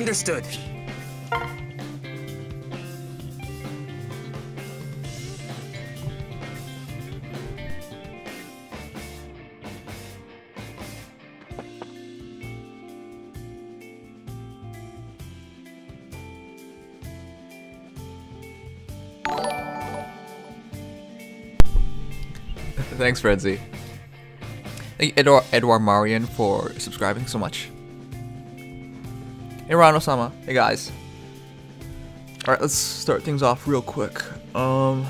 Understood. Thanks, Frenzy. Thank you, Edward Marian, for subscribing so much. Hey, Rano-sama. Hey, guys. Alright, let's start things off real quick. I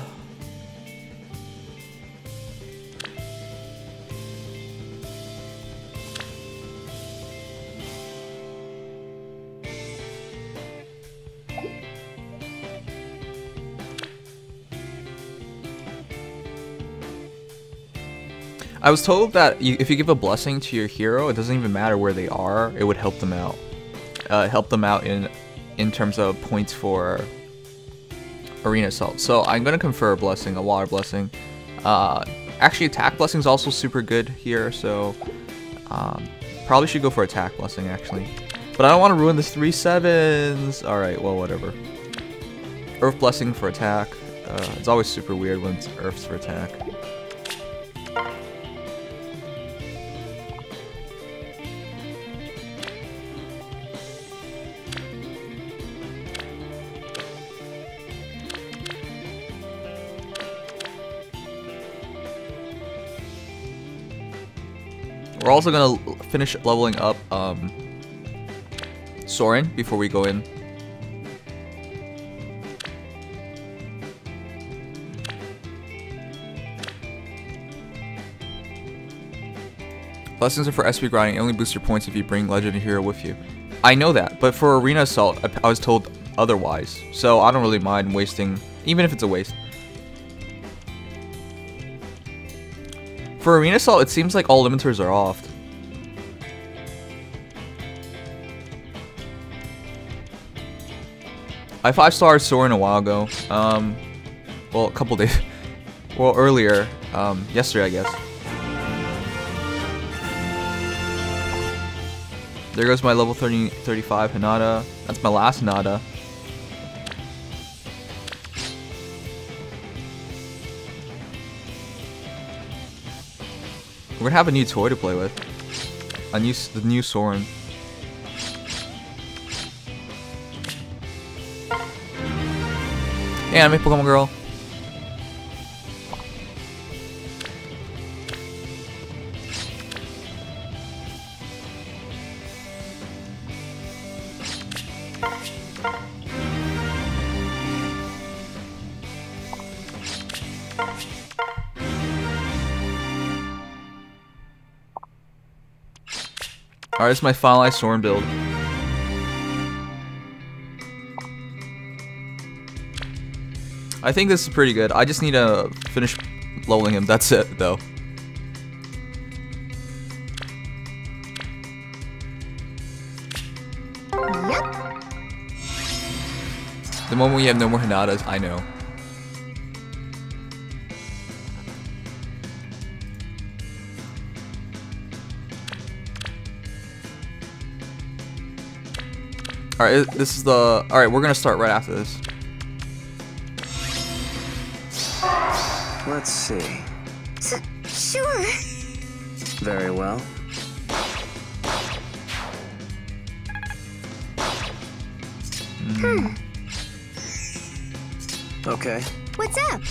was told that if you give a blessing to your hero, it doesn't even matter where they are, it would help them out. Help them out in terms of points for Arena Assault. So I'm gonna confer a blessing, a water blessing. Actually, attack blessing is also super good here, so probably should go for attack blessing actually. But I don't want to ruin this 3/7s. All right, well whatever. Earth blessing for attack. It's always super weird when it's earths for attack. We're also gonna finish leveling up Soren before we go in. Blessings are for SP grinding. Only boost your points if you bring legendary hero with you. I know that, but for Arena Assault, I was told otherwise. So I don't really mind wasting, even if it's a waste. For Arena Assault, it seems like all limiters are off. I 5-starred Soren a while ago. Well, a couple days. Well, earlier. Yesterday, I guess. There goes my level 35 Hinata. That's my last Hinata. We're gonna have a new toy to play with. The new Soren. Hey, anime Pokemon girl. Alright, this is my finalized Soren build. I think this is pretty good. I just need to finish leveling him. That's it, though. Yep. The moment we have no more Hinatas, I know. Alright, this is the... Alright, we're gonna start right after this. Let's see. Sure. Very well. Okay. What's up?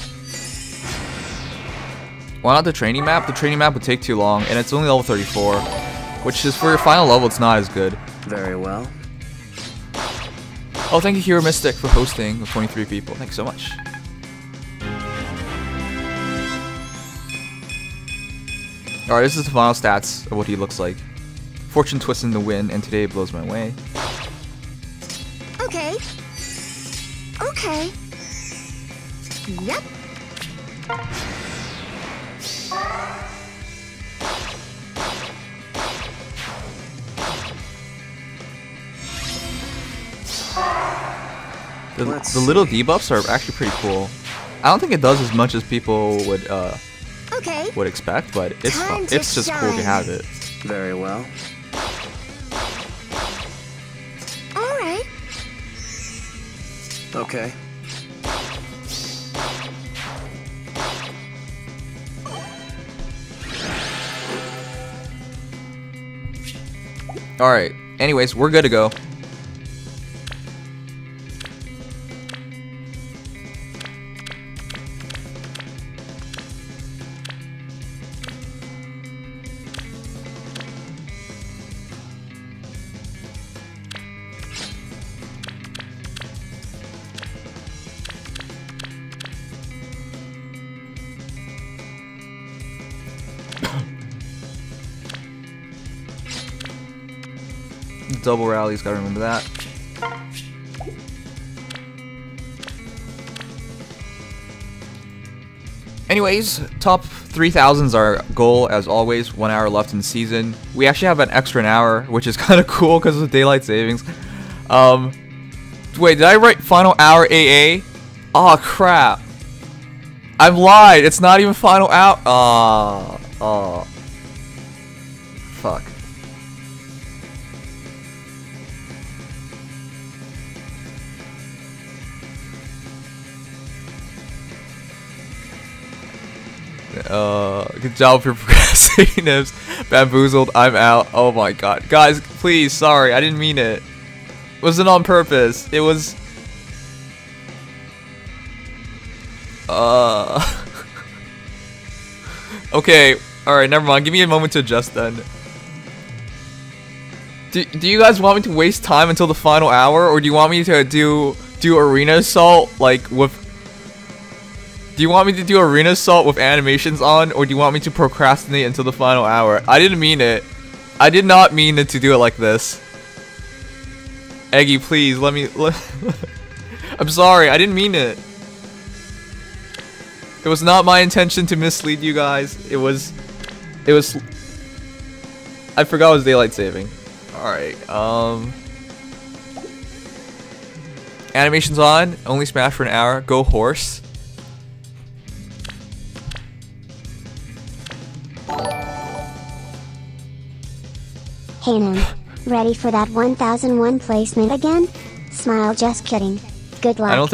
Why not the training map? The training map would take too long, and it's only level 34. Which is, for your final level, it's not as good. Very well. Oh, thank you, Hero Mystic, for hosting with 23 people. Thanks so much. Alright, this is the final stats of what he looks like. Fortune twists in the wind, and today blows my way. Okay. Okay. Yep. The little debuffs are actually pretty cool. I don't think it does as much as people would expect, but it's fun. It's just cool to have it. Very well. All right. Okay. Alright, anyways, we're good to go. Double rallies, gotta remember that. Anyways, top 3,000's our goal as always. 1 hour left in the season. We actually have an extra an hour, which is kind of cool because of daylight savings. Wait, did I write final hour AA? Oh crap! I've lied. It's not even final hour. Oh, fuck. Good job for progressing, Nibs. Bamboozled, I'm out. Oh my god. Guys, please, sorry, I didn't mean it. It wasn't on purpose. It was... Okay, alright, never mind. Give me a moment to adjust then. Do you guys want me to waste time until the final hour? Or do you want me to do Arena Assault, like, with... Do you want me to do Arena Assault with animations on, or do you want me to procrastinate until the final hour? I didn't mean it. I did not mean it to do it like this. Eggy, please, let me... I'm sorry, I didn't mean it. It was not my intention to mislead you guys. It was... I forgot it was daylight saving. Alright, animations on, only smash for an hour, go horse. Hey man, ready for that 1001 placement again? Smile, just kidding. Good luck. I don't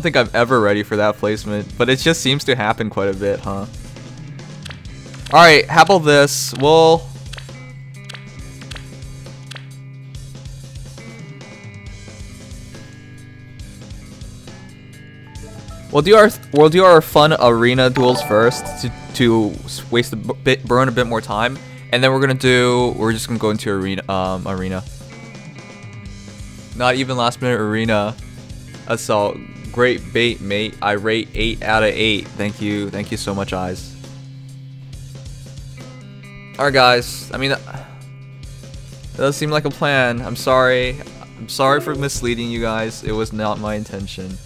think I'm ever ready for that placement, but it just seems to happen quite a bit, huh? Alright, how about this? We'll do our fun arena duels first to waste burn a bit more time. And then we're just gonna go into arena. Not even last minute arena assault. Great bait, mate. I rate 8 out of 8. Thank you so much, Eyes. Alright guys, I mean that does seem like a plan. I'm sorry for misleading you guys. It was not my intention.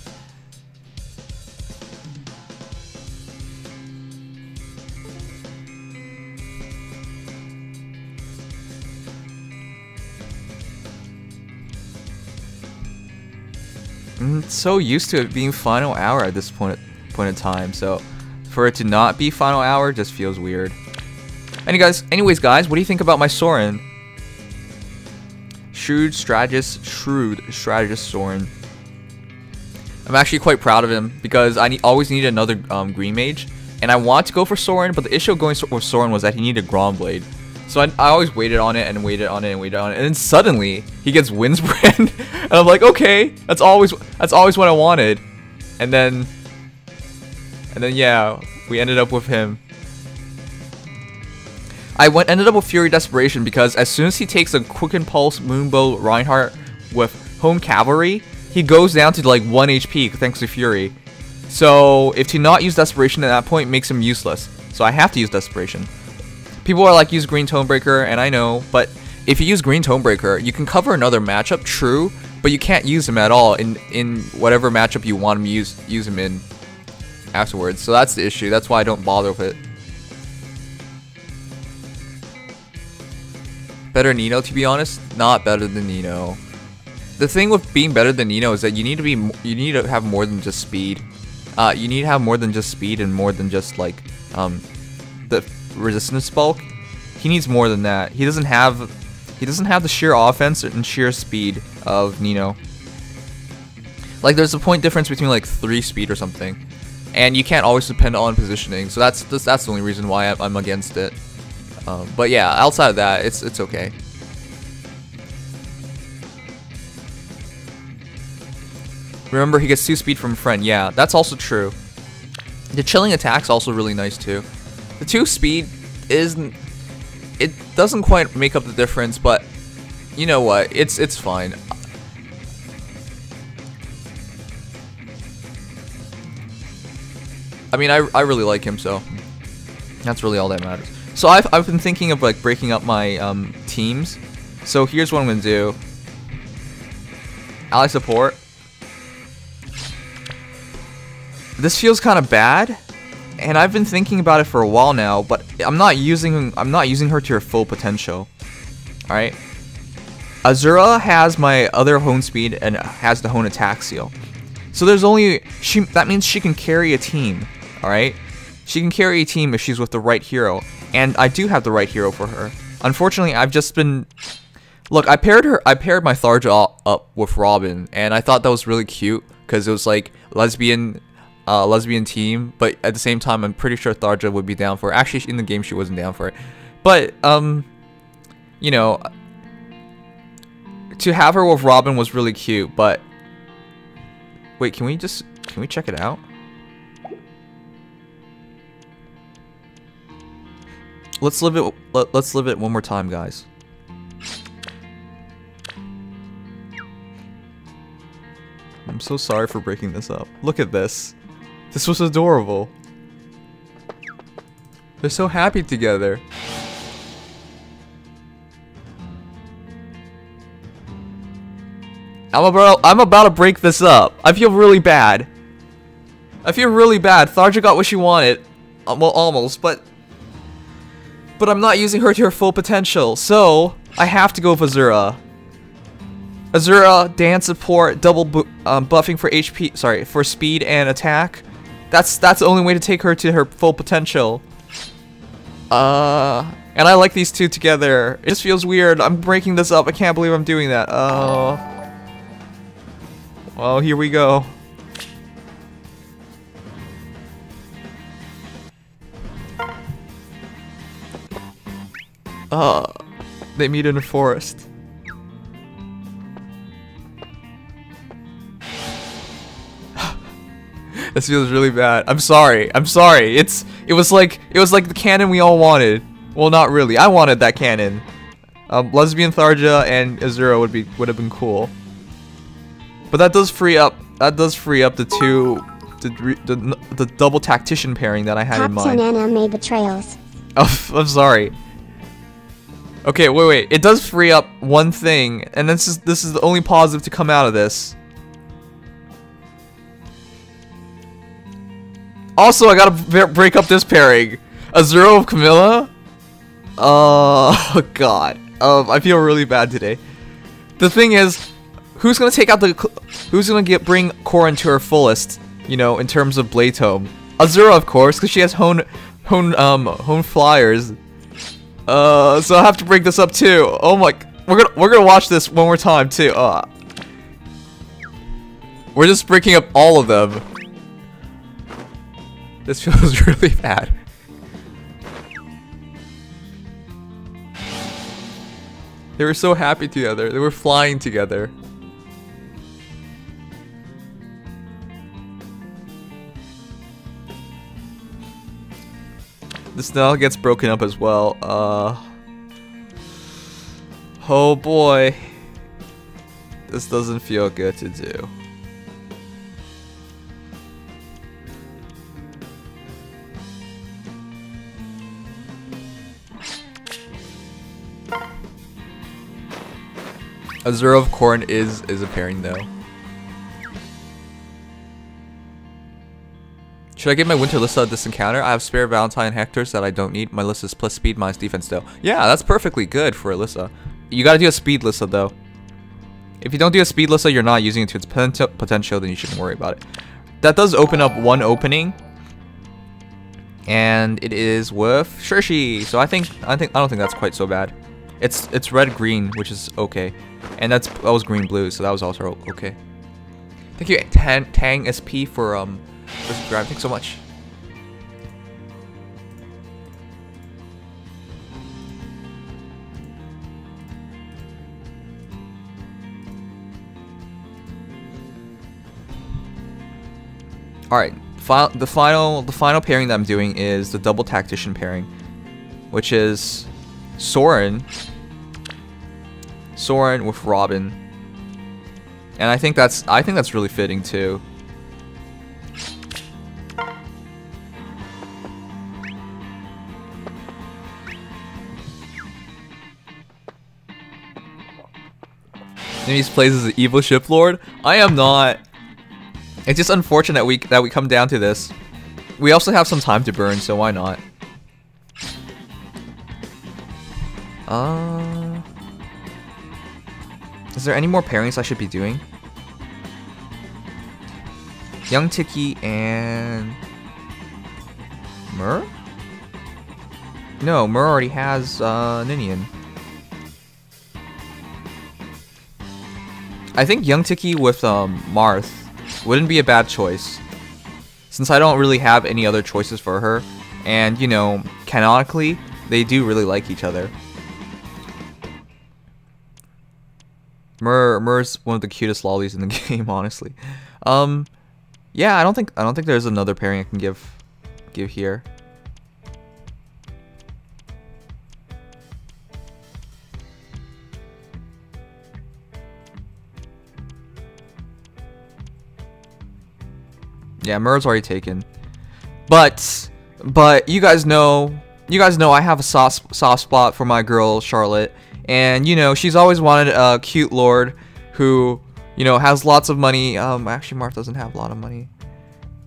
I'm so used to it being final hour at this point in time, so for it to not be final hour just feels weird. Anyways, guys, what do you think about my Soren? Shrewd strategist Soren. I'm actually quite proud of him because I always needed another green mage, and I want to go for Soren, but the issue going with Soren was that he needed Grom Blade. So I always waited on it and waited on it and waited on it, and then suddenly he gets Windsbrand, and I'm like, okay, that's always what I wanted, and then yeah, we ended up with him. I ended up with Fury Desperation because as soon as he takes a Quicken Pulse Moonbow Reinhardt with Home Cavalry, he goes down to like 1 HP thanks to Fury. So if to not use Desperation at that point makes him useless, so I have to use Desperation. People are like, use Green Tonebreaker, and I know, but if you use Green Tonebreaker, you can cover another matchup, true, but you can't use him at all in whatever matchup you want him to use him in afterwards. So that's the issue. That's why I don't bother with it. Better Nino, to be honest, not better than Nino. The thing with being better than Nino is that you need to have more than just speed. You need to have more than just speed and more than just like the resistance bulk. He needs more than that. He doesn't have the sheer offense and sheer speed of Nino. Like there's a point difference between like 3 speed or something, and you can't always depend on positioning. So that's the only reason why I'm against it. But yeah, outside of that, it's okay. Remember, he gets 2 speed from a friend. Yeah, that's also true. The chilling attack's also really nice too. The 2 speed it doesn't quite make up the difference, but you know what? It's fine. I mean, I really like him, so that's really all that matters. So I've been thinking of like breaking up my teams. So here's what I'm gonna do. Ally support. This feels kind of bad, and I've been thinking about it for a while now, but I'm not using her to her full potential. All right. Azura has my other hone speed and has the hone attack seal. So there's only that means she can carry a team. All right. She can carry a team if she's with the right hero, and I do have the right hero for her. Unfortunately, I've just been look. I paired my Tharja up with Robin, and I thought that was really cute because it was like lesbian team, but at the same time, I'm pretty sure Tharja would be down for it. Actually, in the game, she wasn't down for it. But you know, to have her with Robin was really cute. But wait, can we check it out? Let's live it one more time, guys. I'm so sorry for breaking this up. Look at this. This was adorable. They're so happy together. I'm about to break this up. I feel really bad. Tharja got what she wanted. Well, almost, but I'm not using her to her full potential, so I have to go with Azura. Azura, dance support, double buffing for HP, sorry, for speed and attack. That's the only way to take her to her full potential. And I like these two together. It just feels weird. I'm breaking this up. I can't believe I'm doing that. Well, here we go. They meet in a forest. This feels really bad. I'm sorry. It was like the canon we all wanted. Well, not really. I wanted that canon. Lesbian Tharja and Azura would have been cool. But that does free up the double tactician pairing that I had in mind. Top 10 anime betrayals. Oh, I'm sorry. Okay, wait. It does free up one thing, and this is the only positive to come out of this. Also, I gotta break up this pairing. Azura of Camilla? Oh, God. I feel really bad today. The thing is, who's gonna bring Corrin to her fullest, you know, in terms of Blade Tome? Azura, of course, because she has hone flyers. So I have to break this up too. Oh my, we're gonna watch this one more time too. We're just breaking up all of them. This feels really bad. They were so happy together. They were flying together. This now gets broken up as well. Oh boy. This doesn't feel good to do. Azura of Corrin is a pairing though. Should I give my Winter Lissa this encounter? I have spare Valentine Hectors that I don't need. My Lissa's plus speed minus defense though. Yeah, that's perfectly good for Lissa. You gotta do a speed Lissa though. If you don't do a speed Lissa, you're not using it to its potential, then you shouldn't worry about it. That does open up one opening. And it is with Shirshi. So I don't think that's quite so bad. It's red green, which is okay. And that was green blue, so that was also okay. Thank you, Tang SP for subscribing. Thanks so much. All right, the final pairing that I'm doing is the double tactician pairing, which is Soren with Robin, and I think that's really fitting too. Nimious plays as an evil ship lord. I am not. It's just unfortunate that we come down to this. We also have some time to burn, so why not? Is there any more pairings I should be doing? Young Tiki and Mur? No, Mur already has Ninian. I think Young Tiki with Marth wouldn't be a bad choice, since I don't really have any other choices for her, and you know, canonically, they do really like each other. Mur's one of the cutest lollies in the game, honestly. Yeah, I don't think there's another pairing I can give here. Yeah, Mur's already taken. But you guys know I have a soft spot for my girl Charlotte, and you know, she's always wanted a cute lord who, you know, has lots of money. Actually Marth doesn't have a lot of money.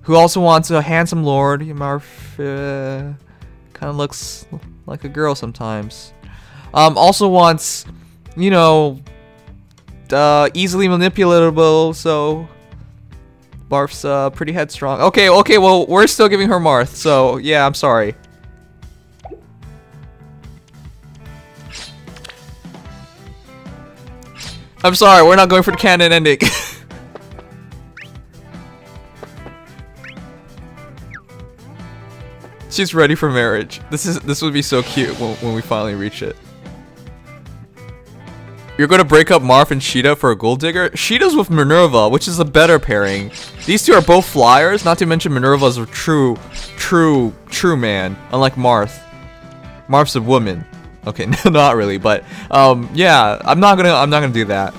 Who also wants a handsome lord. Marth kind of looks like a girl sometimes. Also wants, you know, easily manipulatable, so Marth's pretty headstrong. Okay, well, we're still giving her Marth, so yeah, I'm sorry. I'm sorry, we're not going for the canon ending. She's ready for marriage. This would be so cute when we finally reach it. You're gonna break up Marth and Sheeta for a gold digger? Sheeta's with Minerva, which is a better pairing. These two are both flyers, not to mention Minerva's a true man, unlike Marth. Marth's a woman. Okay, no, not really, but yeah, I'm not gonna do that.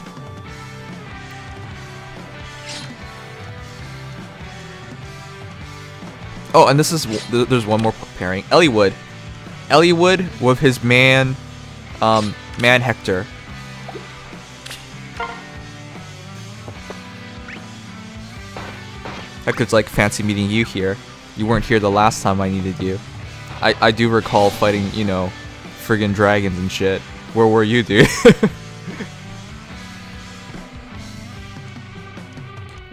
Oh, and there's one more pairing. Eliwood with his man Hector. Hector's like, fancy meeting you here. You weren't here the last time I needed you. I do recall fighting, you know, friggin' dragons and shit. Where were you, dude?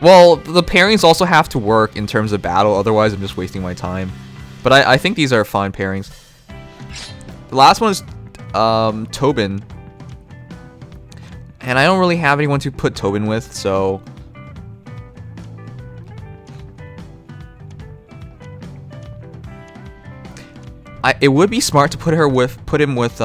Well, the pairings also have to work in terms of battle, otherwise I'm just wasting my time. But I think these are fine pairings. The last one is Tobin. And I don't really have anyone to put Tobin with, so... it would be smart to put him with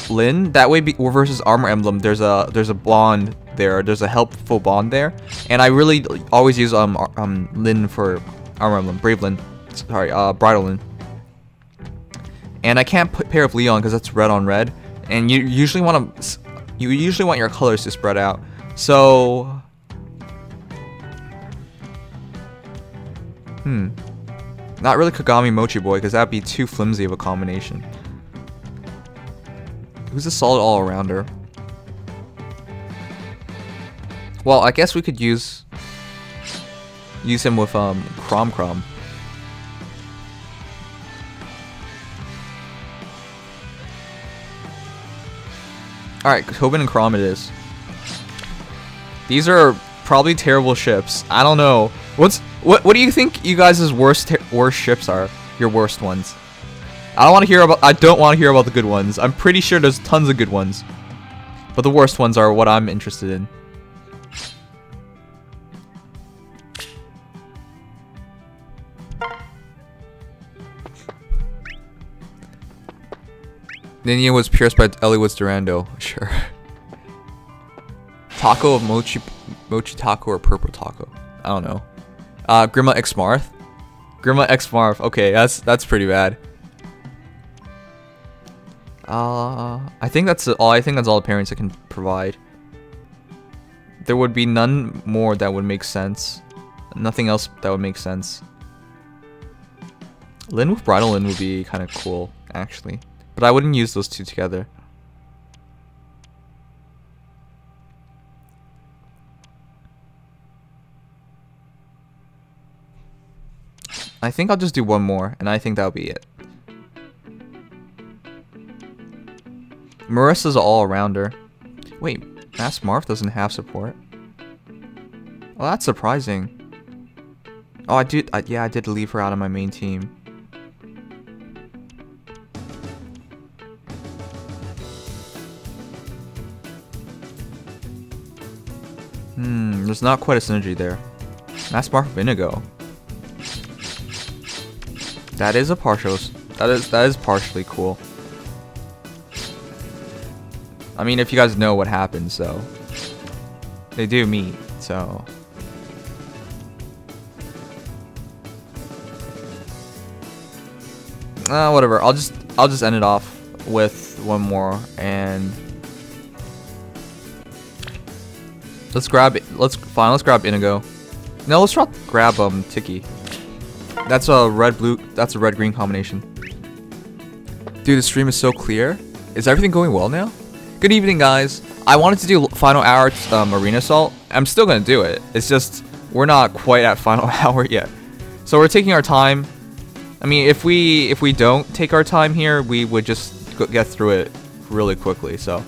Lyn. That way, versus Armor Emblem, there's a bond there. There's a helpful bond there, and I really always use Lyn for Armor Emblem. Brave Lyn, sorry, Bridal Lyn. And I can't pair with Leon because that's red on red, and you usually want your colors to spread out. So, not really Kagami Mochi Boy, because that'd be too flimsy of a combination. Who's a solid all-arounder? Well, I guess we could use him with Crom. Alright, Tobin and Crom it is. These are probably terrible ships. I don't know. What do you think you guys' worst ships are? Your worst ones? I don't want to hear about the good ones. I'm pretty sure there's tons of good ones. But the worst ones are what I'm interested in. Ninian was pierced by Eliwood's Durando. Sure. Taco of mochi taco or purple taco? I don't know. Grima X Marth. Grima X Marth. Okay, that's pretty bad. I think that's all. I think that's all the parents I can provide. There would be none more that would make sense. Nothing else that would make sense. Lyn with Bridal Lyn would be kind of cool, actually. But I wouldn't use those two together. I think I'll just do one more, and I think that'll be it. Marissa's an all-arounder. Wait, Mass Marth doesn't have support? Well, that's surprising. Oh, yeah, I did leave her out of my main team. There's not quite a synergy there. Mass Marth Vinigo. That is a partial. That is partially cool. I mean, if you guys know what happens, though, they do meet. So, whatever. I'll just end it off with one more, and let's grab Inigo. No, let's grab Tiki. That's a red green combination. Dude, the stream is so clear. Is everything going well now? Good evening, guys. I wanted to do final hour arena assault. I'm still gonna do it. It's just we're not quite at final hour yet. So we're taking our time. I mean, if we don't take our time here, we would just get through it really quickly. So,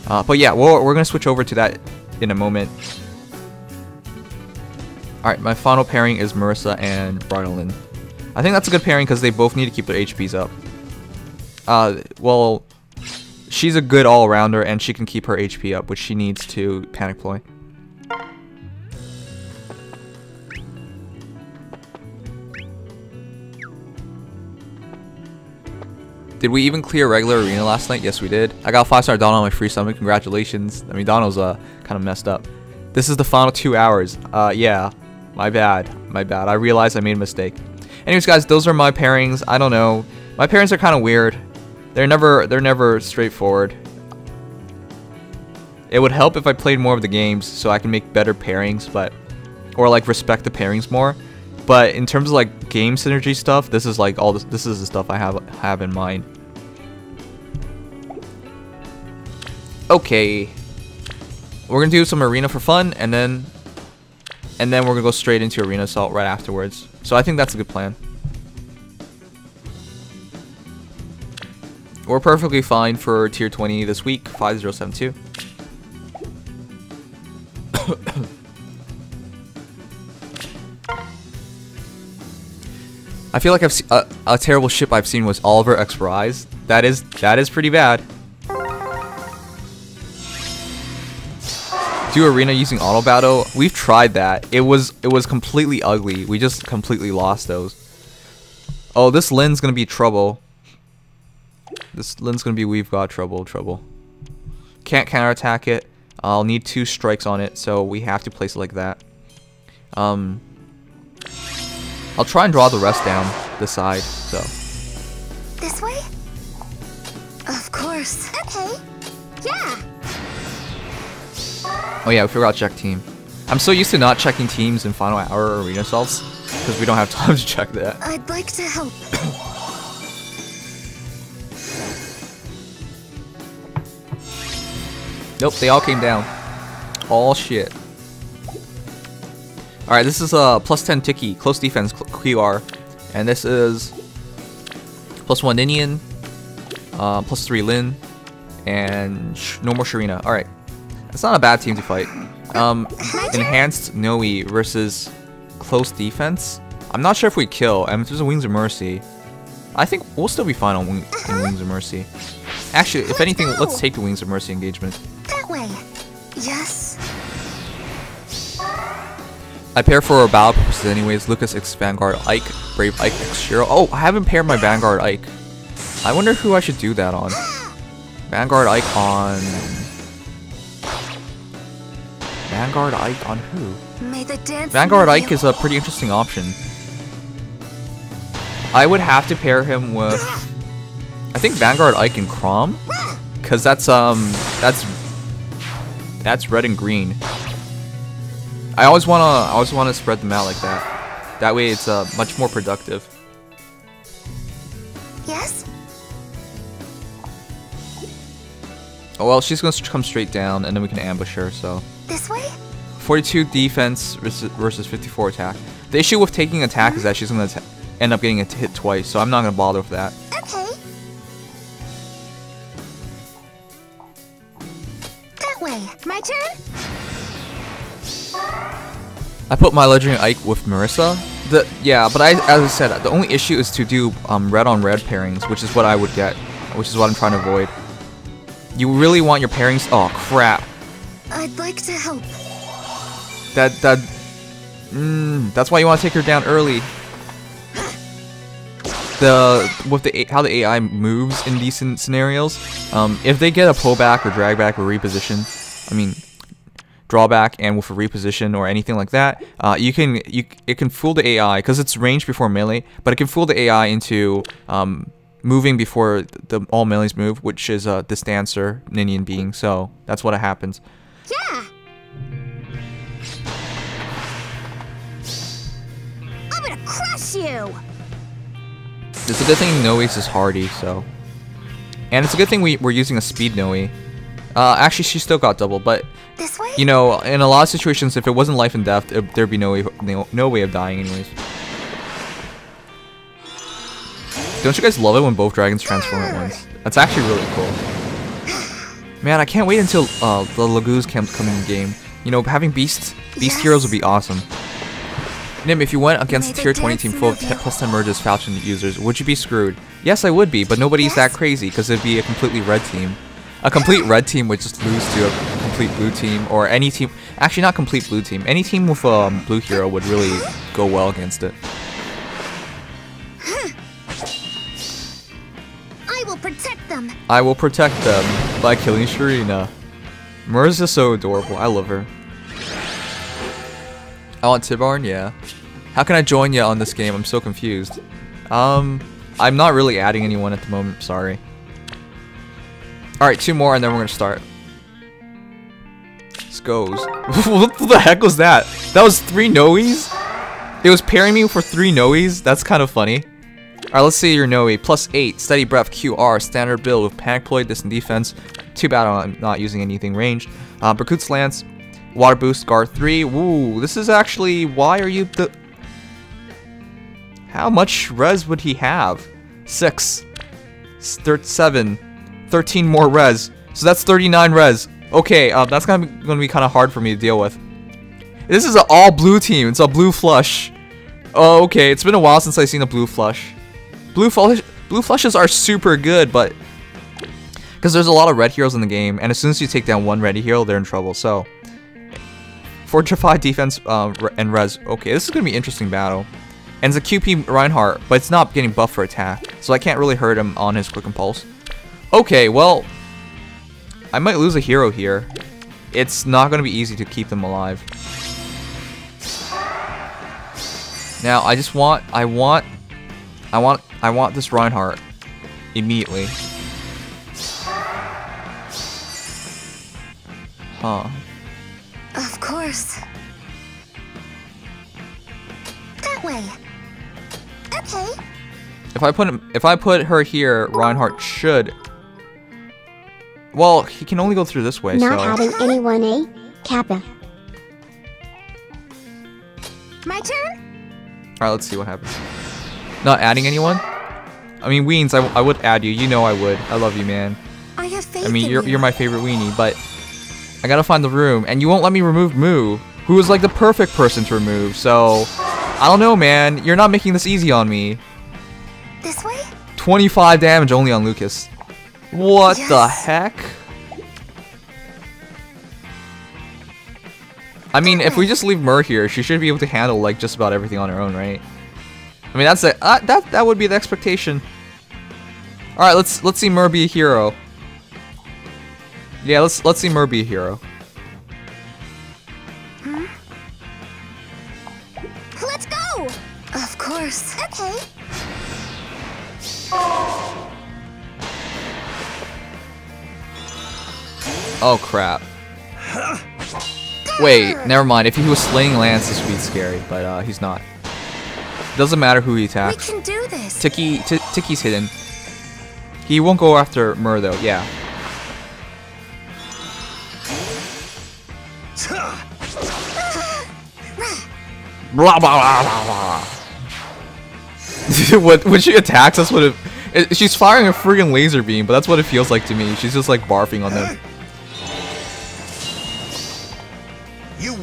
but yeah, we're gonna switch over to that in a moment. Alright, my final pairing is Marissa and Bridal Lyn. I think that's a good pairing because they both need to keep their HPs up. Well, she's a good all-rounder and she can keep her HP up, which she needs to panic ploy. Did we even clear regular arena last night? Yes, we did. I got 5-star Donald on my free summon. Congratulations. I mean, Donald's kind of messed up. This is the final 2 hours. Yeah. My bad. I realized I made a mistake. Anyways, guys, those are my pairings. I don't know. My pairings are kind of weird. They're never straightforward. It would help if I played more of the games so I can make better pairings, or like respect the pairings more. But in terms of like game synergy stuff, this is like this is the stuff I have in mind. Okay. We're gonna do some arena for fun, and then we're gonna go straight into arena assault right afterwards. So I think that's a good plan. We're perfectly fine for tier 20 this week, 5072. I feel like a terrible ship I've seen was Oliver X Rise. That is pretty bad. Do arena using auto battle. We've tried that. It was completely ugly. We just completely lost those. Oh, this Lyn's gonna be trouble. This Lyn's gonna be we've got trouble. Can't counterattack it. I'll need 2 strikes on it, so we have to place it like that. I'll try and draw the rest down this side. So. This way? Of course. Okay. Yeah. Oh yeah, we forgot to check team. I'm so used to not checking teams in final hour arena assaults because we don't have time to check that. I'd like to help. Nope, they all came down. All shit. Alright, this is a +10 Tiki, close defense QR. And this is +1 Ninian, +3 Lyn, and no more Sharina. Alright. It's not a bad team to fight. Enhanced Noe versus close defense. I'm not sure if we kill. If there's a Wings of Mercy, I think we'll still be fine on Wings of Mercy. Actually, if anything, let's take the Wings of Mercy engagement. That way. Yes. I pair for battle purposes anyways. Lucas X Vanguard Ike, Brave Ike X Shiro. Oh, I haven't paired my Vanguard Ike. I wonder who I should do that on. Vanguard Ike on... Vanguard Ike on who? Vanguard Ike is a pretty interesting option. I would have to pair him with... I think Vanguard Ike and Chrom. Cause that's red and green. I always wanna spread them out like that. That way it's much more productive. Yes? Oh well, she's gonna come straight down and then we can ambush her, so. This way? 42 defense versus 54 attack. The issue with taking attack is that she's gonna end up getting hit twice, so I'm not gonna bother with that. Okay. That way. My turn? I put my Legendary Ike with Marissa. But as I said, the only issue is to do red on red pairings, which is what I would get, which is what I'm trying to avoid. You really want your pairings. Oh crap! I'd like to help. That's why you want to take her down early. How the AI moves in these scenarios, if they get a pullback or drag back or reposition, I mean drawback and with a reposition or anything like that, it can fool the AI because it's ranged before melee, but it can fool the AI into moving before all melees move, which is this dancer Ninian being. So that's what happens. Yeah. I'm gonna crush you. It's a good thing Noe's is hardy, so. And it's a good thing we're using a speed Noe. Actually, she still got double, but This way? you know, in a lot of situations, if it wasn't life and death, there'd be no way of dying anyways. Don't you guys love it when both dragons transform at once? That's actually really cool. Man, I can't wait until the Lagoos come in the game. You know, having beast heroes would be awesome. Nim, if you went against a tier 20 team full of plus 10 merges Falchion users, would you be screwed? Yes, I would be, but nobody's that crazy because it'd be a completely red team. A complete red team would just lose to a complete blue team, or any team. Actually, not complete blue team. Any team with a blue hero would really go well against it. I will protect them. I will protect them by killing Sharina. Murs is so adorable. I love her. I want Tibarn? Yeah. How can I join you on this game? I'm so confused. I'm not really adding anyone at the moment. Sorry. Alright, 2 more and then we're gonna start. This goes. What the heck was that? That was 3 Noes? It was pairing me for 3 Noes? That's kind of funny. Alright, let's see your Noe. +8, Steady Breath, QR, standard build with Panic Ploy, distant defense. Too bad I'm not using anything ranged. Berkut's Lance, Water Boost, Guard 3. Woo, this is actually... Why are you the... How much res would he have? 6. 7. 13 more res. So that's 39 res. Okay, that's gonna be kind of hard for me to deal with. This is an all blue team. It's a blue flush. Oh, okay. It's been a while since I've seen a blue flush. Blue flushes are super good, but because there's a lot of red heroes in the game, and as soon as you take down one red hero, they're in trouble. So fortified defense and res. Okay, this is gonna be an interesting battle. And it's a QP Reinhardt, but it's not getting buffed for attack, so I can't really hurt him on his quick impulse. Okay, well, I might lose a hero here. It's not going to be easy to keep them alive. Now, I want this Reinhardt immediately. Huh. Of course. That way. Okay. If I put her here, Reinhardt should. Well, he can only go through this way, Not so... adding anyone, eh? Kappa. My turn? Alright, let's see what happens. Not adding anyone? I mean, Weens, I would add you. You know I would. I love you, man. I have faith I mean, in you're you. my favorite weenie, but... I gotta find the room, and you won't let me remove Moo, who is like the perfect person to remove, so... I don't know, man. You're not making this easy on me. This way? 25 damage only on Lucas. What the heck? I mean, if we just leave Mer here, she should be able to handle like just about everything on her own, right? I mean, that's that would be the expectation. All right, let's see Mer be a hero. Yeah, let's see Mer be a hero. Let's go! Of course. Okay. Oh crap. Wait, never mind. If he was slaying Lance, this would be scary, but he's not. Doesn't matter who he attacks. We can do this. Tiki's hidden. He won't go after Mer though. Yeah. Blah blah blah blah blah. When she attacks, that's what it. She's firing a freaking laser beam, but that's what it feels like to me. She's just like barfing on them. You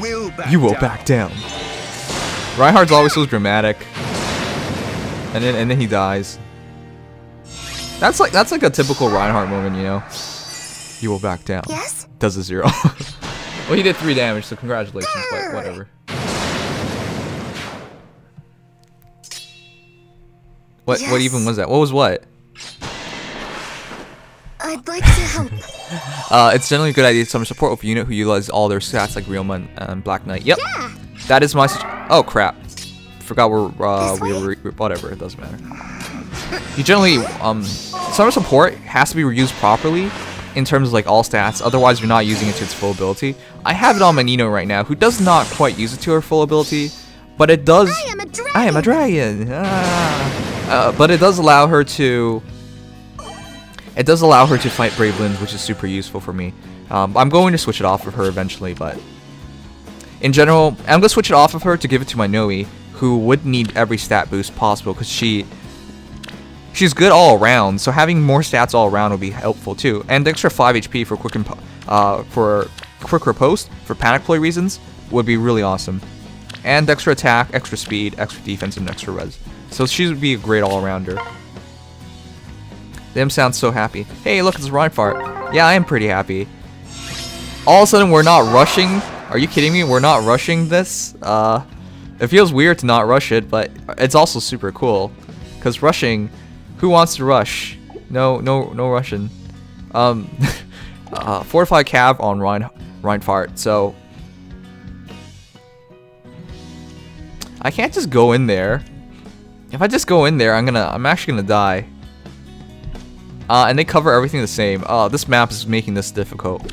will back down. Reinhardt's always so dramatic, and then he dies. That's like a typical Reinhardt moment, you know. You will back down. Yes. Does a 0. Well, he did 3 damage, so congratulations. But whatever. What even was that? What was what? I'd like to help. It's generally a good idea to summon support with a unit who utilizes all their stats like Realma and Black Knight. Yep. Yeah. That is my oh crap. Forgot we were whatever, it doesn't matter. You generally summer support has to be reused properly in terms of like all stats, otherwise you're not using it to its full ability. I have it on my Nino right now, who does not quite use it to her full ability, but it does. I am a dragon. But it does allow her to. It does allow her to fight Brave Limbs, which is super useful for me. I'm going to switch it off of her eventually, but in general, I'm gonna switch it off of her to give it to my Noe, who would need every stat boost possible because she's good all around. So having more stats all around will be helpful too. And the extra 5 HP for quick riposte for panic ploy reasons would be really awesome. And extra attack, extra speed, extra defense, and extra res. So she would be a great all-rounder. Them sounds so happy. Hey, look, it's Reinhardt. Yeah, I am pretty happy. All of a sudden, we're not rushing. Are you kidding me? We're not rushing this. It feels weird to not rush it, but it's also super cool. Cause rushing, who wants to rush? No rushing. Fortified Cav on Reinhardt. So I can't just go in there. If I just go in there, I'm actually gonna die. And they cover everything the same. This map is making this difficult.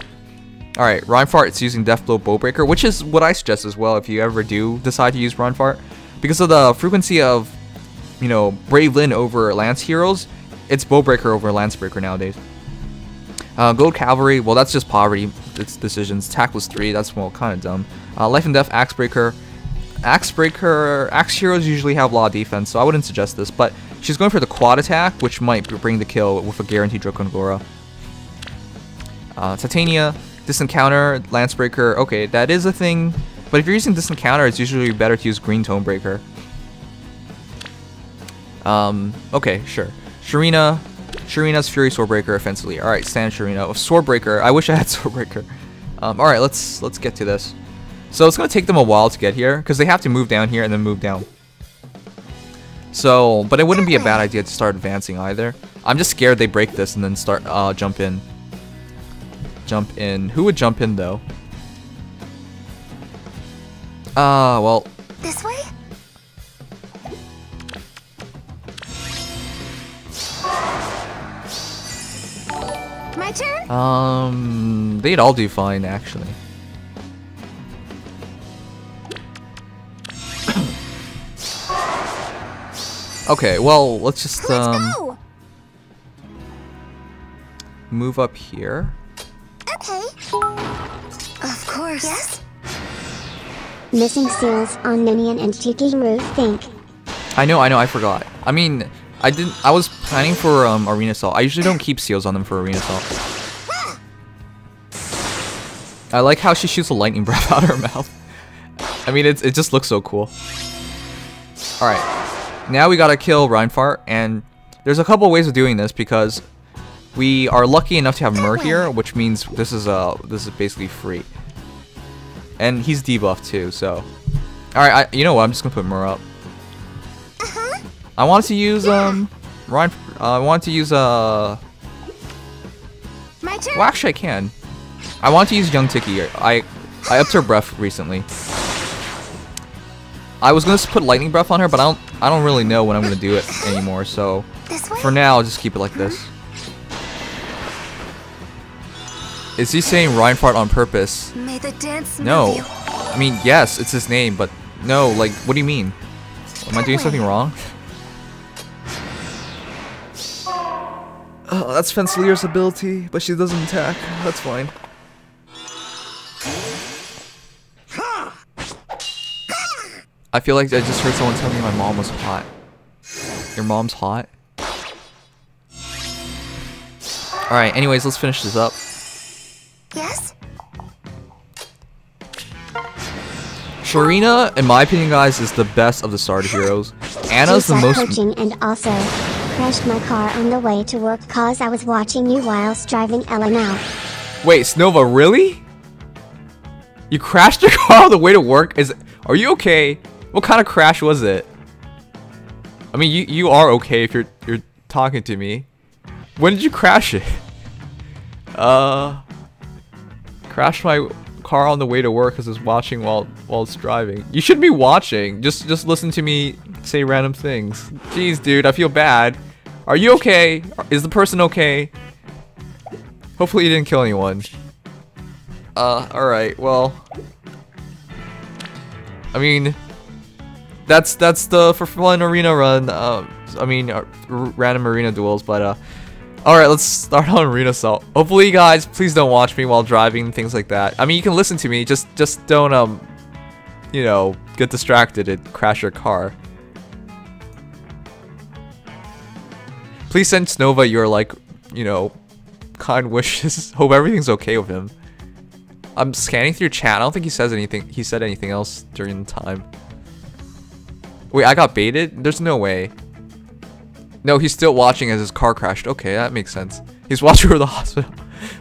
Alright, Reinhardt is using Deathblow Bowbreaker, which is what I suggest as well if you ever do decide to use Reinhardt. Because of the frequency of, you know, Brave Lin over Lance heroes, it's Bowbreaker over Lancebreaker nowadays. Gold Cavalry, well that's just poverty, it's decisions. Tactless 3, that's well kind of dumb. Life and Death, Axebreaker. Axe heroes usually have a lot of defense, so I wouldn't suggest this, but she's going for the quad attack, which might bring the kill with a guaranteed Dracongora. Titania, Distant Counter, Lancebreaker, okay, that is a thing, but if you're using Distant Counter, it's usually better to use Green Tonebreaker. Okay, sure. Sharina's Fury Swordbreaker offensively. Alright, stand Sharina. Swordbreaker, I wish I had Swordbreaker. Alright, let's get to this. So it's going to take them a while to get here, because they have to move down here and then move down. So, but it wouldn't be a bad idea to start advancing either. I'm just scared they break this and then start, jump in. Jump in. Who would jump in, though? Well. This way? My turn? They'd all do fine, actually. Okay, well, let's just, move up here. Okay. Of course. Yes? Missing seals on Minion and Tiki Roof think. I know, I forgot. I mean, I was planning for, Arena Assault. I usually don't keep seals on them for Arena Assault. I like how she shoots a lightning breath out of her mouth. I mean, it just looks so cool. Alright. Now we gotta kill Reinhardt, and there's a couple ways of doing this because we are lucky enough to have Mer here, which means this is basically free. And he's debuffed too, so. Alright, you know what? I'm just gonna put Mur up. I wanted to use, Ryan. I wanted to use, My turn. well, actually, I can. I want to use Young Tiki. I upped her breath recently. I was gonna put lightning breath on her, but I don't really know when I'm gonna do it anymore. So This way? for now, I'll just keep it like this. Is he saying Reinhardt on purpose? May the dance move No. you. I mean, yes, it's his name, but no. Like, what do you mean? Am I doing something wrong? Oh, that's Fencelier's ability, but she doesn't attack. That's fine. I feel like I just heard someone tell me my mom was hot. Your mom's hot? Alright, anyways, let's finish this up. Yes? Sharina, in my opinion, guys, is the best of the starter heroes. Anna's the most... coaching and also crashed my car on the way to work cause I was watching you whilst driving Ellen out. Wait, Snova, really? You crashed your car on the way to work? Are you okay? What kind of crash was it? I mean, you are okay if you're talking to me. When did you crash it? Crashed my car on the way to work because I was watching while it's driving. You shouldn't be watching. Just listen to me say random things. Jeez, dude, I feel bad. Are you okay? Is the person okay? Hopefully you didn't kill anyone. Alright, well. I mean, that's the for fun arena run. I mean, random arena duels, but alright, let's start on Arena Assault. Hopefully, you guys, please don't watch me while driving and things like that. I mean, you can listen to me, just don't, you know, get distracted and crash your car. Please send Snova your, like, you know, kind wishes. Hope everything's okay with him. I'm scanning through chat. I don't think he said anything else during the time. Wait, I got baited? There's no way. No, he's still watching as his car crashed. Okay, that makes sense. He's watching from the hospital.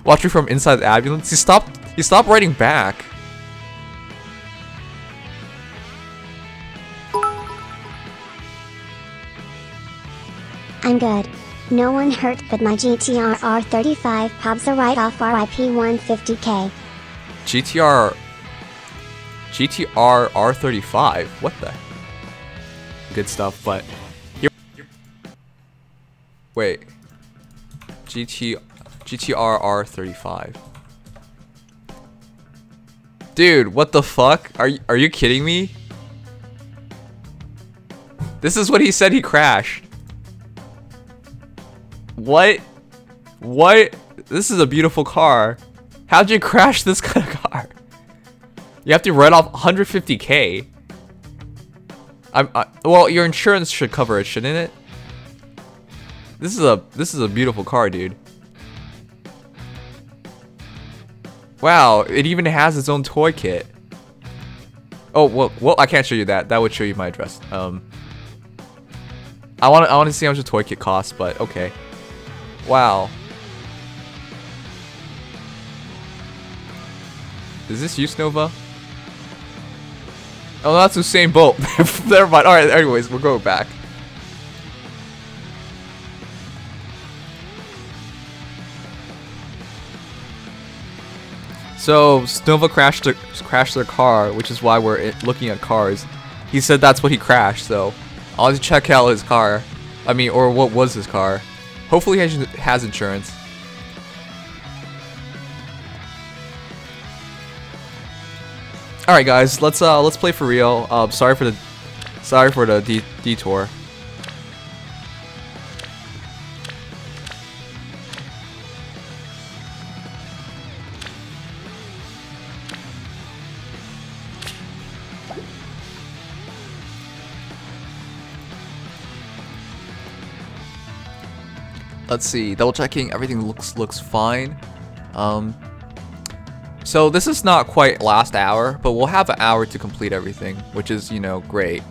Watching from inside the ambulance. He stopped writing back. I'm good. No one hurt but my GTR R35 pops a write-off RIP 150k. GTR R35. What the? Good stuff, but here. Wait. GTR R35. Dude, what the fuck? Are you kidding me? This is what he said he crashed. What? What? This is a beautiful car. How'd you crash this kind of car? You have to write off 150k. Well, your insurance should cover it, shouldn't it? This is a beautiful car, dude. Wow, it even has its own toy kit. Oh, well, I can't show you that. That would show you my address. I want to see how much a toy kit costs, but okay. Wow. Is this you, Snova? Oh, that's the same boat. Never mind. Alright, anyways, we'll go back. So, Snova crashed their car, which is why we're looking at cars. He said that's what he crashed, so I'll have to check out his car. I mean, or what was his car. Hopefully he has insurance. All right, guys, let's play for real. Sorry for the detour. Let's see, double checking, everything looks fine. So this is not quite last hour, but we'll have an hour to complete everything, which is, you know, great.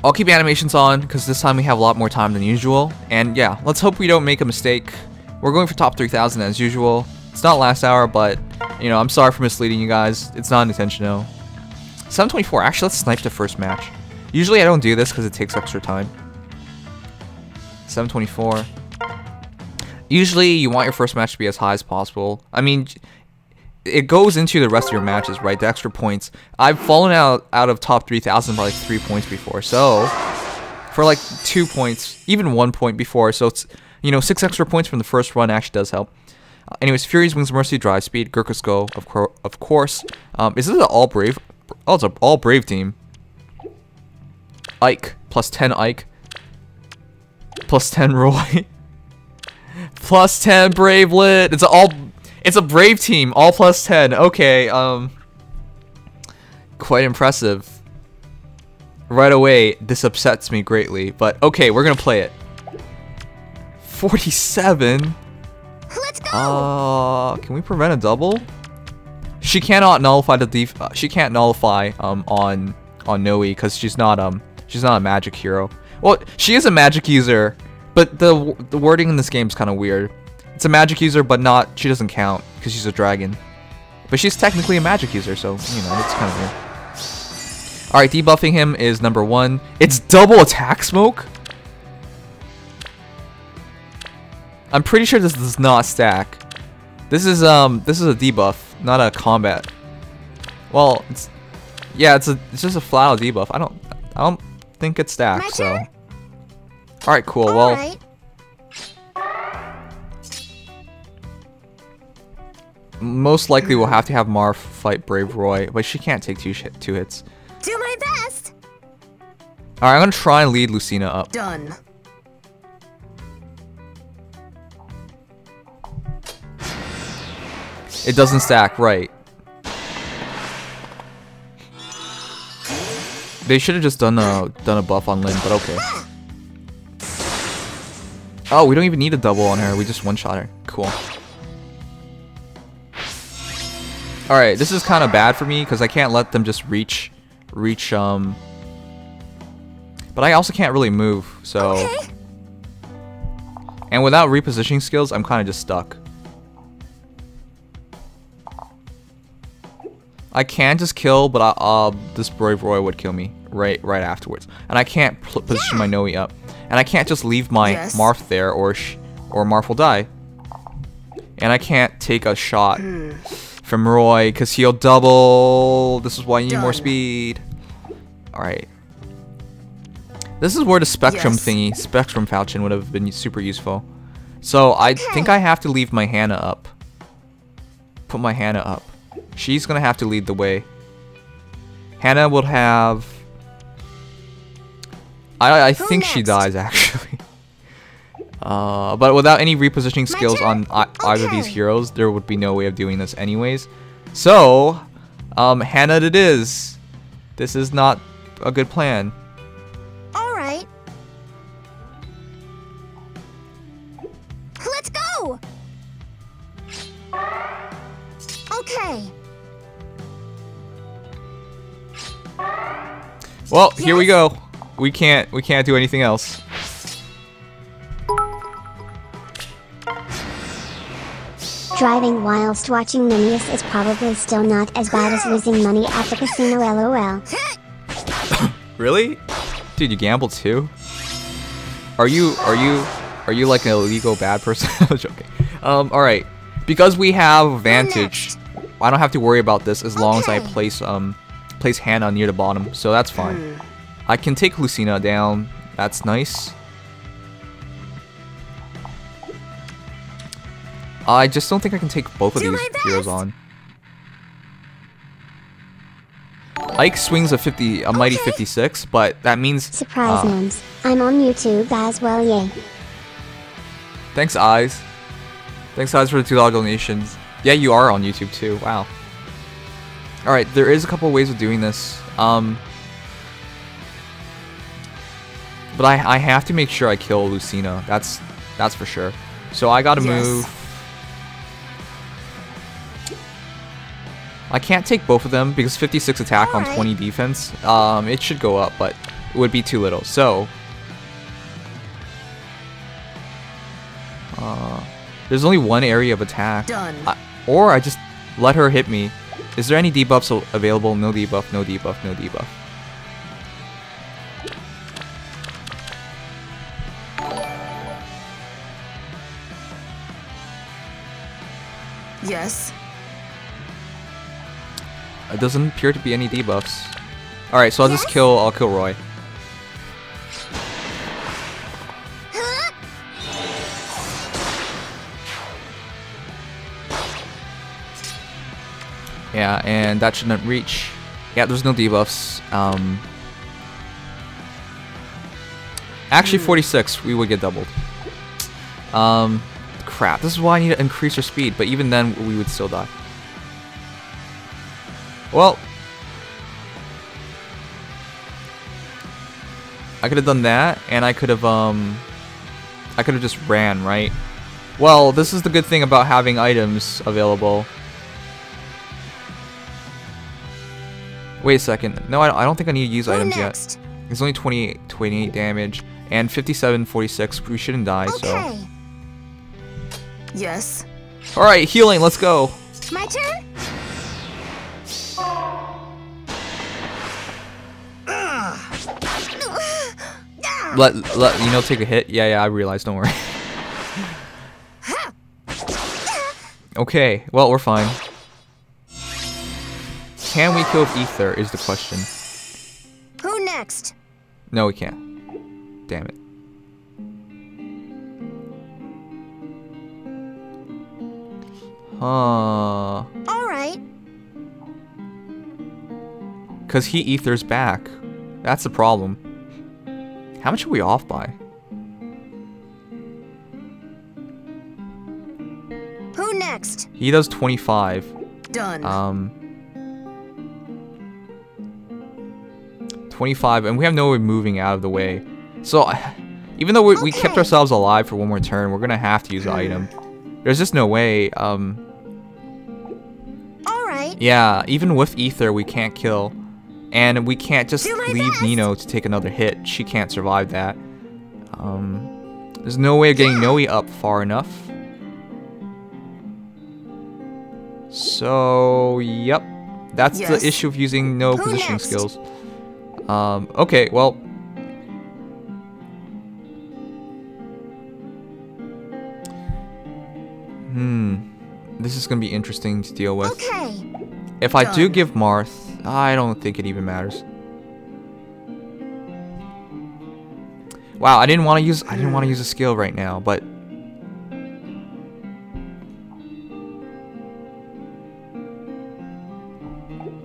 I'll keep animations on because this time we have a lot more time than usual. And yeah, let's hope we don't make a mistake We're going for top 3,000 as usual. It's not last hour, but, you know, I'm sorry for misleading you guys. It's not intentional. 724. Actually, let's snipe the first match. Usually I don't do this because it takes extra time. 724. Usually you want your first match to be as high as possible. I mean, it goes into the rest of your matches, right? The extra points. I've fallen out of top 3,000 by like 3 points before. So, for like 2 points, even 1 point before. So, it's, you know, 6 extra points from the first run actually does help. Anyways, Fury's Wings, Mercy, Drive Speed, Gurkha's Go, of course. Is this an all Brave? Oh, it's an all Brave team. Ike, plus 10 Ike. Plus 10 Roy. Plus 10 Brave Lit. It's a Brave team, all plus 10. Okay, quite impressive. Right away, this upsets me greatly, but okay, we're gonna play it. 47. Let's go. Can we prevent a double? She cannot nullify the she can't nullify on Noe because she's not a magic hero. Well, she is a magic user, but the wording in this game is kind of weird. It's a magic user, but not. She doesn't count because she's a dragon. But she's technically a magic user, so you know it's kind of weird. All right, debuffing him is number 1. It's double attack smoke. I'm pretty sure this does not stack. This is a debuff, not a combat. Well, it's just a flat out debuff. I don't think it stacks. So, all right, cool. Well, Right. most likely we'll have to have Marth fight Brave Roy, but she can't take two hits. Do my best. All right, I'm gonna try and lead Lucina up. Done. It doesn't stack, right? They should have just done a buff on Lynn, but okay. Oh, we don't even need a double on her. We just one-shot her. Cool. All right, this is kind of bad for me because I can't let them just reach. But I also can't really move, so. Okay. And without repositioning skills, I'm kind of just stuck. I can just kill, but this Brave Roy would kill me right afterwards. And I can't position my Noe up. And I can't just leave my Marth there, or Marth will die. And I can't take a shot from Roy, because he'll double. This is why you need more speed. Alright. This is where the Spectrum thingy, Spectrum Falchion, would have been super useful. So I think I have to leave my Hannah up. Put my Hannah up. She's gonna have to lead the way. Hannah will have. I think she dies actually. But without any repositioning skills on either of these heroes, there would be no way of doing this anyways. So, Hannah it is. This is not a good plan. All right. Let's go. Okay. Well, here we go. We can't do anything else. Driving whilst watching Nimious is probably still not as bad as losing money at the casino, lol. Really? Dude, you gamble too? Are you like an illegal bad person? I'm joking. Alright. Because we have advantage, I don't have to worry about this as long as I place Hannah near the bottom, so that's fine. I can take Lucina down. That's nice. I just don't think I can take both of these heroes on. Ike swings a mighty 56, but that means Surprise names. I'm on YouTube as well, yay. Thanks, Eyes. Thanks, Eyes, for the $2 donations. Yeah, you are on YouTube too. Wow. All right, there is a couple ways of doing this. But I have to make sure I kill Lucina. That's for sure. So I gotta move. I can't take both of them because 56 attack on 20 defense. It should go up, but it would be too little. So There's only one area of attack. Done. Or I just let her hit me. Is there any debuffs available? No debuff, no debuff, no debuff. Yes. It doesn't appear to be any debuffs. Alright, so I'll kill Roy. Yeah, and that shouldn't reach. Yeah, there's no debuffs. Actually 46, we would get doubled. Crap, this is why I need to increase our speed, but even then we would still die. Well, I could have done that, and I could have just ran, right? Well, this is the good thing about having items available. Wait a second. No, I don't think I need to use items yet. It's only 28 damage and 57, 46. We shouldn't die, so. Yes. All right, healing. Let's go. My turn. Let take a hit. Yeah, I realized. Don't worry. Okay, well, we're fine. Can we kill Ether is the question. Who next? No, we can't. Damn it. Huh. Alright. Cause he Ether's back. That's the problem. How much are we off by? Who next? He does 25. Done. 25, and we have no way of moving out of the way. So, even though we kept ourselves alive for one more turn, we're gonna have to use the item. There's just no way. Alright. Yeah, even with Ether, we can't kill. And we can't just leave best. Nino to take another hit. She can't survive that. There's no way of getting Noe up far enough. So, yep. That's the issue of using no positioning skills. Okay, well. This is gonna be interesting to deal with. If I do give Marth, I don't think it even matters. Wow, I didn't want to use a skill right now, but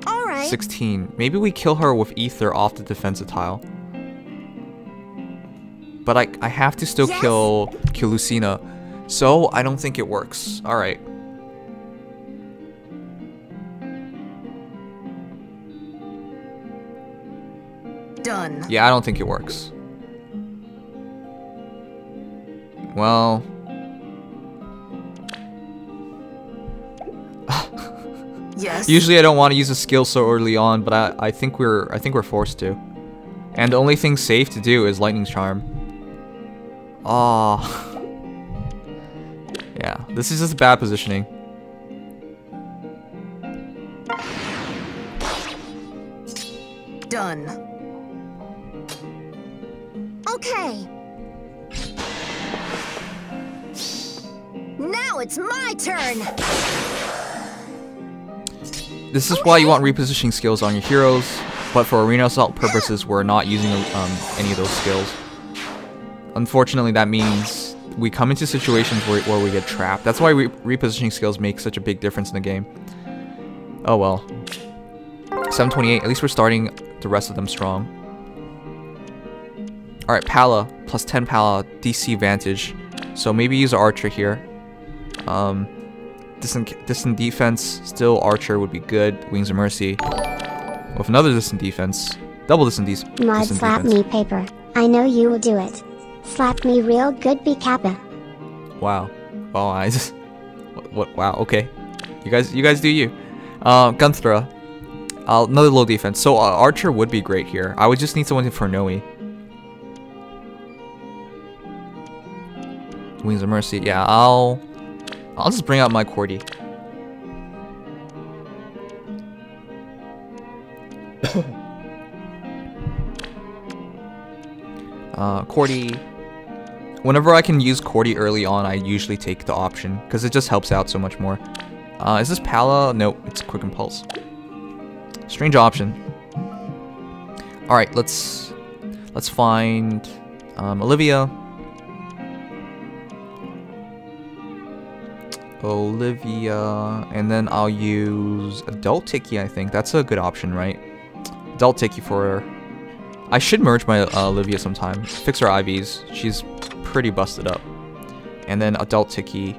Alright. 16. Maybe we kill her with Ether off the defensive tile. But I have to still kill Lucina, so I don't think it works. Alright. Done. Yeah, I don't think it works. Well, Yes. usually I don't want to use a skill so early on, but I think we're forced to. And the only thing safe to do is Lightning Charm. Ah. Yeah, this is just bad positioning. Done. Okay. Now it's my turn. This is why you want repositioning skills on your heroes, but for arena assault purposes, we're not using any of those skills. Unfortunately, that means we come into situations where we get trapped. That's why repositioning skills make such a big difference in the game. Oh well. 728, at least we're starting the rest of them strong. Alright, Pala, plus 10 Pala, DC advantage. So maybe use Archer here. Distant defense, still Archer would be good. Wings of Mercy. With another distant defense, double distant defense. Mod slap me paper. I know you will do it. Slap me real good, be kappa. Wow. Wow, I just... Wow, okay. You guys do you. Gunthra. Another low defense. So Archer would be great here. I would just need someone for Noe. Wings of Mercy. Yeah, I'll I'll just bring out my Cordy. Cordy. Whenever I can use Cordy early on, I usually take the option because it just helps out so much more. Is this Pala? Nope, it's Quick Impulse. Strange option. All right, let's find Olivia. And then I'll use Adult Tiki. I think that's a good option, right? Adult Tiki for. I should merge my Olivia sometime. Fix her IVs. She's pretty busted up. And then Adult Tiki.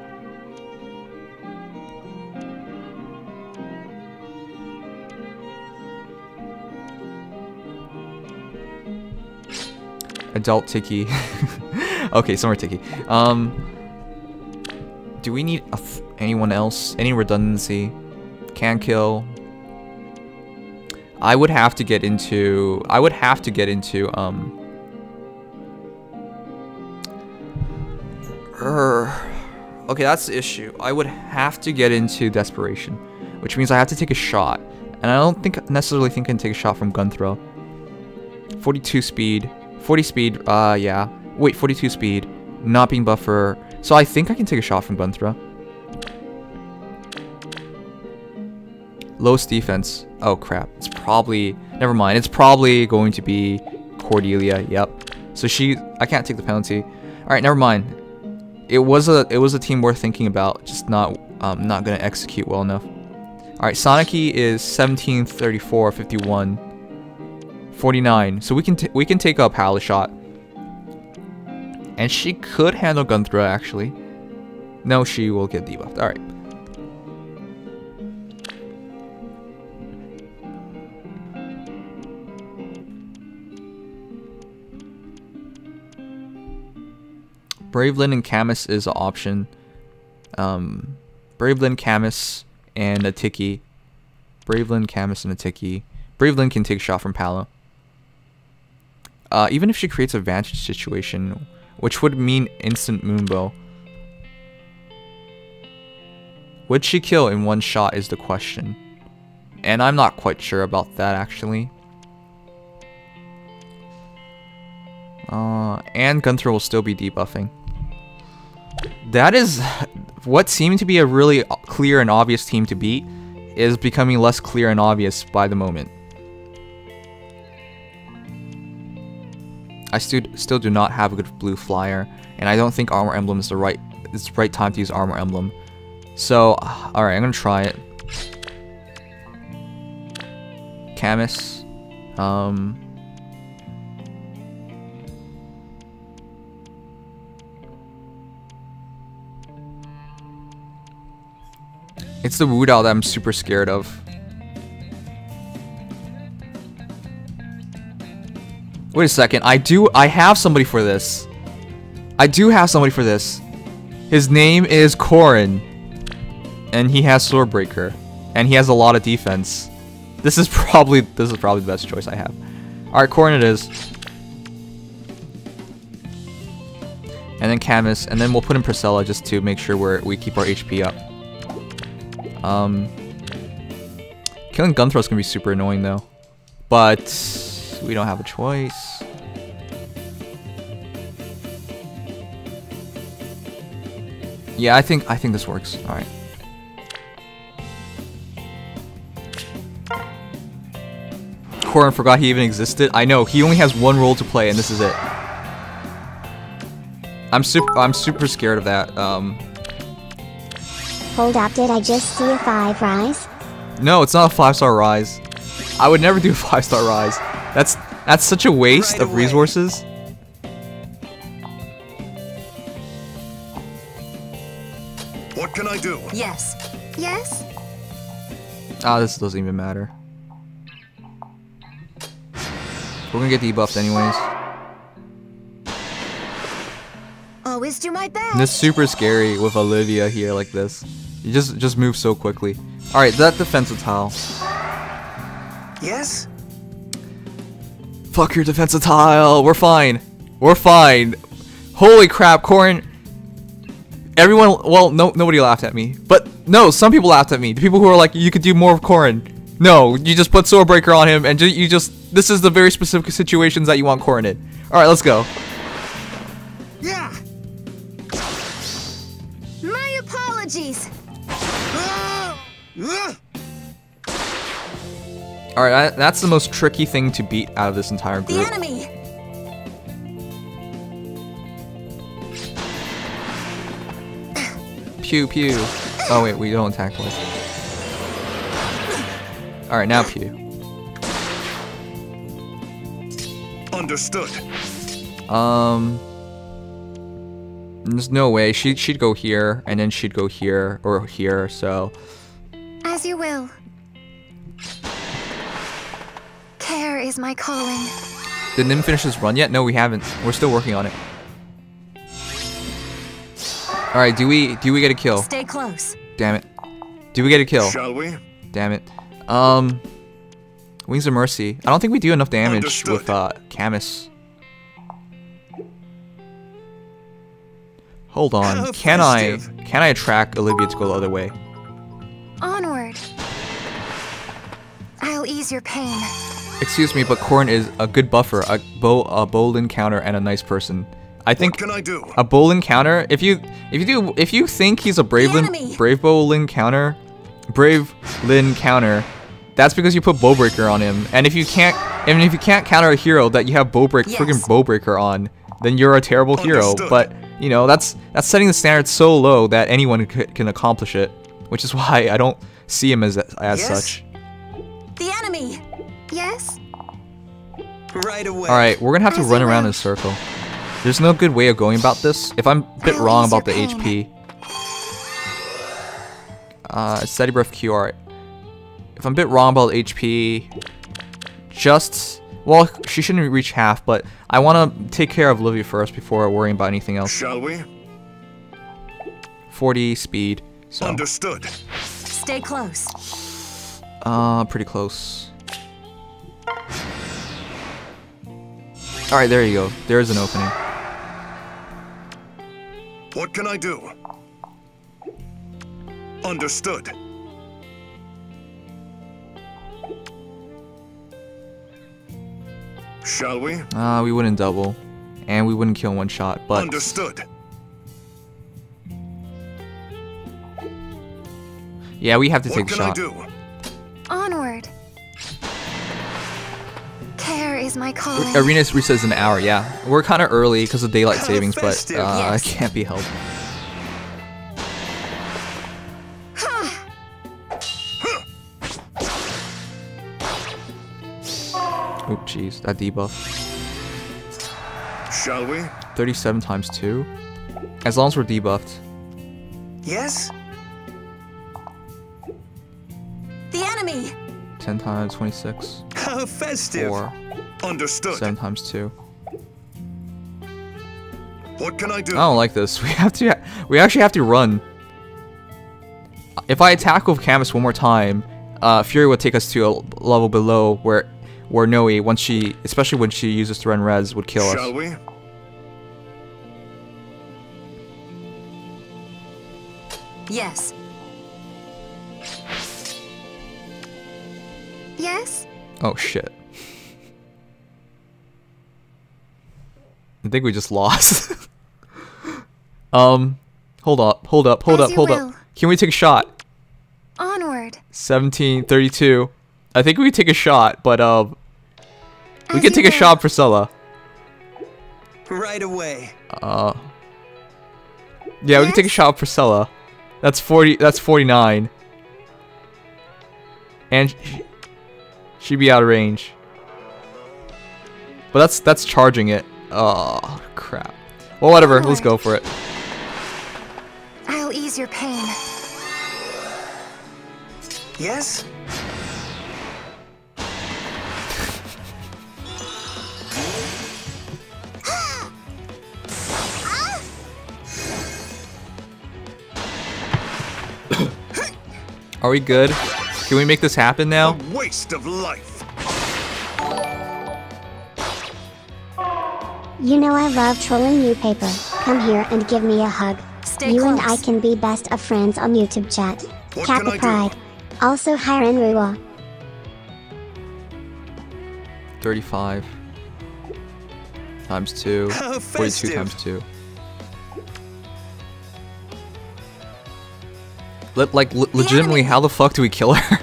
Adult Tiki. Okay, Summer Tiki. Do we need anyone else? Any redundancy? Can kill. I would have to get into. Okay, that's the issue. I would have to get into desperation, which means I have to take a shot, and I don't necessarily think I can take a shot from gun throw. 42 speed, 40 speed. Yeah. Wait, 42 speed, not being buffer. So I think I can take a shot from gun throw. Lowest defense. Oh crap. It's probably. Never mind. It's probably going to be Cordelia. Yep. So I can't take the penalty. All right. Never mind. It was a team worth thinking about. Just not gonna execute well enough. All right. Soniki is 17, 34, 51, 49. So we can take up Pala shot. And she could handle gun throw actually. No, she will get debuffed. All right. Bravelyn and Camus is an option. Bravelyn, Camus, and a Tiki. Bravelyn, Camus, and a Tiki. Bravelyn can take a shot from Pala. Even if she creates a vantage situation, which would mean instant Moonbow. Would she kill in one shot is the question. And I'm not quite sure about that actually. And Gunther will still be debuffing. That is what seemed to be a really clear and obvious team to beat is becoming less clear and obvious by the moment. I still do not have a good blue flyer, and I don't think Armor Emblem is the right time to use Armor Emblem. So, alright, I'm gonna try it. Camus. It's the Wudao that I'm super scared of. Wait a second, I have somebody for this. I do have somebody for this. His name is Soren. And he has Swordbreaker. And he has a lot of defense. This is probably the best choice I have. Alright, Soren it is. And then Camus, and then we'll put in Priscilla just to make sure we keep our HP up. Killing Gunthrow is gonna be super annoying though. But we don't have a choice. Yeah, I think this works. Alright. Soren forgot he even existed. I know, he only has one role to play and this is it. I'm super scared of that. Hold up, did I just see a 5 rise? No, it's not a 5-star rise. I would never do a 5-star rise. That's such a waste of resources. What can I do? Yes. Yes? Ah, this doesn't even matter. We're gonna get debuffed anyways. Always do my best. And it's super scary with Olivia here like this. You just move so quickly. Alright, that defensive tile. Yes? Fuck your defensive tile. We're fine. We're fine. Holy crap, Soren. Everyone, well, nobody laughed at me. But no, some people laughed at me. The people who are like, you could do more of Korin. No, you just put Sword Breaker on him, and this is the very specific situations that you want Korin in. Alright, let's go. Yeah. My apologies. Alright, that's the most tricky thing to beat out of this entire The group. enemy. Pew pew. Oh wait, we don't attack twice. Alright, now pew. Understood. There's no way. She'd go here, and then she'd go here, or here, so... As you will. Care is my calling. Did Nim finish this run yet? No, we haven't. We're still working on it. Alright, do we get a kill? Stay close. Damn it. Do we get a kill? Shall we? Damn it. Wings of Mercy. I don't think we do enough damage Understood. with Camus. Hold on. How Can I festive. attract Olivia to go the other way? Onward. I'll ease your pain. Excuse me, but Korin is a good buffer, a bold encounter, and a nice person. I think What can I do? a bold encounter. If you think he's a brave enemy. bold encounter, that's because you put Bowbreaker on him. And if you can't counter a hero that you have friggin' Bowbreaker on, then you're a terrible hero. Understood. But you know that's setting the standard so low that anyone can accomplish it, which is why I don't see him as Yes? such. The enemy. Yes? Right away. All right, we're gonna have to As run you around will. in a circle. There's no good way of going about this. If I'm a bit I'll wrong ease about the your HP, steady breath Q. Alright. If I'm a bit wrong about HP, well, she shouldn't reach half, but I want to take care of Olivia first before worrying about anything else. Shall we? 40 speed, so Understood. Stay close. pretty close. All right, there you go. There's an opening. What can I do? Understood. Shall we? We wouldn't double, and we wouldn't kill one shot, but Understood. yeah, we have to take What the can I shot. do? Onward. Care is my calling. Arena resets in an hour. Yeah, we're kind of early because of daylight How savings, but festive. Yes. it can't be helped. Oh jeez, that debuff. Shall we? 37 times 2. As long as we're debuffed. Yes? The enemy. 10 times 26. How festive. 4. Understood. 7 times 2. What can I do? I don't like this. We actually have to run. If I attack with Camus one more time, Fury would take us to a level below where Noe, especially when she uses to run res, would kill Shall us. we? Yes. Yes? Oh shit. I think we just lost. Hold up. As you will. Can we take a shot? Onward. 1732. I think we could take a shot, but we As can you take a will. shot for Priscilla. Right away. Yeah, we can take a Yes? shot for Priscilla. That's 40. That's 49. And she'd be out of range. But that's charging it. Oh crap. Well, whatever. Let's go for it. I'll ease your pain. Yes? Are we good? Can we make this happen now? A waste of life. You know I love trolling you, Paper. Come here and give me a hug. Stay You close. and I can be best of friends on YouTube chat. What can Kappa I do? Pride. Also Hiren Ruwa. 35 times 2. How 42 festive. times 2. Legitimately, how the fuck do we kill her?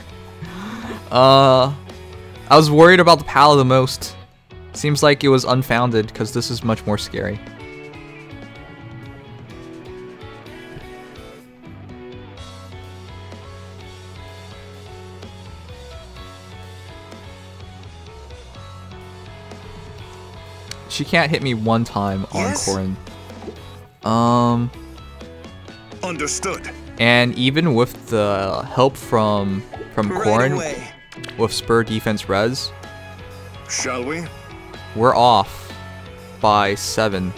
I was worried about the pal the most. Seems like it was unfounded, because this is much more scary. She can't hit me one time on Yes? Corin. Understood. And even with the help from Right Corin, away. with Spur Defense Res, Shall we? we're off by 7.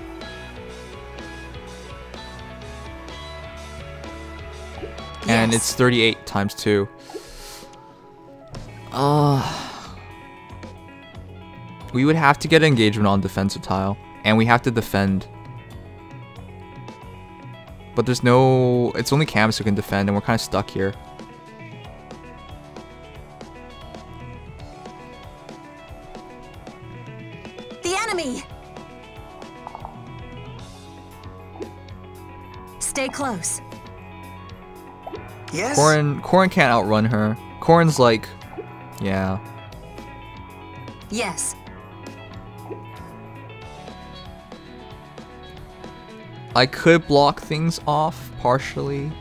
And Yes. it's 38 times 2. We would have to get engagement on defensive tile, and we have to defend. But there's no... It's only Camus who can defend, and we're kind of stuck here. The enemy! Stay close. Yes? Corin can't outrun her. Corin's like... Yeah. Yes. I could block things off partially.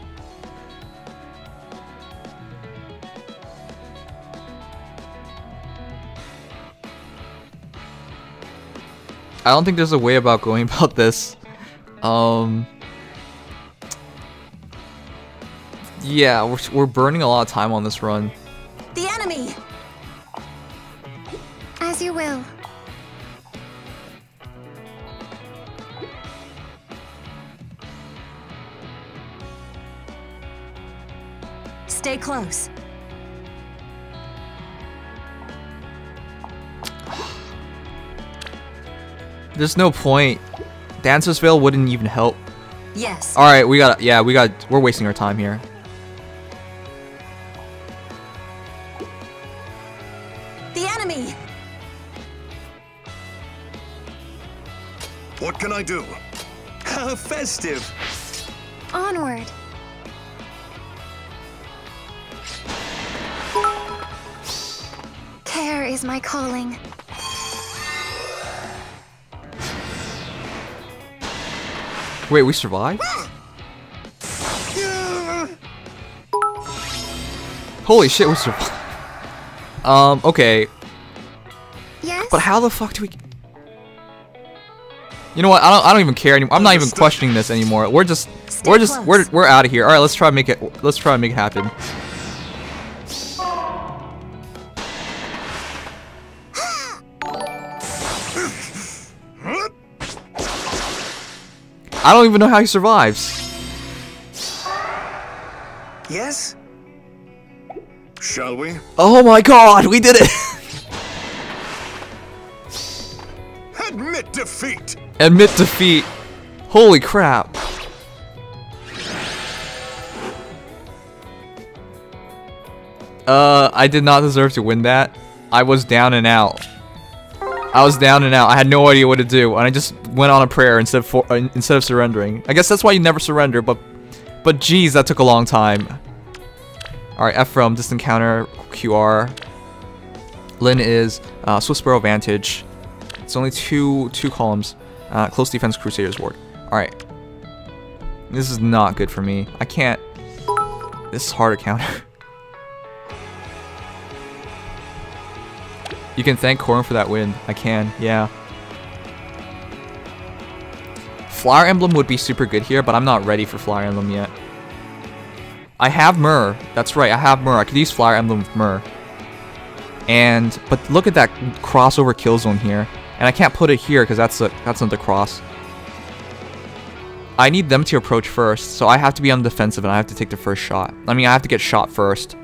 I don't think there's a way about going about this. Yeah, we're burning a lot of time on this run. The enemy! As you will. Stay close. There's no point. Dancer's Veil wouldn't even help. Yes. Alright, we're wasting our time here. The enemy! What can I do? How festive. Onward. Care is my calling. Wait, we survived? Holy shit, we survived. Okay. Yes? But how the fuck do we... You know what? I don't even care anymore. I'm not even questioning this anymore. We're out of here. All right, let's try and make it. Let's try and make it happen. I don't even know how he survives. Yes? Shall we? Oh my god, we did it! Admit defeat. Admit defeat. Holy crap. I did not deserve to win that. I was down and out. I had no idea what to do, and I just went on a prayer instead of surrendering. I guess that's why you never surrender, but geez, that took a long time. Alright, Ephraim, distant counter, QR. Lin is Swift Sparrow Vantage. It's only two columns. Close Defense Crusader's Ward. Alright. This is not good for me. I can't... This is hard to counter. You can thank Corin for that win. I can, yeah. Fire Emblem would be super good here, but I'm not ready for Fire Emblem yet. I have Myrrh. That's right, I have Myrrh. I could use Fire Emblem with Myrrh. But look at that crossover kill zone here. And I can't put it here because that's not the cross. I need them to approach first, so I have to be on the defensive and I have to take the first shot. I mean, I have to get shot first.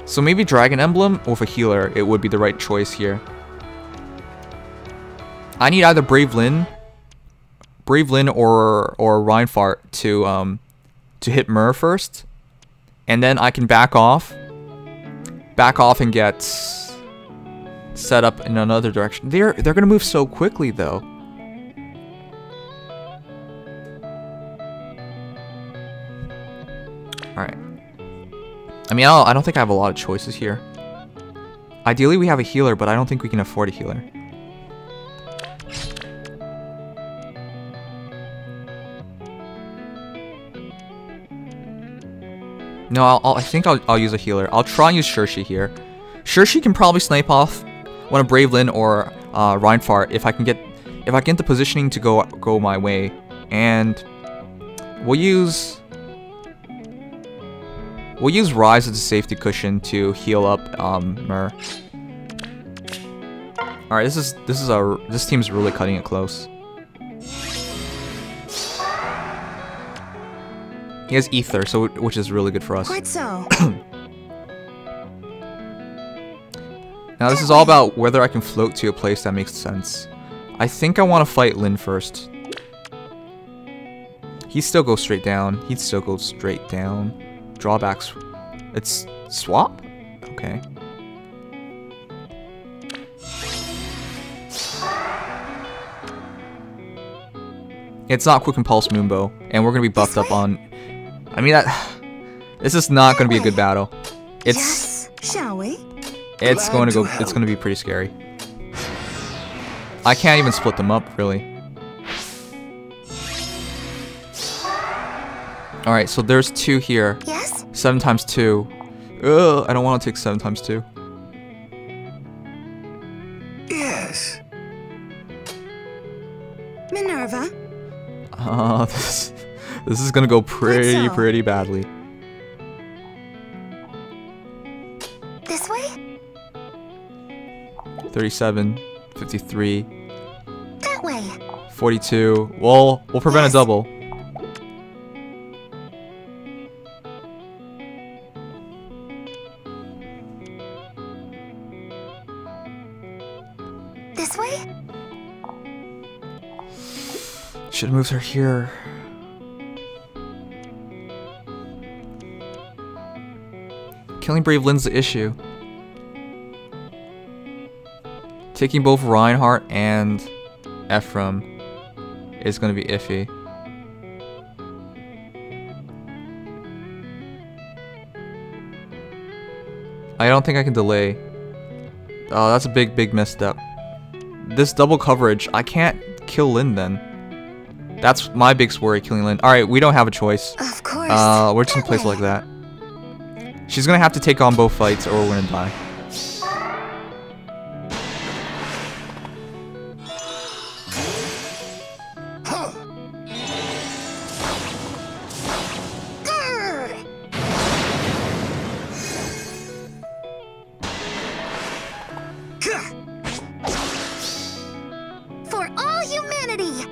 So maybe Dragon Emblem with a healer, it would be the right choice here. I need either Brave Lyn Brave Lynn or Reinhardt to hit Myrrh first, and then I can back off and get set up in another direction. They're gonna move so quickly though. All right. I mean, I don't think I have a lot of choices here. Ideally, we have a healer, but I don't think we can afford a healer. No, I think I'll use a healer. I'll try and use Shershi here. Shershi can probably snipe off one of Brave Lynn or Reinhardt if I can get the positioning to go my way, and we'll use Rise as a safety cushion to heal up Myrrh. All right, this team's really cutting it close. He has Ether, which is really good for us. Quite so. Now this is all about whether I can float to a place that makes sense. I think I want to fight Lynn first. He still goes straight down. He'd still go straight down. Drawbacks. It's swap? Okay. It's not Quick Impulse Moonbow, and we're gonna be buffed up on. I mean this is not gonna be a good battle. Yes, shall we? It's going to be pretty scary. I can't even split them up really. All right, so there's 2 here. Yes. 7 times 2. Ugh, I don't want to take 7 times 2. Yes. Minerva. This is gonna go pretty badly. This way? 37, 53, That way. 42. Well, we'll prevent a double. This way? Should have moved her here. Killing Brave Lynn's the issue. Taking both Reinhardt and Ephraim is going to be iffy. I don't think I can delay. Oh, that's a big misstep. This double coverage, I can't kill Lynn then. That's my biggest worry, killing Lynn. Alright, we don't have a choice. Of course. We're just gonna place it like that. She's gonna have to take on both fights or we're gonna die. For all humanity.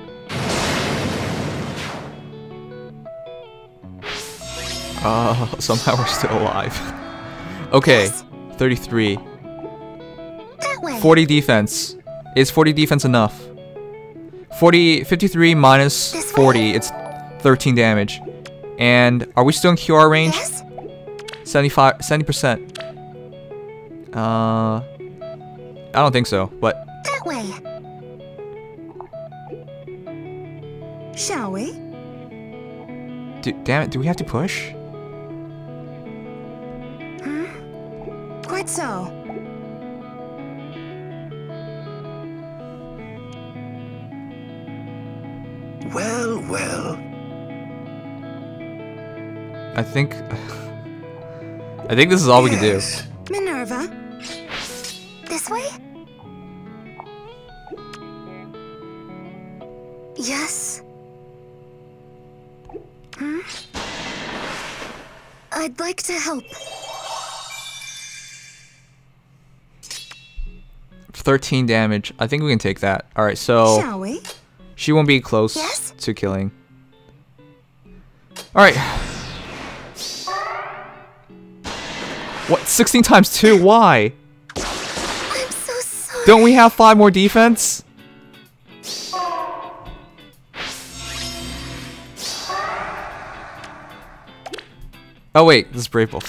Somehow we're still alive. Okay, Yes. 33. That way. 40 defense. Is 40 defense enough? 53 minus This 40, it's 13 damage. And are we still in QR range? Yes. 70%. I don't think so, but That way. Shall we? damn it, do we have to push? Quite so. Well, well. I think this is all we can do. Yes. Minerva. This way? Yes. I'd like to help. 13 damage. I think we can take that. Alright, so Shall we? she won't be close Yes? to killing. Alright. What? 16 times 2? Why? I'm so sorry. Don't we have 5 more defense? Oh wait, this is Brave Bull.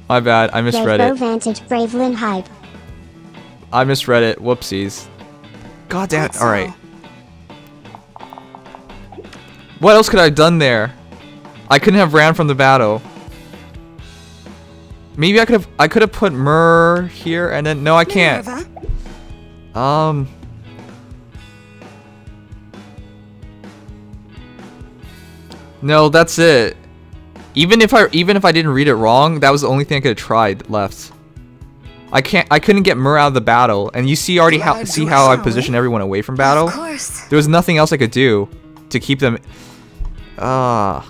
My bad, I misread Brave it. Vantage Bravelin Hype. I misread it. Whoopsies. God damn it. That's Alright. all. What else could I have done there? I couldn't have ran from the battle. Maybe I could have put Myrrh here and then no, I can't. Minerva? No, that's it. Even if I didn't read it wrong, that was the only thing I could have tried left. I couldn't get Myrrh out of the battle, and you see already how I positioned everyone away from battle. Of course. There was nothing else I could do to keep them. I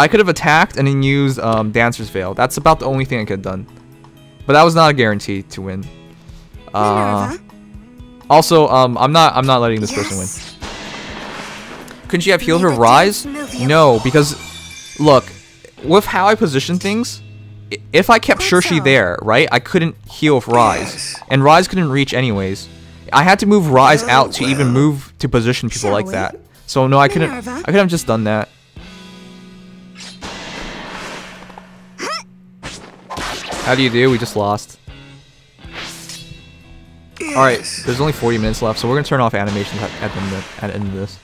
could have attacked and then used Dancer's Veil. That's about the only thing I could have done. But that was not a guarantee to win. Minerva? Also, I'm not letting this person win. Couldn't you have healed her Rise? No, because look, with how I position things, if I kept Shirshi there, right, I couldn't heal with Rise, and Rise couldn't reach anyways. I had to move Rise out to even move to position people like that. So no, I couldn't. I could have just done that. How do you do? We just lost. Yes. Alright, there's only 40 minutes left, so we're gonna turn off animations at the end of this.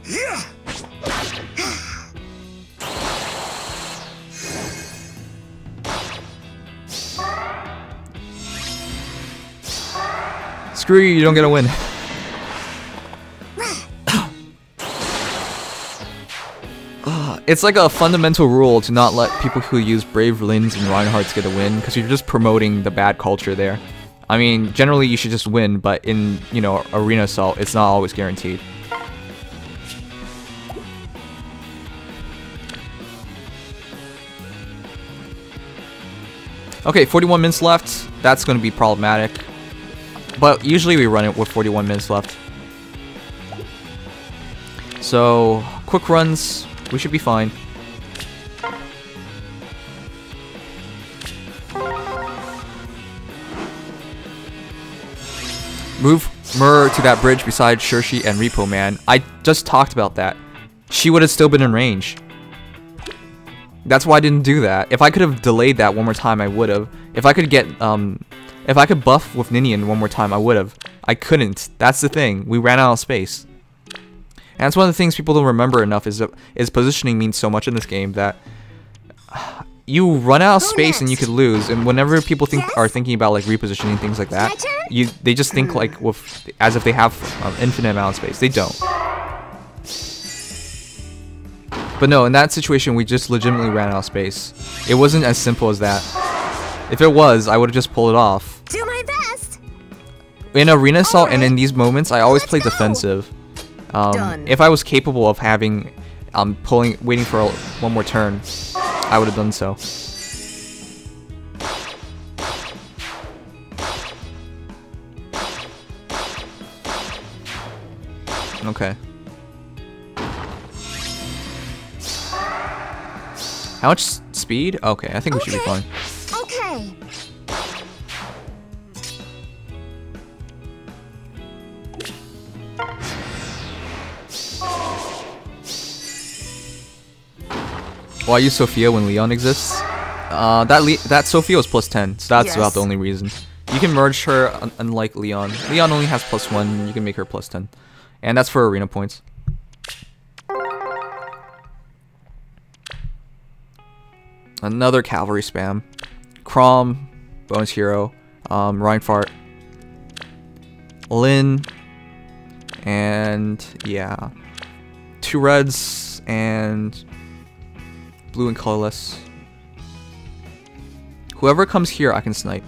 Yeah. Screw you, you don't get a win. It's like a fundamental rule to not let people who use Brave Lins and Reinhardts get a win, because you're just promoting the bad culture there. I mean, generally you should just win, but in, you know, Arena Assault, it's not always guaranteed. Okay, 41 minutes left. That's going to be problematic. But usually we run it with 41 minutes left. So, quick runs. We should be fine. Move Myrrh to that bridge beside Shirshi and Repo Man. I just talked about that. She would have still been in range. That's why I didn't do that. If I could have delayed that one more time, I would have. If I could get, if I could buff with Ninian one more time, I would have. I couldn't. That's the thing. We ran out of space. And that's one of the things people don't remember enough is positioning means so much in this game that you run out of space and you could lose. And whenever people are thinking about like repositioning things like that, they just think like as if they have infinite amount of space. They don't. But no, in that situation, we just legitimately ran out of space. It wasn't as simple as that. If it was, I would have just pulled it off. Do my best. In Arena Assault and in these moments, I always play defensive. If I was capable of having, waiting for one more turn, I would have done so. Okay. How much speed? Okay, I think we should be fine. Okay. Why use Sophia when Leon exists? That Sophia was +10, so that's about the only reason. You can merge her unlike Leon. Leon only has +1, you can make her +10. And that's for arena points. Another cavalry spam. Chrom, bonus hero, Reinhardt, Lin, and yeah, 2 reds and blue and colorless. Whoever comes here, I can snipe,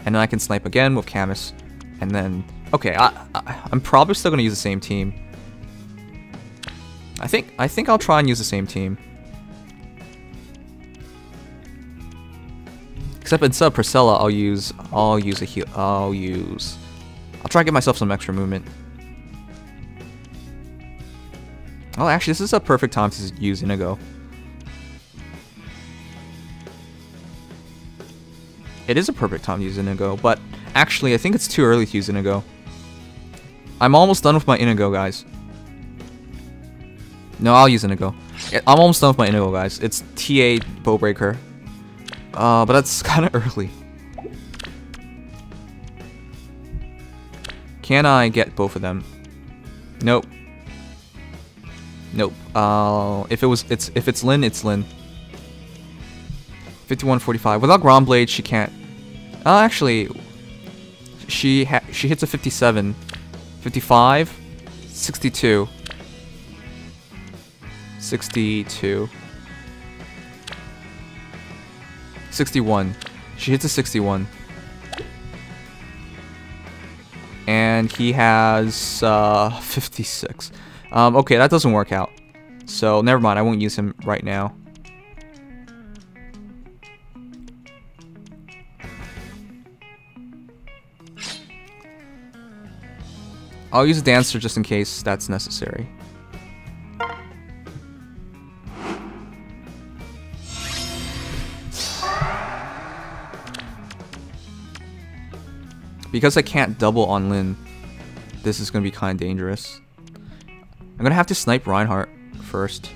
and then I can snipe again with Camus, and then okay, I'm probably still gonna use the same team. I think I'll try and use the same team. Except instead of Priscilla, I'll try and get myself some extra movement. Oh, actually, this is a perfect time to use Inigo. It is a perfect time to use Inigo, but Actually, I think it's too early to use Inigo. I'm almost done with my Inigo, guys. No, I'll use Inigo. I'm almost done with my Inigo, guys. It's TA Bowbreaker. But that's kind of early. Can I get both of them? Nope. Nope. If it's Lyn, it's Lyn. 51-45. Without Ground Blade, she can't. Actually, she hits a 57, 55, 62, 62, 61. She hits a 61. And he has 56. Okay, that doesn't work out. So never mind. I won't use him right now. I'll use a Dancer just in case that's necessary. Because I can't double on Lyn, this is going to be kind of dangerous. I'm going to have to snipe Reinhardt first.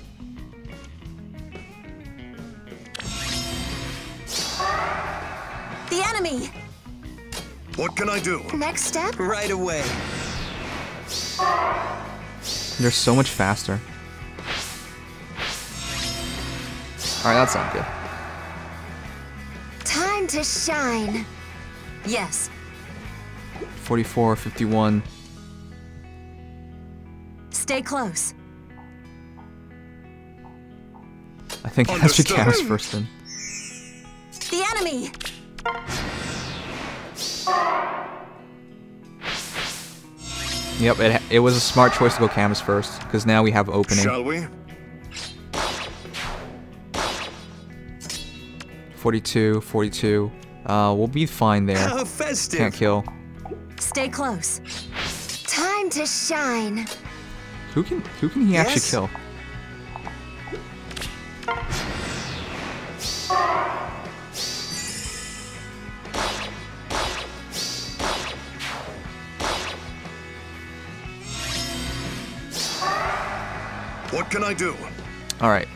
The enemy! What can I do? Next step? Right away. They're so much faster. Alright, that's not good. Time to shine. Yes. 44, 51. Stay close. I think it has to be Camus first then. The enemy! Yep, it was a smart choice to go Camus first, because now we have opening. Shall we? 42, 42. We'll be fine there. How festive. Can't kill. Stay close. Time to shine. Who can he actually Yes? kill? What can I do? Alright.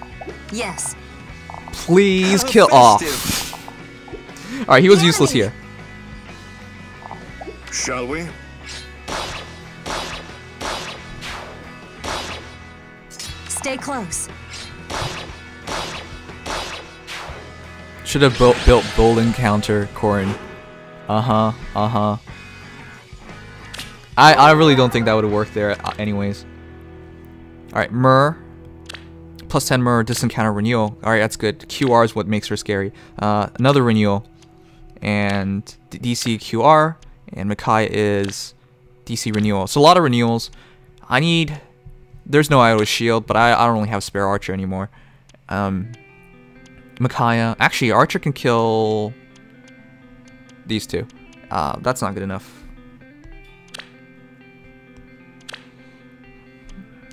Yes. Please How kill off. festive. Alright, he was useless here. Shall we? Stay close. Should have built Bolden counter Corrin. Uh-huh. I really don't think that would have worked there anyways. Alright, Myrrh. Plus 10 Myrrh, distant counter renewal. Alright, that's good. QR is what makes her scary. Another renewal. And DC QR. And Micaiah is DC renewal. So a lot of renewals. There's no Iota shield, but I don't really have spare Archer anymore. Micaiah. Actually, Archer can kill these two. That's not good enough.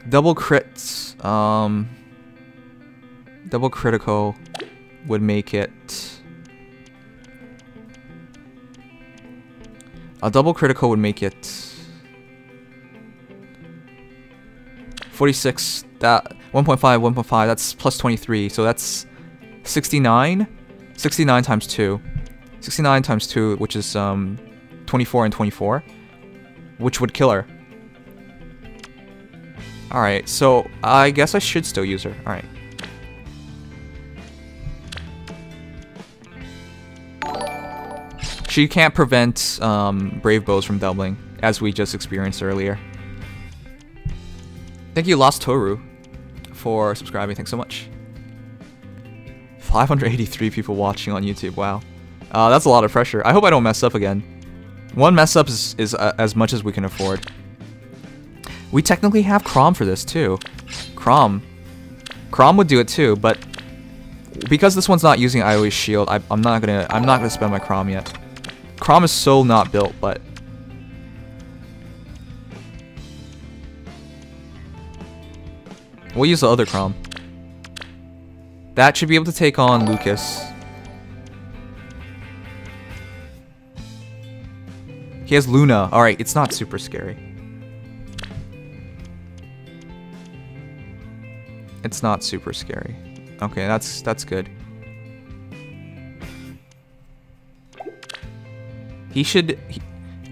Double crits. Double critical would make it. A double critical would make it 46. That 1.5, 1.5. That's plus 23. So that's 69. 69 times 2. 69 times 2, which is 24 and 24, which would kill her. Alright, so I guess I should still use her. Alright. She can't prevent Brave Bows from doubling, as we just experienced earlier. Thank you, Lost Toru, for subscribing. Thanks so much. 583 people watching on YouTube. Wow. That's a lot of pressure. I hope I don't mess up again. One mess up is as much as we can afford. We technically have Crom for this too. Crom would do it too, but because this one's not using Ioi's shield, I'm not gonna spend my Crom yet. Crom is so not built, but we'll use the other Crom. That should be able to take on Lucas. He has Luna. Alright, it's not super scary. It's not super scary. Okay, that's good.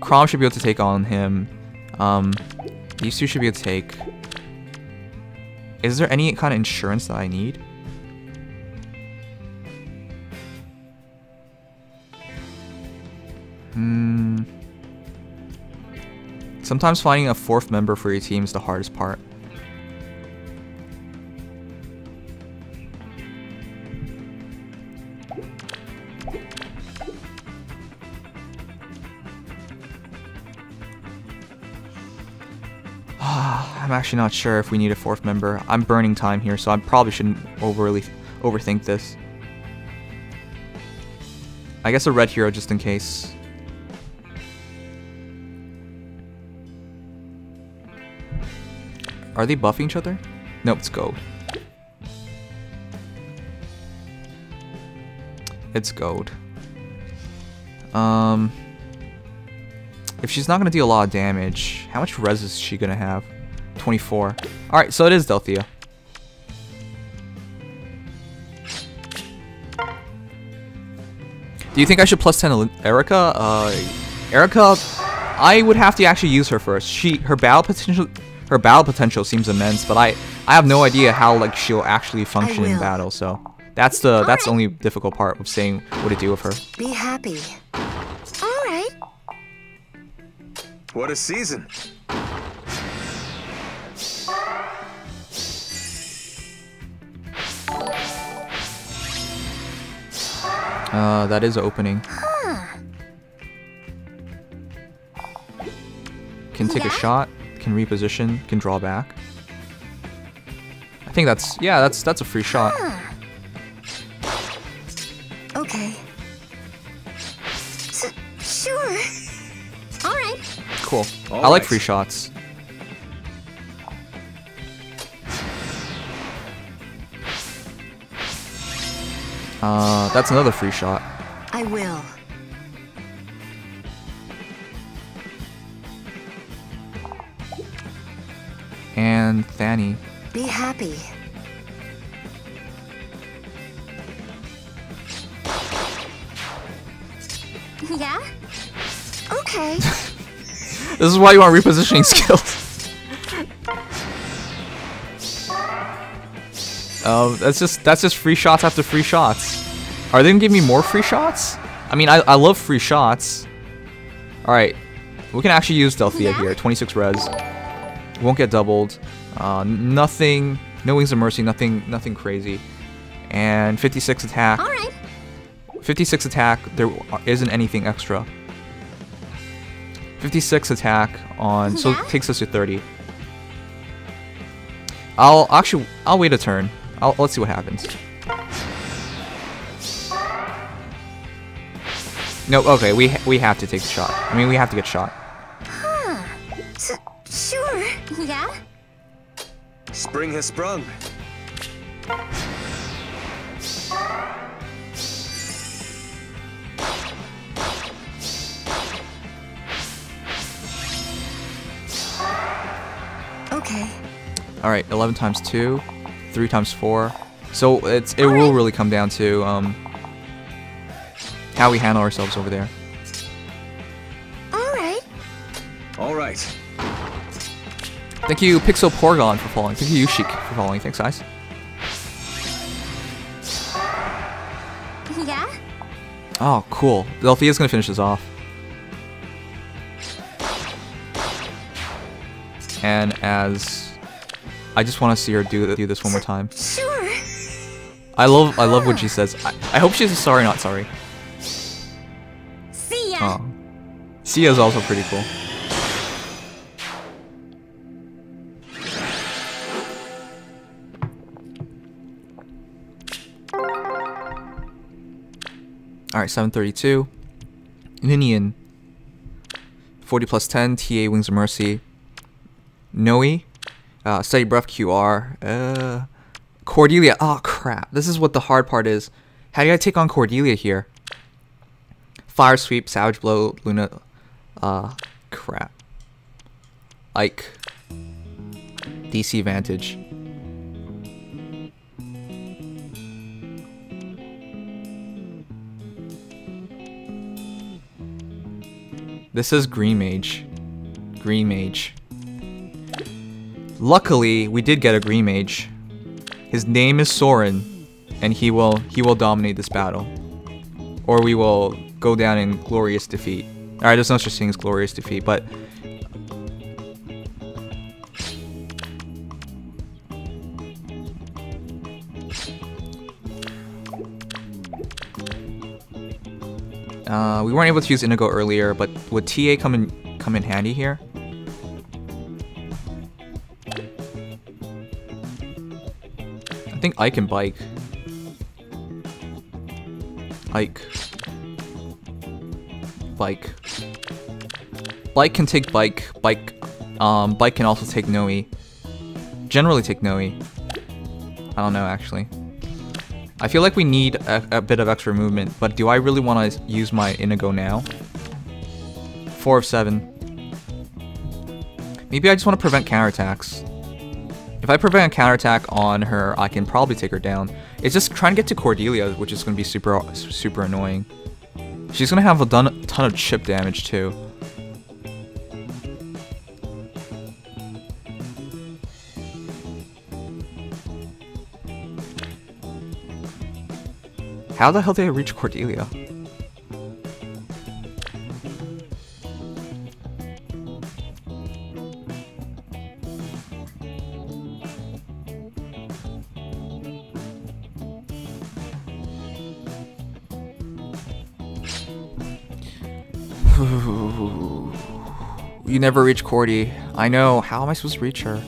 Chrom should be able to take on him. These two should be able to take. Is there any kind of insurance that I need? Sometimes finding a 4th member for your team is the hardest part. I'm actually not sure if we need a 4th member. I'm burning time here, so I probably shouldn't overthink this. I guess a red hero just in case. Are they buffing each other? Nope, it's gold. It's gold. If she's not gonna deal a lot of damage, how much res is she gonna have? 24. Alright, so it is Delthea. Do you think I should plus 10 Erica? Erica, I would have to actually use her first. Her battle potential seems immense, but I have no idea how like she'll actually function in battle. So that's the only difficult part of saying what to do with her. Be happy. All right. What a season. That is opening. Can take a shot, can reposition, can draw back. I think that's a free shot. Okay. Sure. All right. Cool. I like free shots. That's another free shot. I will. And Fanny. Be happy. Yeah? Okay. This is why you want repositioning skills. That's just free shots after free shots. Are they gonna give me more free shots? I mean, I love free shots. Alright. We can actually use Delthea here. 26 res. Won't get doubled. Nothing. No Wings of Mercy. Nothing crazy. And 56 attack. All right. 56 attack. There isn't anything extra. 56 attack on. So it takes us to 30. I'll wait a turn. Let's see what happens. No, okay, we have to take the shot. I mean, we have to get shot. Sure. Yeah? Spring has sprung. Okay. All right, 11 times 2, 3 times 4. So it will really come down to how we handle ourselves over there. All right. All right. Thank you, Pixel Porgon, for following. Thank you, Yushik, for following. Thanks, guys. Yeah? Oh, cool. Delthea's gonna finish this off. And as I just want to see her do this one more time. Sure. I love what she says. I hope she's sorry, not sorry. See ya. Oh. Sia's also pretty cool. Alright, 732. Ninian. 40 plus 10. TA Wings of Mercy. Noe. Steady Breath QR. Cordelia. Oh, crap. This is what the hard part is. How do I take on Cordelia here? Fire Sweep, Savage Blow, Luna. Crap. Ike. DC Vantage. This is Green Mage. Green Mage. Luckily, we did get a Green Mage. His name is Soren, and he will dominate this battle. Or we will go down in glorious defeat. Alright, there's no such thing as glorious defeat, but we weren't able to use Indigo earlier, but would TA come in handy here? I think Ike and Bike. Ike. Bike. Bike can take Bike. Bike can also take Noe. Generally take Noe. I don't know, actually. I feel like we need a bit of extra movement, but do I really want to use my Inigo now? 4 of 7. Maybe I just want to prevent counterattacks. If I prevent a counterattack on her, I can probably take her down. It's just trying to get to Cordelia, which is going to be super annoying. She's going to have a ton of chip damage too. How the hell did I reach Cordelia? You never reach Cordy. I know. How am I supposed to reach her?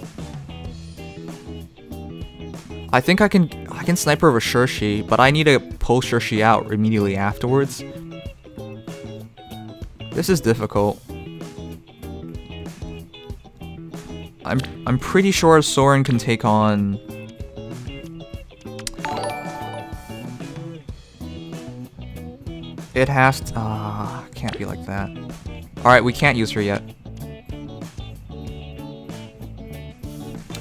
I think I can snipe her with Shirshi, but I need to pull Shirshi out immediately afterwards. This is difficult. I'm pretty sure Soren can take on it has to can't be like that. Alright, we can't use her yet.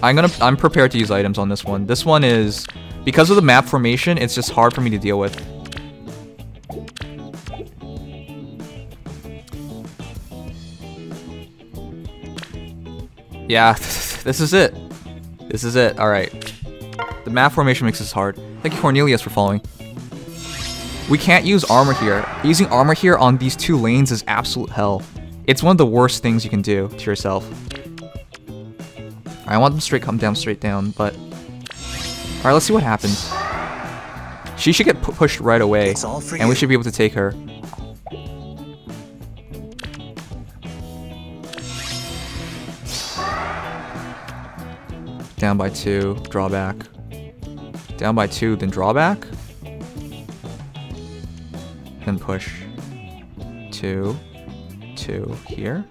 I'm prepared to use items on this one. This one is, because of the map formation, it's just hard for me to deal with. Yeah, this is it. This is it. Alright. The map formation makes this hard. Thank you, Cornelius, for following. We can't use armor here. Using armor here on these two lanes is absolute hell. It's one of the worst things you can do to yourself. I want them straight come down, straight down, but... Alright, let's see what happens. She should get pushed right away, and we should be able to take her. Down by 2, drawback. Down by 2, then drawback. Then push. 2, 2 here.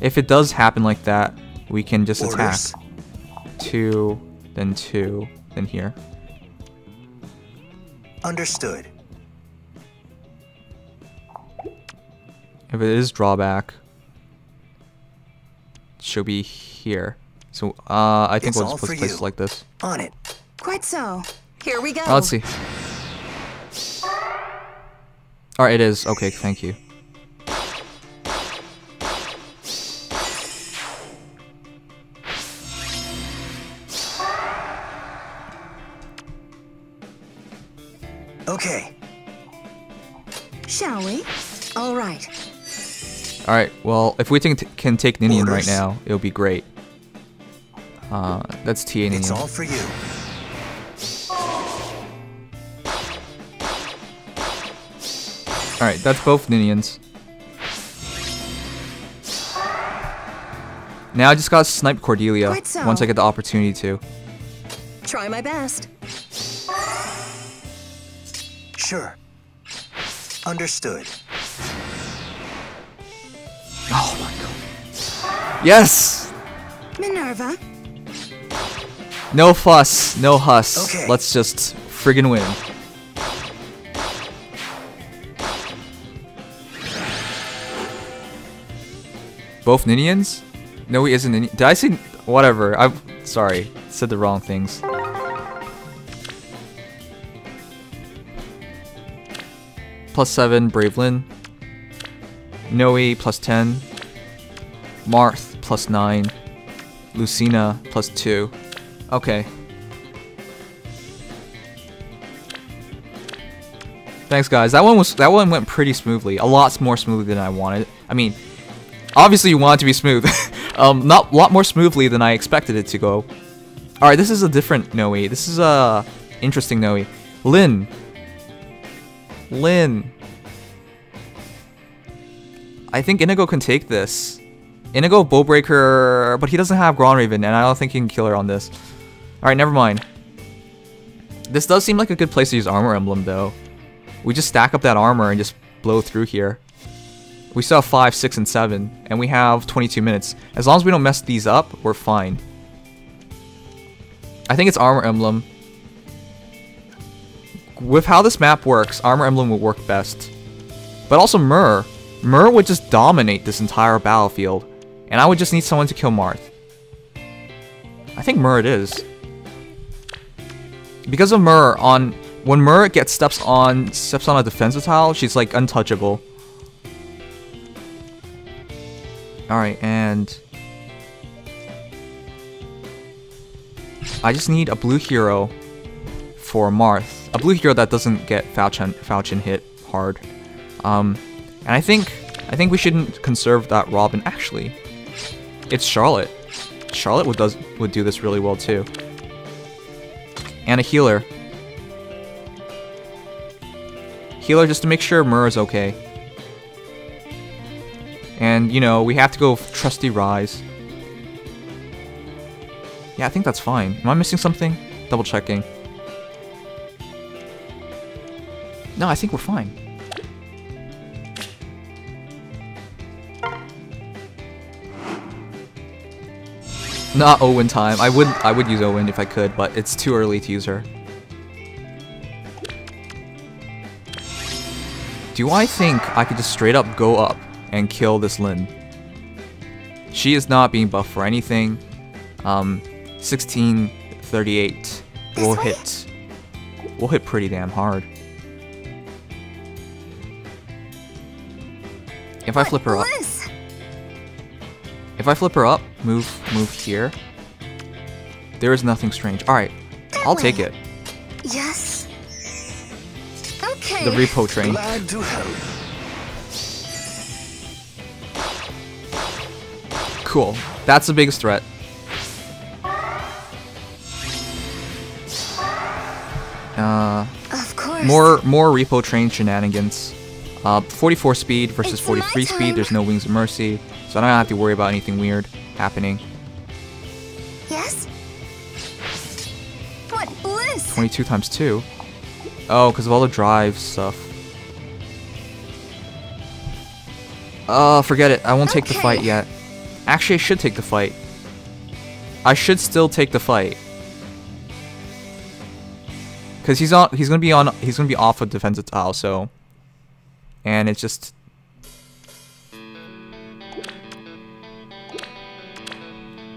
If it does happen like that, we can just attack. 2, then here. Understood. If it is drawback, she'll be here. So, I think we'll just place it like this. On it. Quite so. Here we go. Let's see. Alright, it is. Okay, thank you. Okay. Shall we? All right. Alright, well, if we can take Ninian right now, it'll be great. That's TA Ninian. It's all for you. Alright, that's both Ninians. Now I just gotta snipe Cordelia once I get the opportunity to. Try my best. Sure. Understood. Oh my god. Yes! Minerva. No fuss, no huss. Okay. Let's just friggin' win. Both Ninians? No, he isn't. Did I say whatever? I'm sorry. Said the wrong things. +7 Bravelyn. Noe +10. Marth +9. Lucina +2. Okay. Thanks, guys. That one went pretty smoothly. A lot more smoothly than I wanted. I mean, obviously you want it to be smooth. Not a lot more smoothly than I expected it to go. All right, this is a different Noe. This is a interesting Noe. Lin. I think Inigo can take this. Inigo Bowbreaker, but he doesn't have Grandraven, and I don't think he can kill her on this. All right, never mind. This does seem like a good place to use Armor Emblem, though. We just stack up that armor and just blow through here. We still have 5, 6, and 7, and we have 22 minutes. As long as we don't mess these up, we're fine. I think it's Armor Emblem. With how this map works, Armor Emblem would work best. But also Myrrh. Myrrh would just dominate this entire battlefield, and I would just need someone to kill Marth. I think Myrrh it is. Because of Myrrh, when Myrrh steps on a defensive tile, she's like untouchable. Alright, and I just need a blue hero for Marth. A blue hero that doesn't get Falchion hit hard. And I think we shouldn't conserve that Robin. Actually, it's Charlotte. Charlotte would do this really well too. And a healer. Healer just to make sure Myrrh is okay. And you know, we have to go trusty Rise. Yeah, I think that's fine. Am I missing something? Double checking. No, I think we're fine. Not Owen time. I would use Owen if I could, but it's too early to use her. Do I think I could just straight up go up and kill this Lin? She is not being buffed for anything. 1638 will hit. We'll hit pretty damn hard. If I flip her up. If I flip her up, move here. There is nothing strange. Alright, I'll take it. Yes. Okay. The repo train. Glad to help. Cool. That's the biggest threat. Of course. More repo train shenanigans. 44 speed versus It's 43 my speed. time. There's no Wings of Mercy, so I don't have to worry about anything weird happening. Yes. What bliss! 22 times 2. Oh, because of all the drive stuff. Forget it. I won't take the Okay. fight yet. Actually, I should take the fight. I should still take the fight. Cause he's gonna be off of defensive tile, so. And it's just.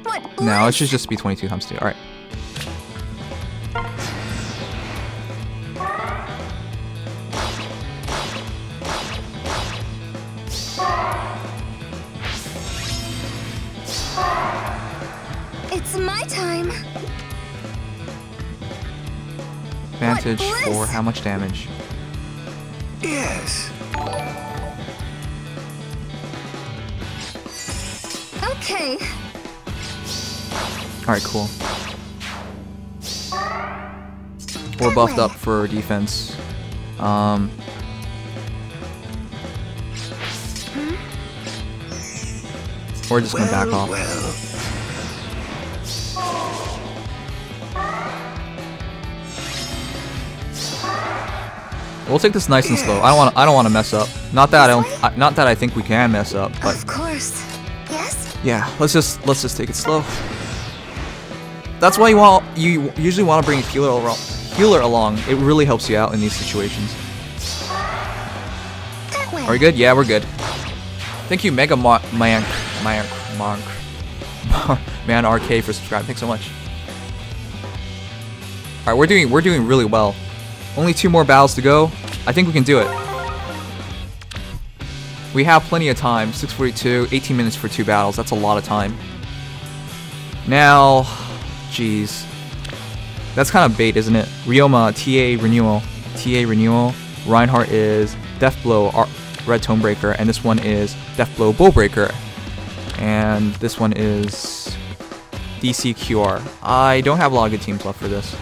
What No, it bliss! should just be 22 times 2. Alright. It's my time. Advantage What for bliss! how much damage? Yes. Okay. Alright, cool. We're buffed up for defense. We're just gonna back off. Well. We'll take this nice and slow. I don't want to mess up. Not that I think we can mess up, but Of course. Yes. yeah, let's just take it slow. That's why you usually want to bring a healer along. It really helps you out in these situations. That way. Are we good? Yeah, we're good. Thank you, Mega Mank Man RK for subscribing. Thanks so much. All right, we're doing really well. Only 2 more battles to go. I think we can do it. We have plenty of time. 6:42, 18 minutes for 2 battles. That's a lot of time. Now, jeez, that's kind of bait, isn't it? Ryoma, TA renewal. Reinhardt is Death Blow, Red Tonebreaker, and this one is Death Blow, Bowbreaker, and this one is DCQR. I don't have a lot of good teams left for this.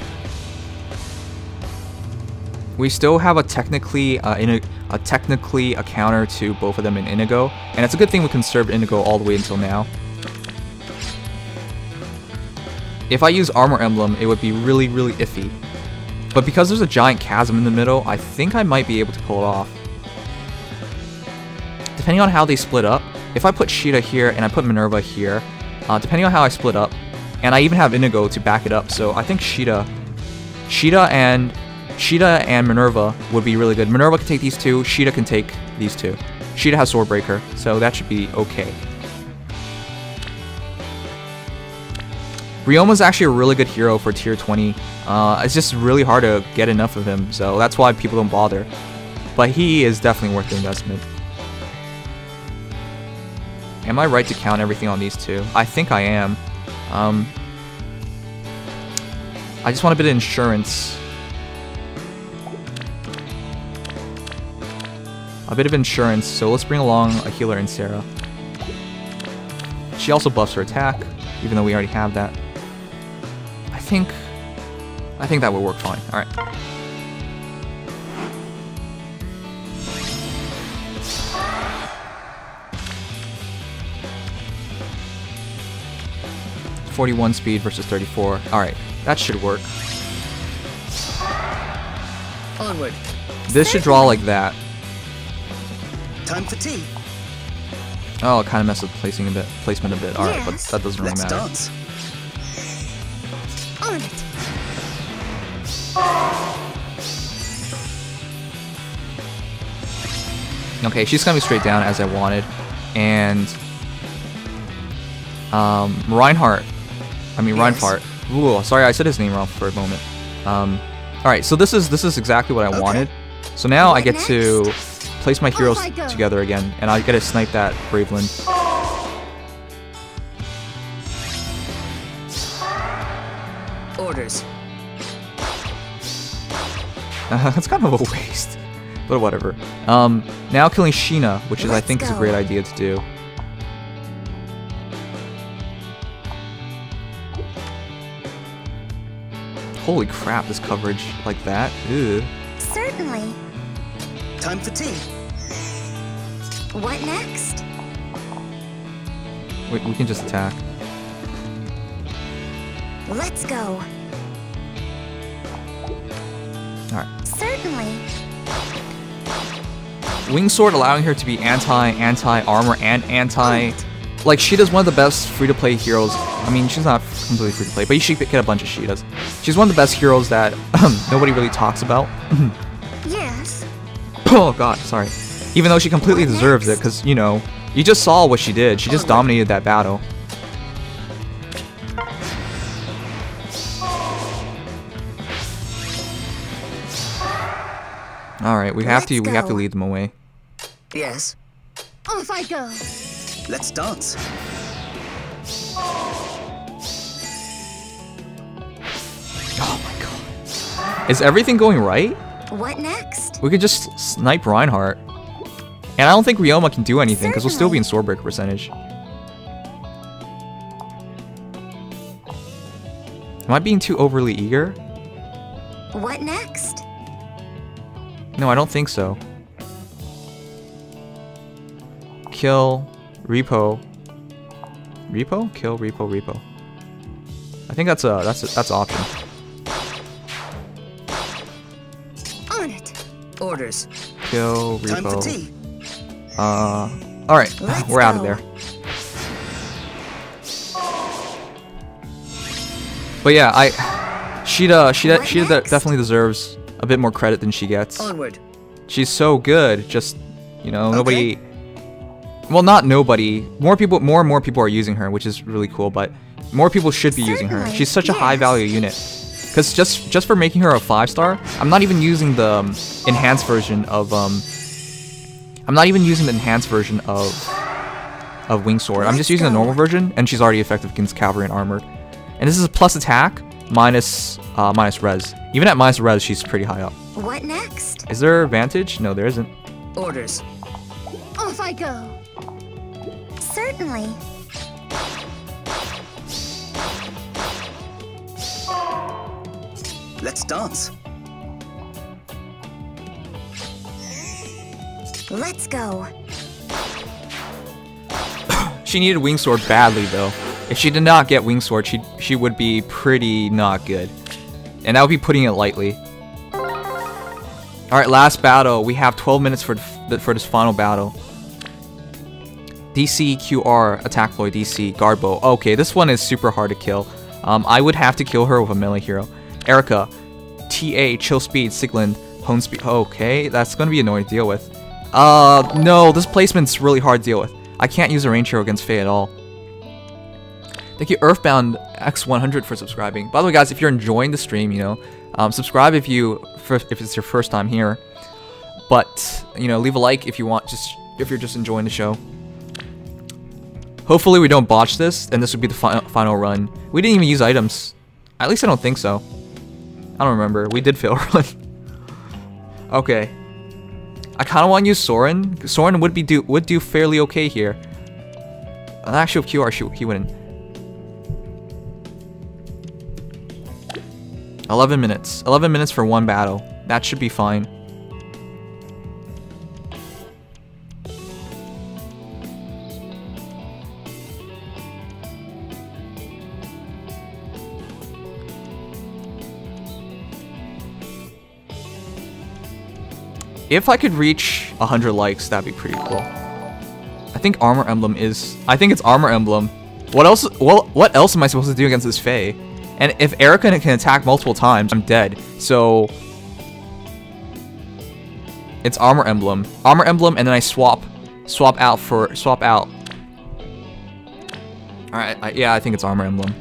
We still have a technically a counter to both of them in Inigo, and it's a good thing we conserved Inigo all the way until now. If I use Armor Emblem, it would be really, really iffy. But because there's a giant chasm in the middle, I think I might be able to pull it off. Depending on how they split up, if I put Sheeta here and I put Minerva here, depending on how I split up, and I even have Inigo to back it up, so I think Sheeta and Minerva would be really good. Minerva can take these 2, Sheeta can take these 2. Sheeta has Swordbreaker, so that should be okay. Ryoma's actually a really good hero for tier 20. It's just really hard to get enough of him, so that's why people don't bother. But he is definitely worth the investment. Am I right to count everything on these 2? I think I am. I just want a bit of insurance. A bit of insurance, so let's bring along a healer in Sarah. She also buffs her attack, even though we already have that. I think that would work fine. All right. .41 speed versus 34. All right, that should work. Onward. This should draw like that. Time for tea. Oh, it kind of messed with placement a bit. All right, but that doesn't really matter. Dance. On it. Okay, she's coming straight down as I wanted, and Reinhardt. Ooh, sorry, I said his name wrong for a moment. All right, so this is exactly what I wanted. So now I get to place my heroes together again, and I get to snipe that Braveland. Orders. That's kind of a waste, but whatever. Now killing Sheena, which I think is a great idea to do. Holy crap, this coverage like that. Ew. Certainly. Time for tea. What next? Wait, we can just attack. Let's go. Alright. Certainly. Wing Sword allowing her to be anti-armor, and anti... Like, Sheeta's one of the best free-to-play heroes. I mean, she's not completely free-to-play, but you should get a bunch of Sheetas. She's one of the best heroes that nobody really talks about. Yes. Oh god, sorry. Even though she completely deserves it, because, you know, you just saw what she did. She just dominated that battle. Alright, we have to lead them away. Yes. Off I go. Let's dance. Oh my god. Is everything going right? What next? We could just snipe Reinhardt. And I don't think Ryoma can do anything, because we'll still be in Swordbreaker percentage. Am I being too overly eager? What next? No, I don't think so. Kill, repo. Repo? Kill, repo, repo. I think that's option. On it. Orders. Kill, Time for repo. tea. Alright, we're out of there. But yeah, Sheeta definitely deserves a bit more credit than she gets. Onward. She's so good, just, you know, nobody Well, not nobody. More and more people are using her, which is really cool. But more people should be using her. Certainly, She's such a yes. high value unit. Because just for making her a 5-star, I'm not even using the enhanced version of I'm not even using the enhanced version of Wing Sword. I'm just using the normal version, and she's already effective against cavalry and armored. And this is a plus attack minus res. Even at minus res, she's pretty high up. What next? Is there advantage? No, there isn't. Orders. Off I go. Certainly. Let's dance. Let's go. She needed Wing Sword badly, though. If she did not get Wing Sword, she would be pretty not good. And that would be putting it lightly. Alright, last battle. We have 12 minutes for this final battle. DC, QR, Attack Floyd, DC, Guard Bow. Okay, this one is super hard to kill. I would have to kill her with a melee hero. Erica, TA, Chill Speed, Sigland, Hone Speed. Okay, that's going to be annoying to deal with. No, this placement's really hard to deal with. I can't use a range hero against Faye at all. Thank you, Earthbound X100 for subscribing. By the way, guys, if you're enjoying the stream, you know, subscribe if it's your first time here. But you know, leave a like if you want, if you're just enjoying the show. Hopefully, we don't botch this, and this would be the final run. We didn't even use items. At least I don't think so. I don't remember. We did fail run. Okay. I kind of want to use Soren. Soren would do fairly okay here. Actually, with QR, he wouldn't. 11 minutes. 11 minutes for one battle. That should be fine. If I could reach 100 likes, that'd be pretty cool. I think Armor Emblem is... I think it's Armor Emblem. What else? Well, what else am I supposed to do against this Faye? And if Erica can attack multiple times, I'm dead. So... it's Armor Emblem. Armor Emblem, and then I swap out. Alright, yeah, I think it's Armor Emblem.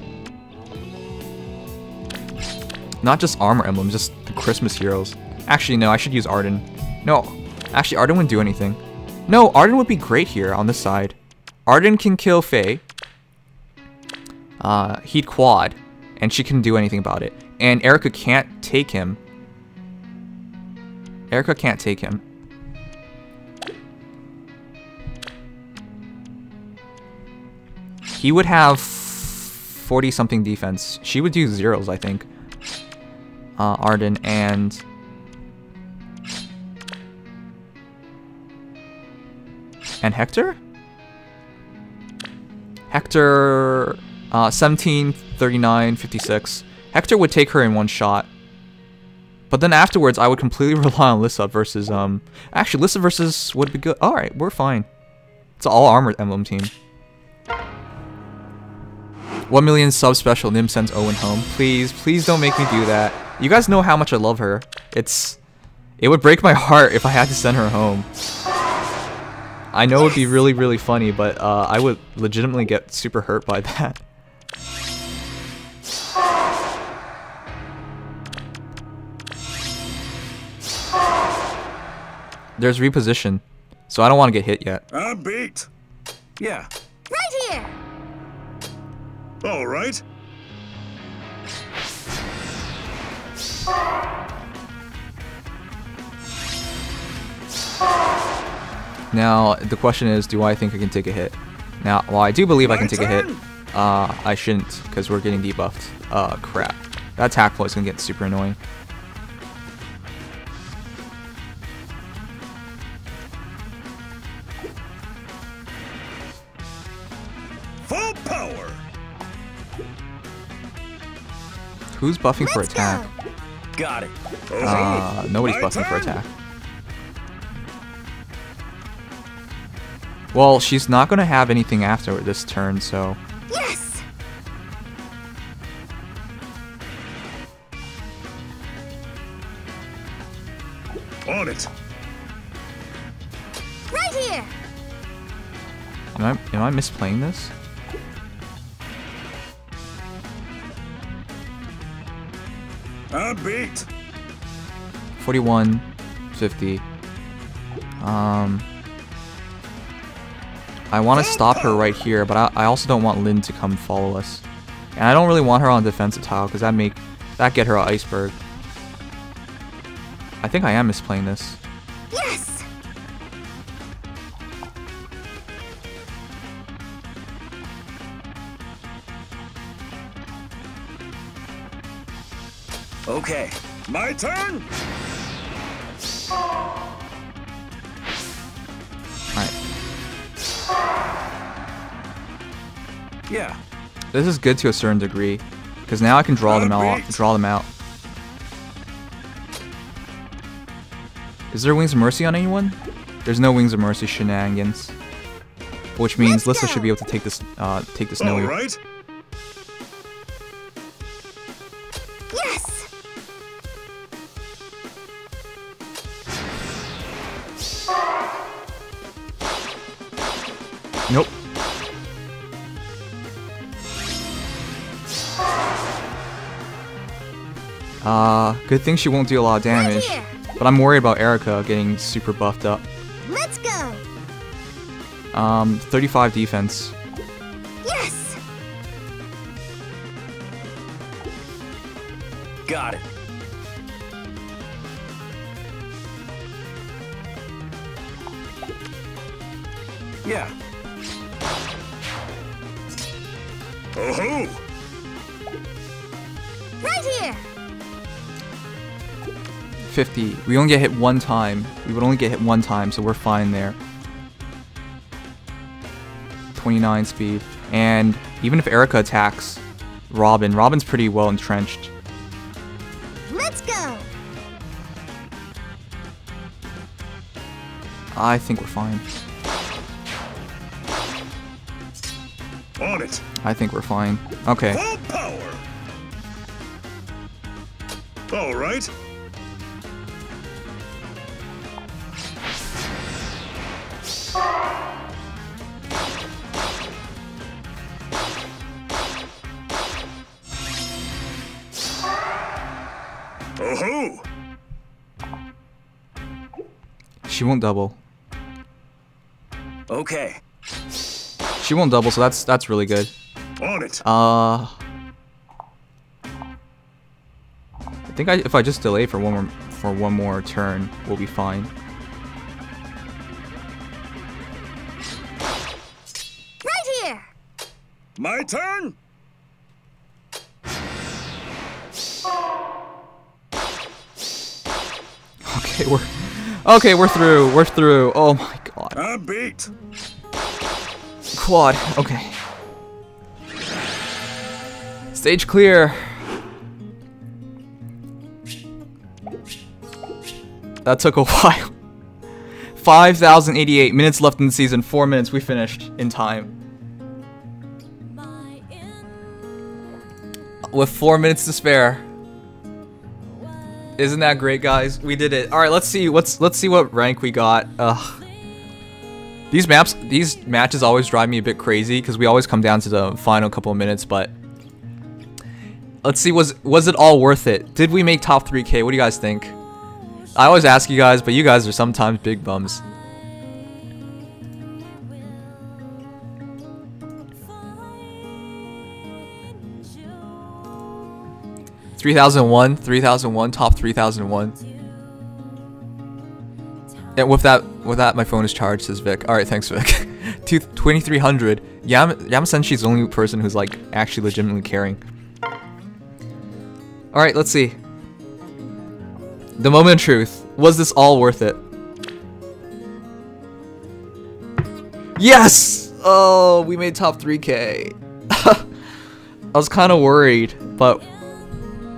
Not just Armor Emblem, just the Christmas heroes. Actually, no, I should use Arden. No, actually, Arden wouldn't do anything. No, Arden would be great here on this side. Arden can kill Faye. He'd quad, and she couldn't do anything about it. And Erica can't take him. Erica can't take him. He would have 40-something defense. She would do zeros, I think. Arden and... and Hector? Hector, 17, 39, 56. Hector would take her in one shot. But then afterwards, I would completely rely on Lissa versus, actually, Lissa versus would be good. Alright, we're fine. It's an all-Armor Emblem team. 1 million sub special, Nim sends Owen home. Please, please don't make me do that. You guys know how much I love her. It would break my heart if I had to send her home. I know it would be really, really funny, but I would legitimately get super hurt by that. There's reposition, so I don't want to get hit yet. I'm beat. Yeah. Right here. All right. Now, the question is, do I think I can take a hit? Now, while I do believe I can take a hit, I shouldn't, because we're getting debuffed. Crap. That attack flow is going to get super annoying. Full power. Who's buffing for attack? Got it. Nobody's My buffing for turn. attack. Well, she's not going to have anything after this turn, so... Yes. On it. Right here. Am I misplaying this? I'm beat. 41, 50. I want to stop her right here, but I also don't want Lynn to come follow us. And I don't really want her on defensive tile, because that get her an iceberg. I think I am misplaying this. Yes! Okay. My turn. Alright. Yeah. This is good to a certain degree, because now I can draw them out. Is there Wings of Mercy on anyone? There's no Wings of Mercy shenanigans, which means Lissa should be able to take this Snowy. All right. Yes! Nope. Good thing she won't do a lot of damage. Right here. But I'm worried about Erica getting super buffed up. Let's go! 35 defense. Yes! Got it. Yeah. Oh-ho! Right here! 50. We only get hit one time. We would only get hit one time, so we're fine there. 29 speed. And even if Erica attacks Robin's pretty well entrenched. Let's go! I think we're fine. On it. I think we're fine. Okay. Full power. All right. Oh-ho! She won't double. Okay. She won't double, so that's really good. On it. I think if I just delay for one more turn, we'll be fine. Right here! My turn. Okay, we're through. We're through. Oh my god. I'm beat. Quad. Okay. Stage clear. That took a while. 5,088 minutes left in the season. 4 minutes. We finished in time. With 4 minutes to spare. Isn't that great, guys? We did it. All right, let's see what rank we got. Ugh. These matches always drive me a bit crazy because we always come down to the final couple of minutes. But let's see, was it all worth it? Did we make top 3K? What do you guys think? I always ask you guys, but you guys are sometimes big bums. $3,001, top 3,001. And with that, my phone is charged, says Vic. All right, thanks, Vic. 2,300. Yamasenshi's the only person who's like actually legitimately caring. All right, let's see. The moment of truth. Was this all worth it? Yes! Oh, we made top 3K. I was kind of worried, but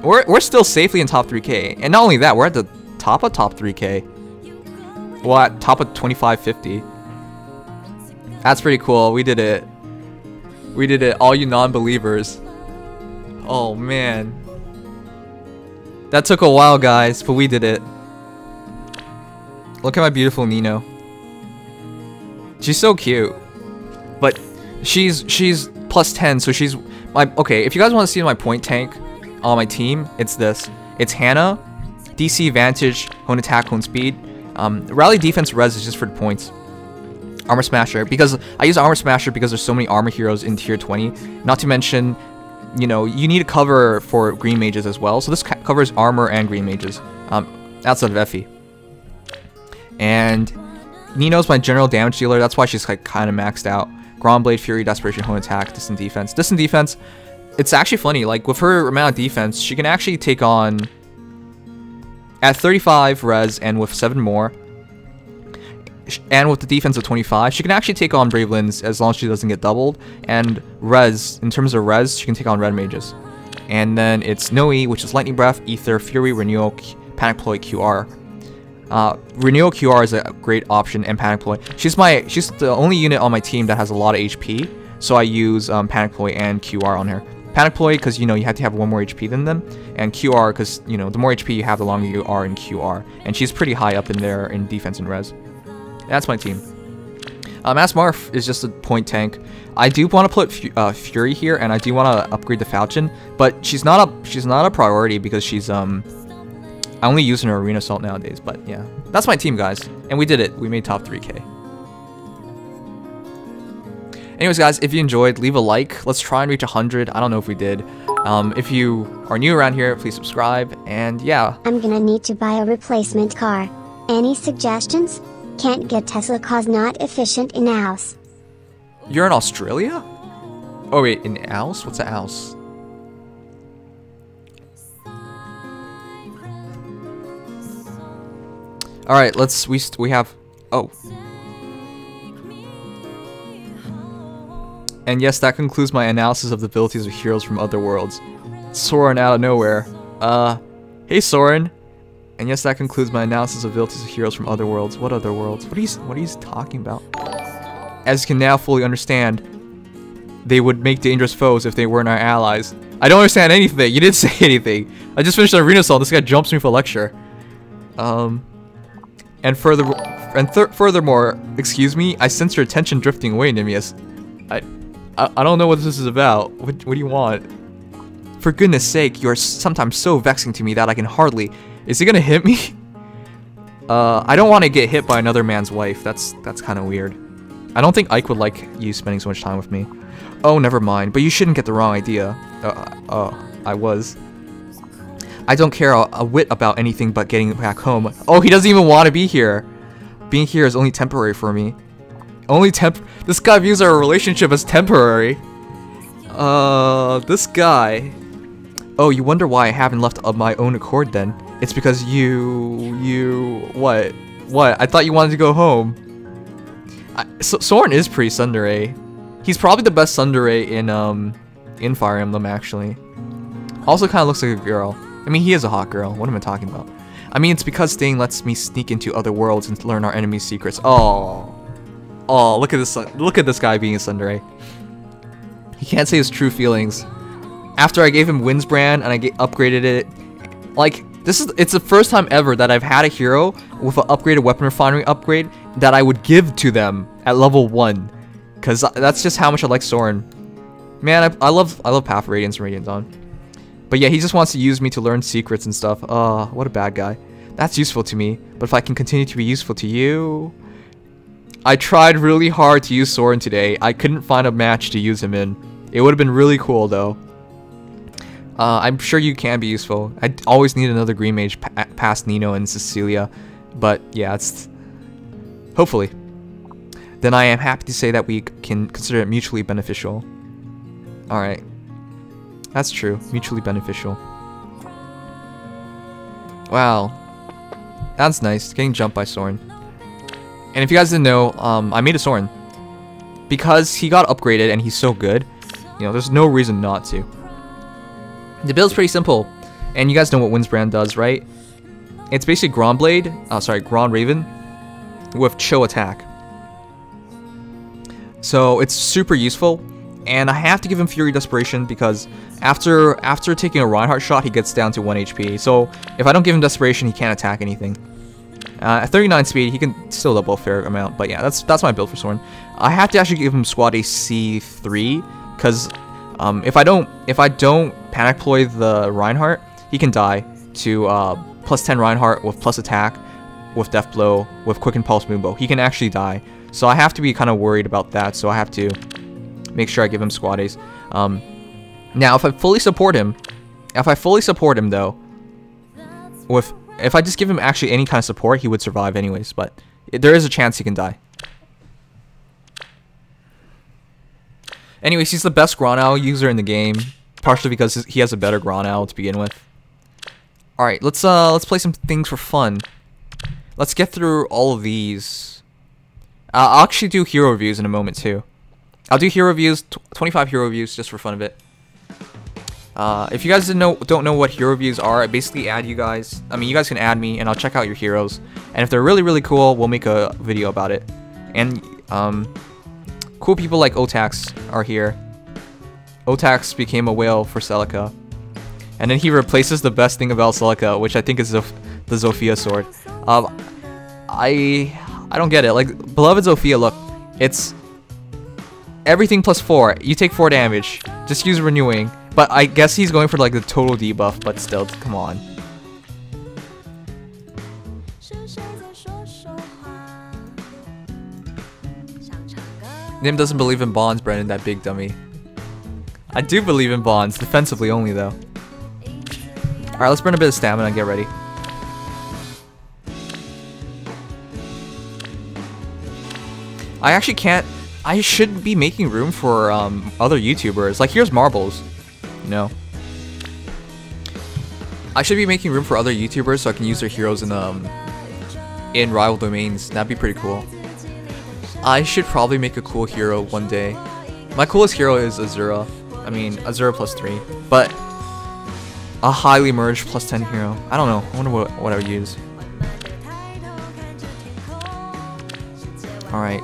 we're still safely in top 3K. And not only that, we're at the top of top 3K. Well, at top of 2550. That's pretty cool. We did it. We did it, all you non-believers. Oh, man. That took a while, guys, but we did it. Look at my beautiful Nino. She's so cute. but she's plus 10, so she's my okay. If you guys want to see my point tank on my team, it's this. It's Hannah, DC Vantage, Hone Attack, Hone Speed. Rally Defense Res is just for the points. Armor Smasher, because I use Armor Smasher because there's so many armor heroes in tier 20. Not to mention, you know, you need a cover for green mages as well. So this covers armor and green mages, outside of Effie. And Nino's my general damage dealer. That's why she's like kind of maxed out. Ground Blade, Fury, Desperation, Hone Attack, Distant Defense. Distant Defense, it's actually funny. Like with her amount of defense, she can actually take on at 35 res and with 7 more. And with the defense of 25, she can actually take on Bravelins as long as she doesn't get doubled. And res, in terms of res, she can take on red mages. And then it's Noe, which is Lightning Breath, Ether, Fury, Renewal, Panic Ploy, QR. Renewal QR is a great option, and Panic Ploy. She's the only unit on my team that has a lot of HP, so I use Panic Ploy and QR on her. Panic Ploy because you know you have to have 1 more HP than them, and QR because you know the more HP you have, the longer you are in QR. And she's pretty high up in there in defense and res. That's my team. Asmarf is just a point tank. I do want to put Fury here, and I do want to upgrade the Falchion, but she's not a priority because she's I only use her Arena Assault nowadays. But yeah, that's my team, guys, and we did it. We made top 3K. Anyways, guys, if you enjoyed, leave a like. Let's try and reach 100. I don't know if we did. If you are new around here, please subscribe. And yeah, I'm gonna need to buy a replacement car. Any suggestions? Can't get Tesla cause not efficient in house. You're in Australia? Oh wait, in Ouse? What's a Ouse? All right, we have oh. And yes, that concludes my analysis of the abilities of heroes from other worlds. Soren out of nowhere. Hey Soren. And yes, that concludes my analysis of abilities of heroes from other worlds. What other worlds? What are you talking about? As you can now fully understand, they would make dangerous foes if they weren't our allies. I don't understand anything. You didn't say anything. I just finished an arena assault. This guy jumps me for a lecture. And furthermore, excuse me, I sense your attention drifting away, Nimious. I don't know what this is about. What do you want? For goodness sake, you are sometimes so vexing to me that I can hardly... Is he gonna hit me? I don't want to get hit by another man's wife. That's kind of weird. I don't think Ike would like you spending so much time with me. Oh, never mind. But you shouldn't get the wrong idea. I was. I don't care a whit about anything but getting back home. Oh, he doesn't even want to be here. Being here is only temporary for me. This guy views our relationship as temporary. This guy. Oh, you wonder why I haven't left of my own accord then. It's because what? I thought you wanted to go home. Soren is pretty tsundere. He's probably the best tsundere in Fire Emblem, actually. Also kind of looks like a girl. I mean, he is a hot girl. What am I talking about? I mean, it's because staying lets me sneak into other worlds and learn our enemies' secrets. Oh, look at this! Look at this guy being a tsundere. He can't say his true feelings. After I gave him Windsbrand and I upgraded it, like it's the first time ever that I've had a hero with an upgraded weapon refinery upgrade that I would give to them at level 1, because that's just how much I like Soren. Man, I love Path of Radiance and Radiant Dawn. But yeah, he just wants to use me to learn secrets and stuff. What a bad guy. That's useful to me, but if I can continue to be useful to you... I tried really hard to use Soren today. I couldn't find a match to use him in. It would have been really cool though. I'm sure you can be useful. I always need another green mage past Nino and Cecilia. But yeah, it's... Hopefully. Then I am happy to say that we can consider it mutually beneficial. Alright. That's true. Mutually beneficial. Wow. That's nice. Getting jumped by Soren. And if you guys didn't know, I made a Soren. Because he got upgraded and he's so good, you know, there's no reason not to. The build's pretty simple. And you guys know what Windsbrand does, right? It's basically Grand Blade, Grand Raven with Cho attack. So it's super useful. And I have to give him Fury Desperation because after taking a Reinhardt shot, he gets down to 1 HP. So if I don't give him Desperation, he can't attack anything. At 39 speed, he can still double a fair amount, but yeah, that's my build for Soren. I have to actually give him squad AC 3, because if I don't panic ploy the Reinhardt, he can die to plus 10 Reinhardt with plus attack, with death blow, with quicken pulse moonbow. He can actually die, so I have to be kind of worried about that. So I have to make sure I give him squad Ace. Now, if I fully support him, though, if I just give him actually any kind of support, he would survive anyways, but there is a chance he can die. Anyways, he's the best Gronau user in the game, partially because he has a better Gronau to begin with. Alright, let's play some things for fun. Let's get through all of these. I'll actually do hero reviews in a moment too. I'll do hero reviews, 25 hero reviews, just for fun of it. If you guys don't know what hero reviews are, I basically add you guys. I mean, you guys can add me, and I'll check out your heroes. And if they're really, really cool, we'll make a video about it. And cool people like Otax are here. Otax became a whale for Celica, and then he replaces the best thing about Celica, which I think is the Zofia sword. I don't get it. Like, beloved Zofia, look, it's everything plus 4. You take 4 damage. Just use renewing. But I guess he's going for like the total debuff, but still, come on. Nim doesn't believe in bonds, Brennan, that big dummy. I do believe in bonds, defensively only though. Alright, let's burn a bit of stamina and get ready. I actually can't. I should be making room for other YouTubers. Like, here's Marbles. No. I should be making room for other YouTubers so I can use their heroes in rival domains. That'd be pretty cool. I should probably make a cool hero one day. My coolest hero is Azura. I mean, Azura plus 3. But a highly merged plus 10 hero. I don't know. I wonder what I would use. Alright.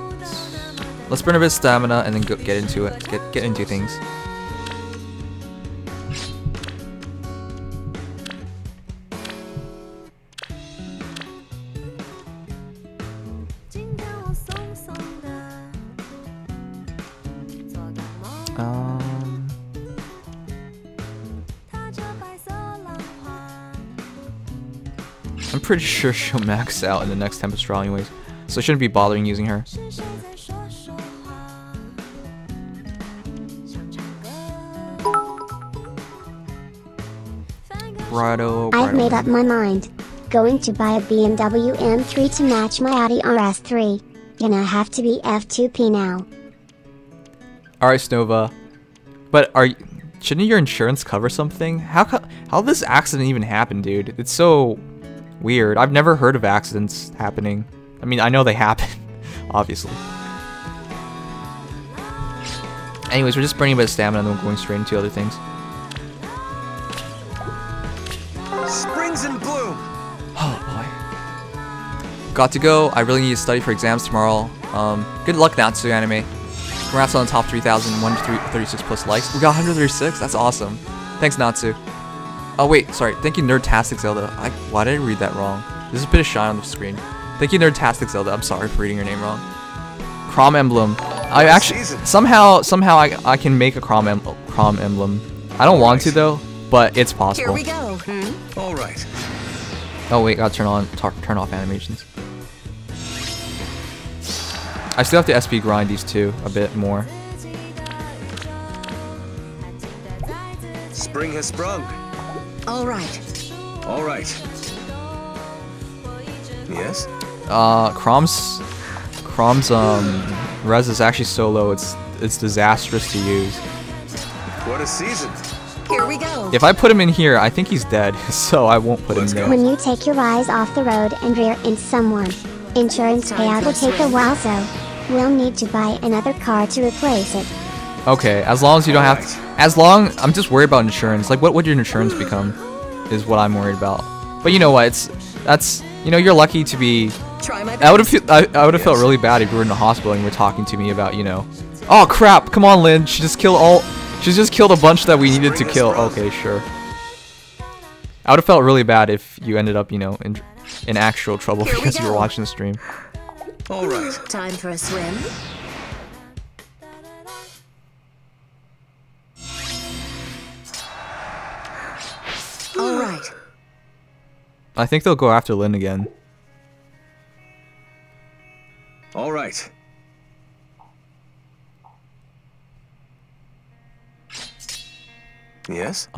Let's burn a bit of stamina and then get into it. Get into things. I'm pretty sure she'll max out in the next Tempest Trial anyways, so I shouldn't be bothering using her. I've made up my mind. Going to buy a BMW M3 to match my Audi RS3. Gonna have to be F2P now. Alright, Snova. But shouldn't your insurance cover something? How did this accident even happen, dude? It's so weird. I've never heard of accidents happening. I mean, I know they happen, obviously. Anyways, we're just burning a bit of stamina and then we're going straight into other things. Springs in bloom. Oh boy. Got to go. I really need to study for exams tomorrow. Good luck, Natsu Anime. Congrats on the top 3,000, 136 plus likes. We got 136. That's awesome. Thanks, Natsu. Oh wait, sorry. Thank you, Nerdtastic Zelda. Why did I read that wrong? There's a bit of shine on the screen. Thank you, Nerdtastic Zelda. I'm sorry for reading your name wrong. Crom Emblem. I actually somehow I can make a Crom Emblem. I don't want to though, but it's possible. Here we go. All right. Oh wait, gotta turn off animations. I still have to SP grind these two a bit more. Spring has sprung. All right. All right. Yes. Crom's res is actually so low. It's disastrous to use. What a season. Here we go. If I put him in here, I think he's dead, so I won't put him there. When you take your eyes off the road and rear into someone, insurance payout will take a while, so we'll need to buy another car to replace it. Okay, as long as you don't have to, I'm just worried about insurance. Like, what would your insurance become is what I'm worried about. But you know what, you're lucky to be. Try my I would have felt really bad if you were in the hospital and you were talking to me about, oh crap, come on Lynn, she's just killed a bunch that we needed to kill. Okay, sure. I would have felt really bad if you ended up, you know, in actual trouble Here we because you were go. watching the stream. All right. Time for a swim. All right. I think they'll go after Lynn again. All right. Yes?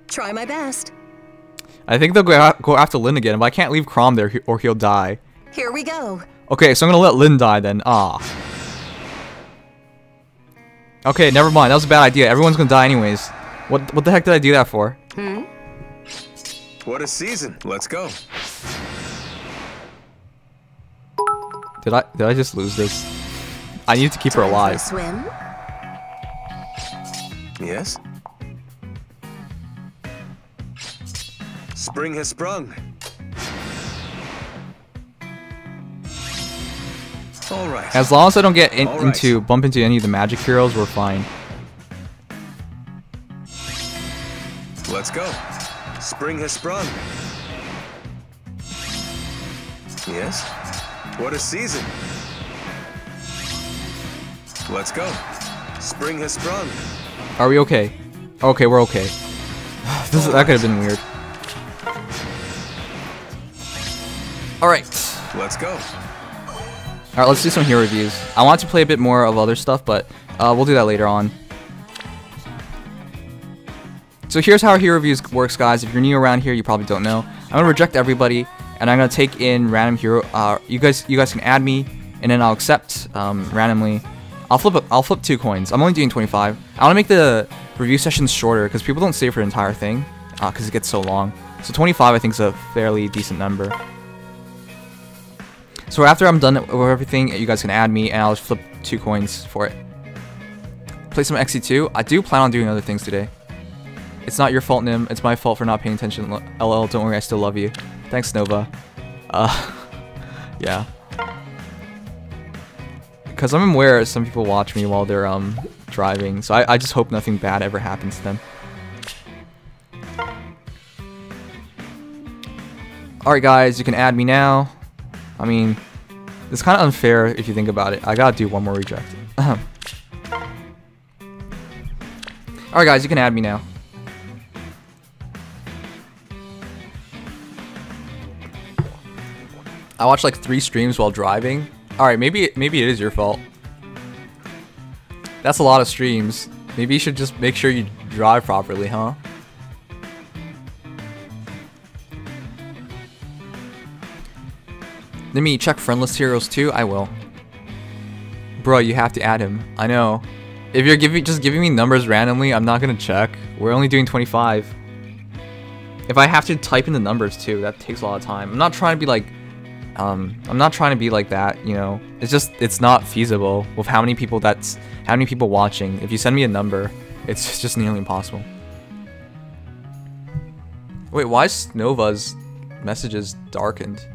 Try my best. I think they'll go after Lynn again, but I can't leave Chrom there or he'll die. Here we go. Okay, so I'm gonna let Lynn die then. Okay, never mind. That was a bad idea. Everyone's gonna die anyways. What the heck did I do that for? What a season. Let's go. Did I just lose this? I need to keep her Time for a alive. swim. Yes? Spring has sprung. All right. As long as I don't get All right. bump into any of the magic heroes, we're fine. Let's go. Spring has sprung. Yes? What a season. Let's go. Spring has sprung. Are we okay? Okay, we're okay. That could have been weird. Alright. Let's go. Alright, let's do some hero reviews. I want to play a bit more of other stuff, but we'll do that later on. So here's how hero reviews works, guys. If you're new around here, you probably don't know. I'm gonna reject everybody, and I'm gonna take in random hero. You guys can add me, and then I'll accept randomly. I'll flip 2 coins. I'm only doing 25. I want to make the review sessions shorter because people don't stay for the entire thing because it gets so long. So 25 I think is a fairly decent number. So after I'm done with everything, you guys can add me and I'll just flip 2 coins for it. Play some XC2. I do plan on doing other things today. It's not your fault, Nim. It's my fault for not paying attention. LL, don't worry, I still love you. Thanks, Nova. Yeah. Because I'm aware some people watch me while they're driving, so I just hope nothing bad ever happens to them. Alright guys, you can add me now. I mean, it's kind of unfair if you think about it. I gotta do one more reject. Alright guys, you can add me now. I watched like 3 streams while driving. Alright, maybe it is your fault. That's a lot of streams. Maybe you should just make sure you drive properly, huh? Let me check friendless heroes too. I will. Bro, you have to add him. I know. If you're just giving me numbers randomly, I'm not gonna check. We're only doing 25. If I have to type in the numbers too, that takes a lot of time. I'm not trying to be like that, you know. It's not feasible with how many people watching. If you send me a number, it's just nearly impossible. Wait, why is Nova's messages darkened?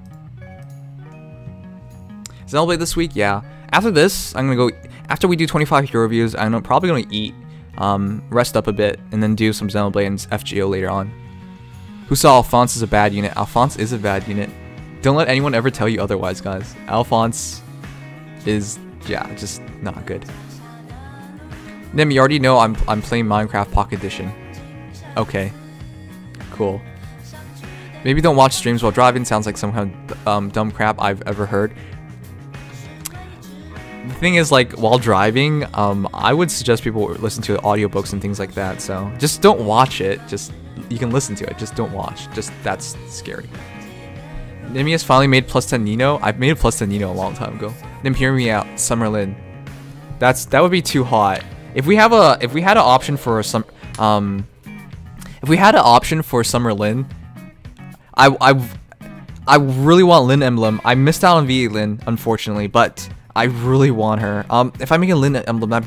Xenoblade this week? Yeah. After this, I'm gonna go. After we do 25 hero reviews, I'm probably gonna eat, rest up a bit, and then do some Xenoblade and FGO later on. Who saw Alphonse is a bad unit? Alphonse is a bad unit. Don't let anyone ever tell you otherwise, guys. Alphonse is, yeah, just not good. Nim, you already know I'm playing Minecraft Pocket Edition. Okay. Cool. Maybe don't watch streams while driving. Sounds like some kind of dumb crap I've ever heard. The thing is, like, while driving, I would suggest people listen to audiobooks and things like that. So just don't watch it. Just, you can listen to it. Just don't watch. Just, that's scary. Nimious finally made +10 Nino. I've made a +10 Nino a long time ago. Nim, hear me out. Summerlin. That would be too hot. If we had an option for some, Summerlin, I really want Lynn Emblem. I missed out on VA Lynn, unfortunately, but I really want her. If I make a Lynn Emblem, that'd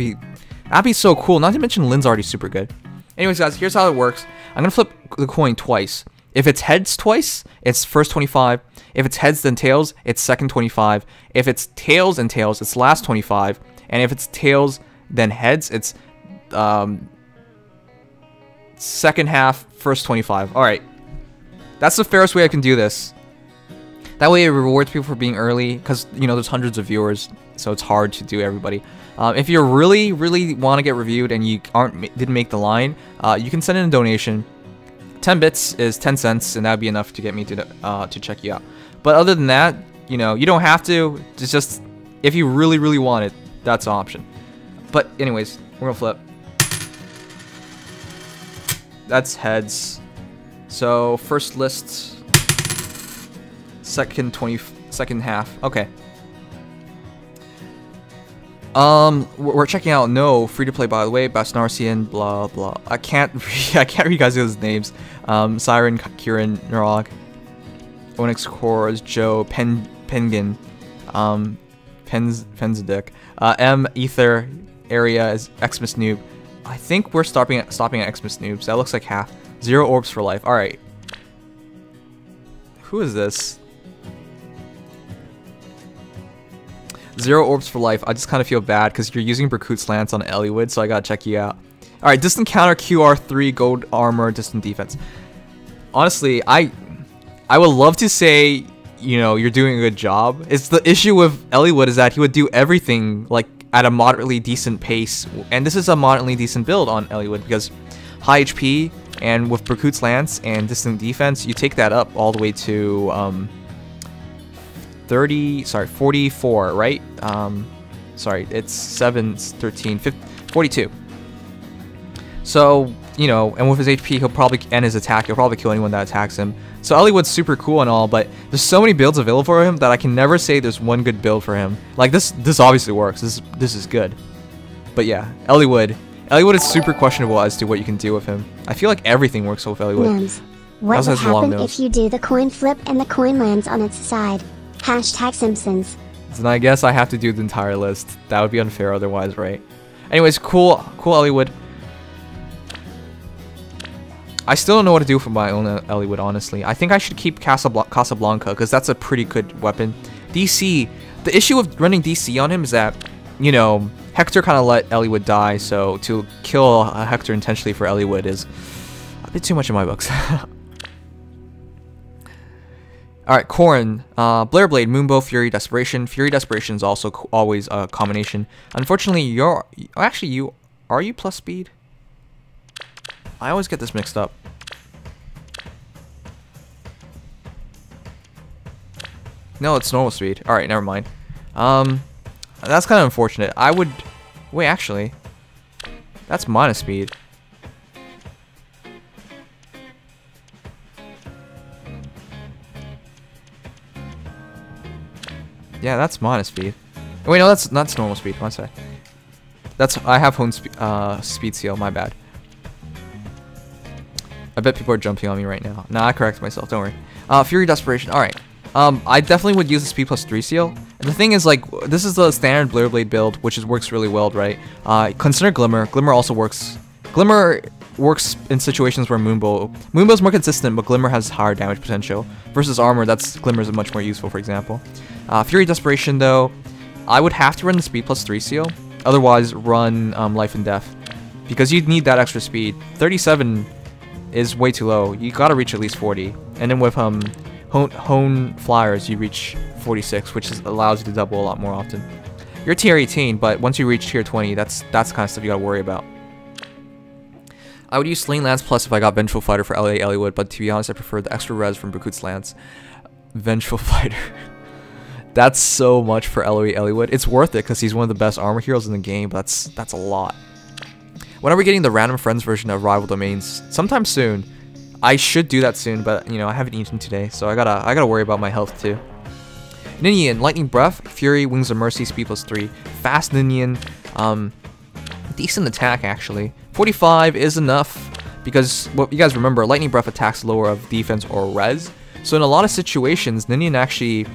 be so cool. Not to mention Lynn's already super good. Anyways, guys, here's how it works. I'm gonna flip the coin twice. If it's heads twice, it's first 25. If it's heads then tails, it's second 25. If it's tails and tails, it's last 25. And if it's tails then heads, it's second half, first 25. Alright. That's the fairest way I can do this. That way it rewards people for being early, because, you know, there's hundreds of viewers, so it's hard to do everybody. If you really want to get reviewed and you didn't make the line, you can send in a donation. 10 bits is 10 cents, and that would be enough to get me to check you out. But other than that, you know, you don't have to. It's just, if you really want it, that's an option. But anyways, we're gonna flip. That's heads. So first list, second half. Okay. We're checking out No free to play, by the way. Basnarsian, blah blah. I can't read you guys' names. Siren, Kieran, Nurog, Onyx Cores, Joe, Penguin, Penzidic, M Ether, Area is Xmas Noob. I think we're stopping at Xmas Noobs. That looks like half. 0 orbs for life. All right. Who is this? 0 orbs for life. I just kind of feel bad because you're using Berkut's Lance on Eliwood, so I gotta check you out. Alright, distant counter, QR3, gold armor, distant defense. Honestly, I would love to say, you know, you're doing a good job. It's the issue with Eliwood is that he would do everything like at a moderately decent pace, and this is a moderately decent build on Eliwood because high HP and with Berkut's Lance and distant defense, you take that up all the way to 44, right? Sorry, it's 7, 13, 15, 42. So, you know, and with his HP, he'll probably end his attack. He'll probably kill anyone that attacks him. So Eliwood's super cool and all, but there's so many builds available for him that I can never say there's one good build for him. Like this obviously works. This is good. But yeah, Eliwood is super questionable as to what you can do with him. I feel like everything works with Eliwood. Nims. What would happen if you do the coin flip and the coin lands on its side? Hashtag Simpsons. Then I guess I have to do the entire list. That would be unfair otherwise, right? Anyways, cool Eliwood. I still don't know what to do for my own Eliwood, honestly. I think I should keep Casablanca, because that's a pretty good weapon. DC, the issue with running DC on him is that, you know, Hector kind of let Eliwood die, so to kill Hector intentionally for Eliwood is a bit too much in my books. Alright, Corrin, Blair Blade, Moonbow, Fury, Desperation. Fury, Desperation is also always a combination. Unfortunately, are you plus speed? I always get this mixed up. No, it's normal speed. Alright, never mind. That's kind of unfortunate. Wait, actually. That's minus speed. Yeah, that's minus speed. Wait, no, that's normal speed. One sec. I have hone speed seal. My bad. I bet people are jumping on me right now. Nah, I correct myself. Don't worry. Fury Desperation. All right. I definitely would use the speed plus 3 seal. And the thing is, like, this is the standard Blair Blade build, which works really well, right? Consider Glimmer. Glimmer also works. Glimmer works in situations where Moonbow's more consistent, but Glimmer has higher damage potential. Versus Armor, Glimmer is much more useful, for example. Fury Desperation, though, I would have to run the speed plus 3 seal. Otherwise, run Life and Death. Because you'd need that extra speed. 37 is way too low. You gotta reach at least 40. And then with Hone Flyers, you reach 46, which allows you to double a lot more often. You're tier 18, but once you reach tier 20, that's the kind of stuff you gotta worry about. I would use Sling Lance Plus if I got Vengeful Fighter for LA Eliwood, but to be honest, I prefer the extra res from Berkut's Lance. Vengeful Fighter. That's so much for LOE Eliwood. It's worth it because he's one of the best armor heroes in the game, but that's a lot. When are we getting the Random Friends version of Rival Domains? Sometime soon. I should do that soon, but you know, I haven't eaten today, so I gotta worry about my health too. Ninian, Lightning Breath, Fury, Wings of Mercy, Speed plus 3. Fast Ninian, decent attack actually. 45 is enough because what you guys remember, Lightning Breath attacks lower of defense or res. So in a lot of situations, Ninian actually,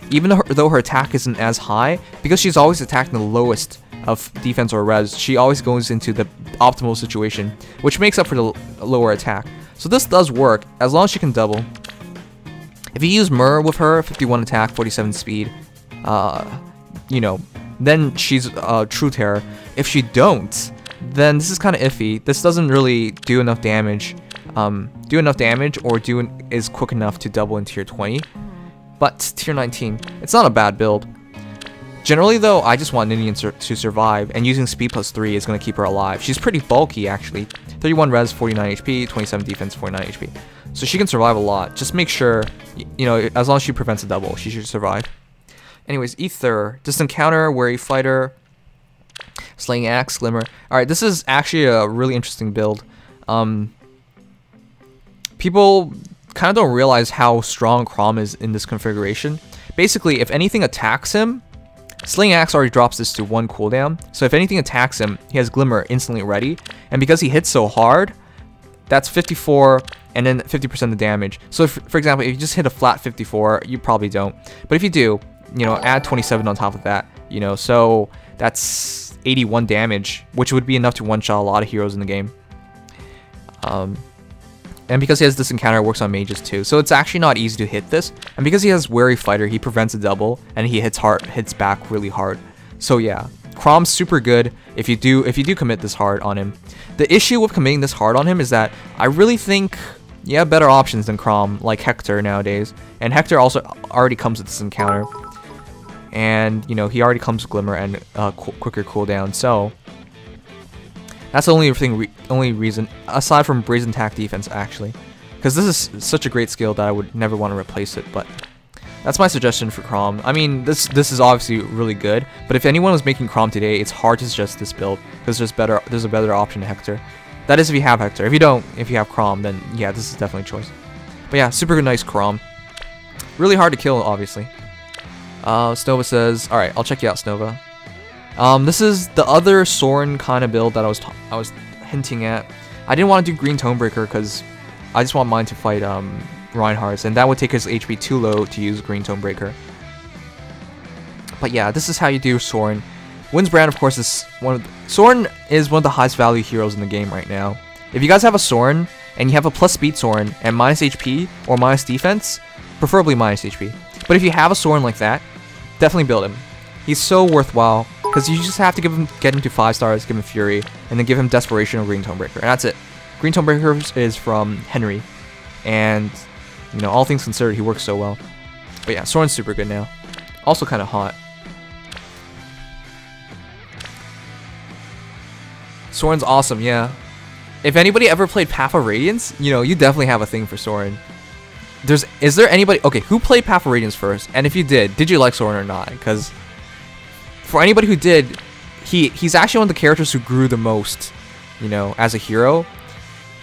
even though her attack isn't as high, because she's always attacking the lowest of defense or res, she always goes into the optimal situation, which makes up for the lower attack. So this does work, as long as she can double. If you use Myrrh with her, 51 attack, 47 speed, you know, then she's True Terror. If she don't, then this is kind of iffy. This doesn't really do enough damage. Or is quick enough to double in tier 20. But tier 19, it's not a bad build. Generally though, I just want Ninian to survive, and using speed plus 3 is going to keep her alive. She's pretty bulky actually. 31 res, 49 HP, 27 defense, 49 HP. So she can survive a lot. Just make sure, you know, as long as she prevents a double, she should survive. Anyways, Ether, distant counter, wary fighter, slaying axe, glimmer. Alright, this is actually a really interesting build. People kind of don't realize how strong Chrom is in this configuration. Basically, if anything attacks him, Slaying Axe already drops this to 1 cooldown, so if anything attacks him, he has Glimmer instantly ready, and because he hits so hard, that's 54 and then 50% of the damage. So if, for example, if you just hit a flat 54, you probably don't. But if you do, you know, add 27 on top of that, you know, so that's 81 damage, which would be enough to one-shot a lot of heroes in the game. And because he has this encounter, it works on mages too. So it's actually not easy to hit this. And because he has Wary Fighter, he prevents a double, and he hits back really hard. So yeah, Chrom's super good if you do commit this hard on him. The issue with committing this hard on him is that I really think you have better options than Chrom, like Hector nowadays. And Hector also already comes with this encounter. And, you know, he already comes with Glimmer and quicker cooldown, so that's the only reason, aside from Brazen Attack defense, actually. Because this is such a great skill that I would never want to replace it, but that's my suggestion for Chrom. I mean, this is obviously really good, but if anyone was making Chrom today, it's hard to suggest this build, because there's a better option to Hector. That is if you have Hector. If you don't, if you have Chrom, then yeah, this is definitely a choice. But yeah, super good, nice Chrom. Really hard to kill, obviously. Snova says, alright, I'll check you out, Snova. This is the other Soren kind of build that I was hinting at. I didn't want to do Green Tonebreaker because I just want mine to fight Reinhardt, and that would take his HP too low to use Green Tonebreaker. But yeah, this is how you do Soren. Windsbrand, of course, is Soren is one of the highest value heroes in the game right now. If you guys have a Soren and you have a plus speed Soren and minus HP or minus defense, preferably minus HP. But if you have a Soren like that, definitely build him. He's so worthwhile because you just have to get him to 5 stars, give him Fury, and then give him Desperation or Green Tonebreaker, and that's it. Green Tonebreaker is from Henry, and you know, all things considered, he works so well. But yeah, Soren's super good now. Also kind of hot. Soren's awesome, yeah. If anybody ever played Path of Radiance, you know, you definitely have a thing for Soren. Is there anybody, okay, who played Path of Radiance first? And if you did you like Soren or not? Because for anybody who did, he's actually one of the characters who grew the most, you know, as a hero.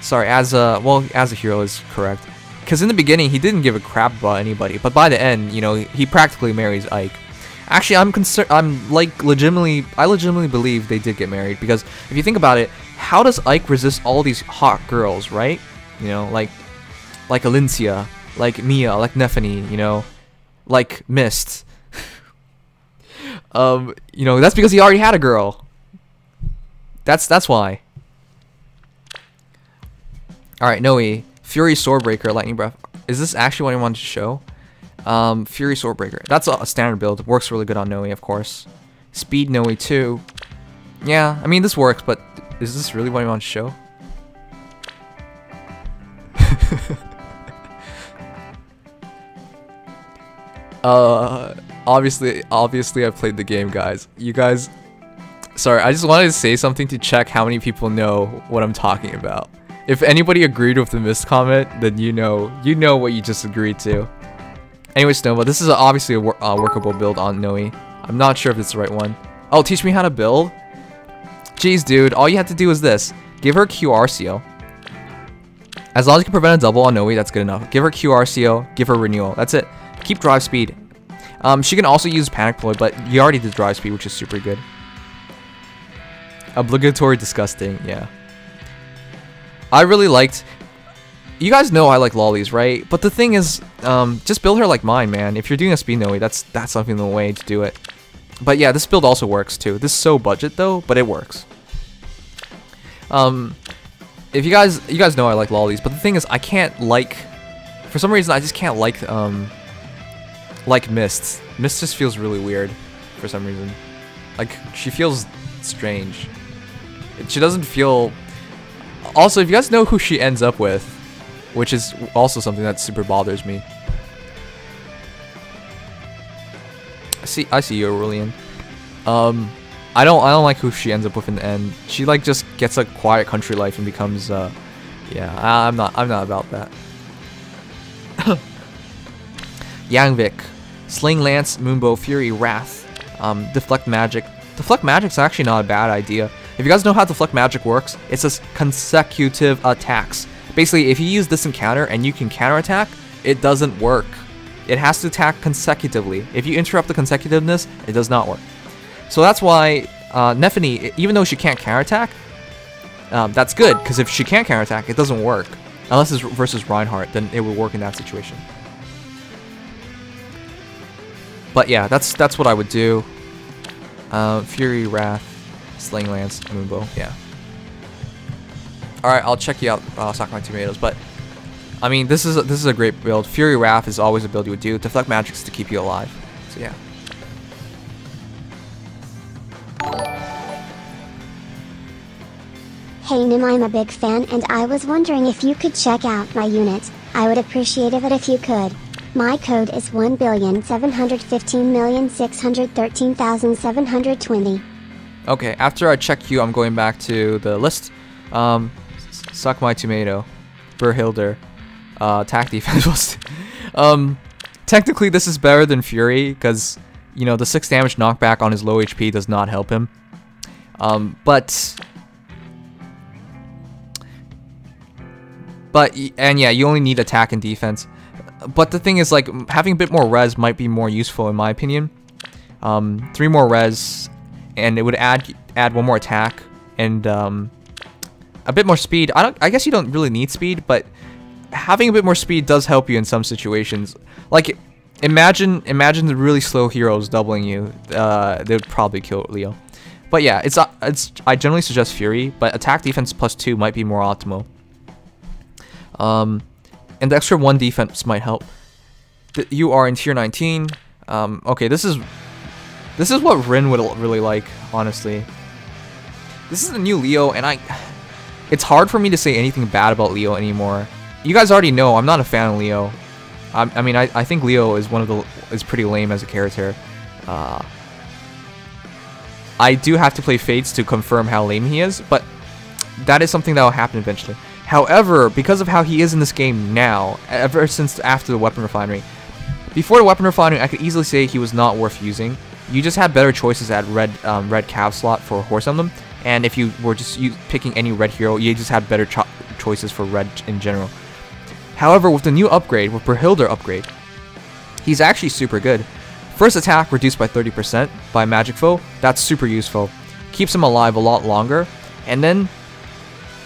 Sorry, as a hero is correct. Because in the beginning, he didn't give a crap about anybody, but by the end, you know, he practically marries Ike. Actually, I legitimately believe they did get married, because if you think about it, how does Ike resist all these hot girls, right? You know, like Alincia, like Mia, like Nephany, you know, like Mist. You know, that's because he already had a girl. That's why. Alright, Noe. Fury Swordbreaker, Lightning Breath. Is this actually what I wanted to show? Fury Swordbreaker. That's a standard build. Works really good on Noe, of course. Speed Noe too. Yeah, I mean, this works, but is this really what I want to show? Obviously I've played the game, guys. You guys, sorry, I just wanted to say something to check how many people know what I'm talking about. If anybody agreed with the missed comment, then you know what you just agreed to. Anyway, Snowball, this is obviously a workable build on Noe. I'm not sure if it's the right one. Oh, teach me how to build? Jeez, dude, all you have to do is this. Give her QR seal. As long as you can prevent a double on Noe, that's good enough. Give her QR seal, give her renewal. That's it. Keep drive speed. She can also use Panic Ploy, but you already did drive speed, which is super good. Obligatory disgusting, yeah. I really liked... You guys know I like lollies, right? But the thing is, just build her like mine, man. If you're doing a speed Noe, that's something the way to do it. But yeah, this build also works too. This is so budget though, but it works. If you guys know I like lollies, but the thing is, I can't like... For some reason, I just can't like Mist. Mist just feels really weird for some reason. Like, she feels strange. She doesn't feel... Also, if you guys know who she ends up with, which is also something that super bothers me. I see you, Aurelian. I don't like who she ends up with in the end. She like just gets a quiet country life and becomes yeah, I'm not about that. Yangvik, Sling Lance, Moonbow, Fury, Wrath, Deflect Magic. Deflect Magic's actually not a bad idea. If you guys know how Deflect Magic works, it's just consecutive attacks. Basically, if you use this encounter and you can counterattack, it doesn't work. It has to attack consecutively. If you interrupt the consecutiveness, it does not work. So that's why Nephany, even though she can't counterattack, that's good, because if she can't counterattack, it doesn't work. Unless it's versus Reinhardt, then it would work in that situation. But yeah, that's what I would do. Fury, Wrath, Sling Lance, Moonbow, yeah. Alright, I'll check you out, Suck My Tomatoes, but I mean, this is a great build. Fury Wrath is always a build you would do. Deflect Magic is to keep you alive. So yeah. Hey Nim, I'm a big fan and I was wondering if you could check out my unit. I would appreciate it if you could. My code is 1,715,613,720. Okay, after I check you, I'm going back to the list. Suck My Tomato, Berhilder, attack defense. Technically this is better than Fury because, you know, the 6 damage knockback on his low HP does not help him. And yeah, you only need attack and defense. But the thing is, like, having a bit more res might be more useful in my opinion. 3 more res, and it would add 1 more attack and a bit more speed. I guess you don't really need speed, but having a bit more speed does help you in some situations. Like, imagine the really slow heroes doubling you. They would probably kill Leo. But yeah, I generally suggest Fury, but attack defense +2 might be more optimal. And the extra 1 defense might help. You are in tier 19. Okay, this is what Rin would really like, honestly. This is the new Leo, and it's hard for me to say anything bad about Leo anymore. You guys already know I'm not a fan of Leo. I mean, I think Leo is is pretty lame as a character. I do have to play Fates to confirm how lame he is, but that is something that will happen eventually. However, because of how he is in this game now, ever since after the Weapon Refinery, before the Weapon Refinery, I could easily say he was not worth using. You just had better choices at red cav slot for Horse Emblem, and if you were just picking any red hero, you just had better choices for red in general. However, with the new upgrade, with Berhilder upgrade, he's actually super good. First attack reduced by 30% by Magic Foe, that's super useful. Keeps him alive a lot longer, and then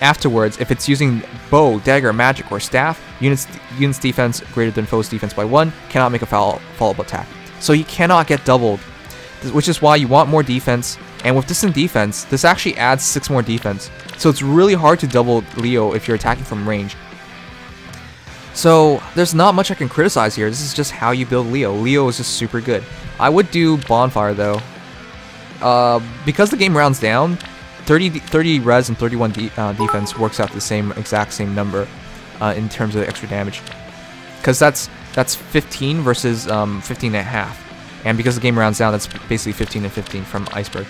afterwards, if it's using bow, dagger, magic, or staff, units defense greater than foe's defense by 1 cannot make a follow-up attack. So he cannot get doubled, which is why you want more defense. And with distant defense, this actually adds 6 more defense. So it's really hard to double Leo if you're attacking from range. So there's not much I can criticize here. This is just how you build Leo. Leo is just super good. I would do Bonfire though. Because the game rounds down, 30 res and 31 defense works out the exact same number in terms of the extra damage. Because that's 15 versus 15.5. And because the game rounds down, that's basically 15 and 15 from Iceberg.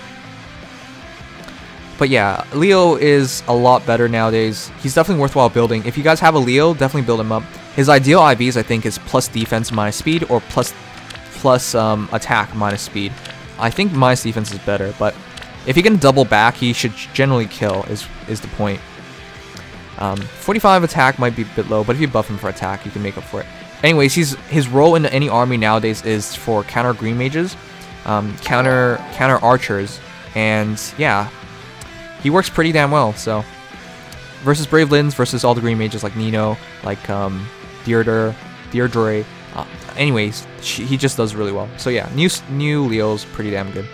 But yeah, Leo is a lot better nowadays. He's definitely worthwhile building. If you guys have a Leo, definitely build him up. His ideal IVs, I think, is plus defense minus speed or plus attack minus speed. I think minus defense is better, but if he can double back, he should generally kill, is the point. 45 attack might be a bit low, but if you buff him for attack, you can make up for it. Anyways, his role in any army nowadays is for counter green mages, counter archers, and yeah, he works pretty damn well. So versus Brave Lins, versus all the green mages like Nino, like Deirdre. Anyways, he just does really well. So yeah, new Leo's pretty damn good.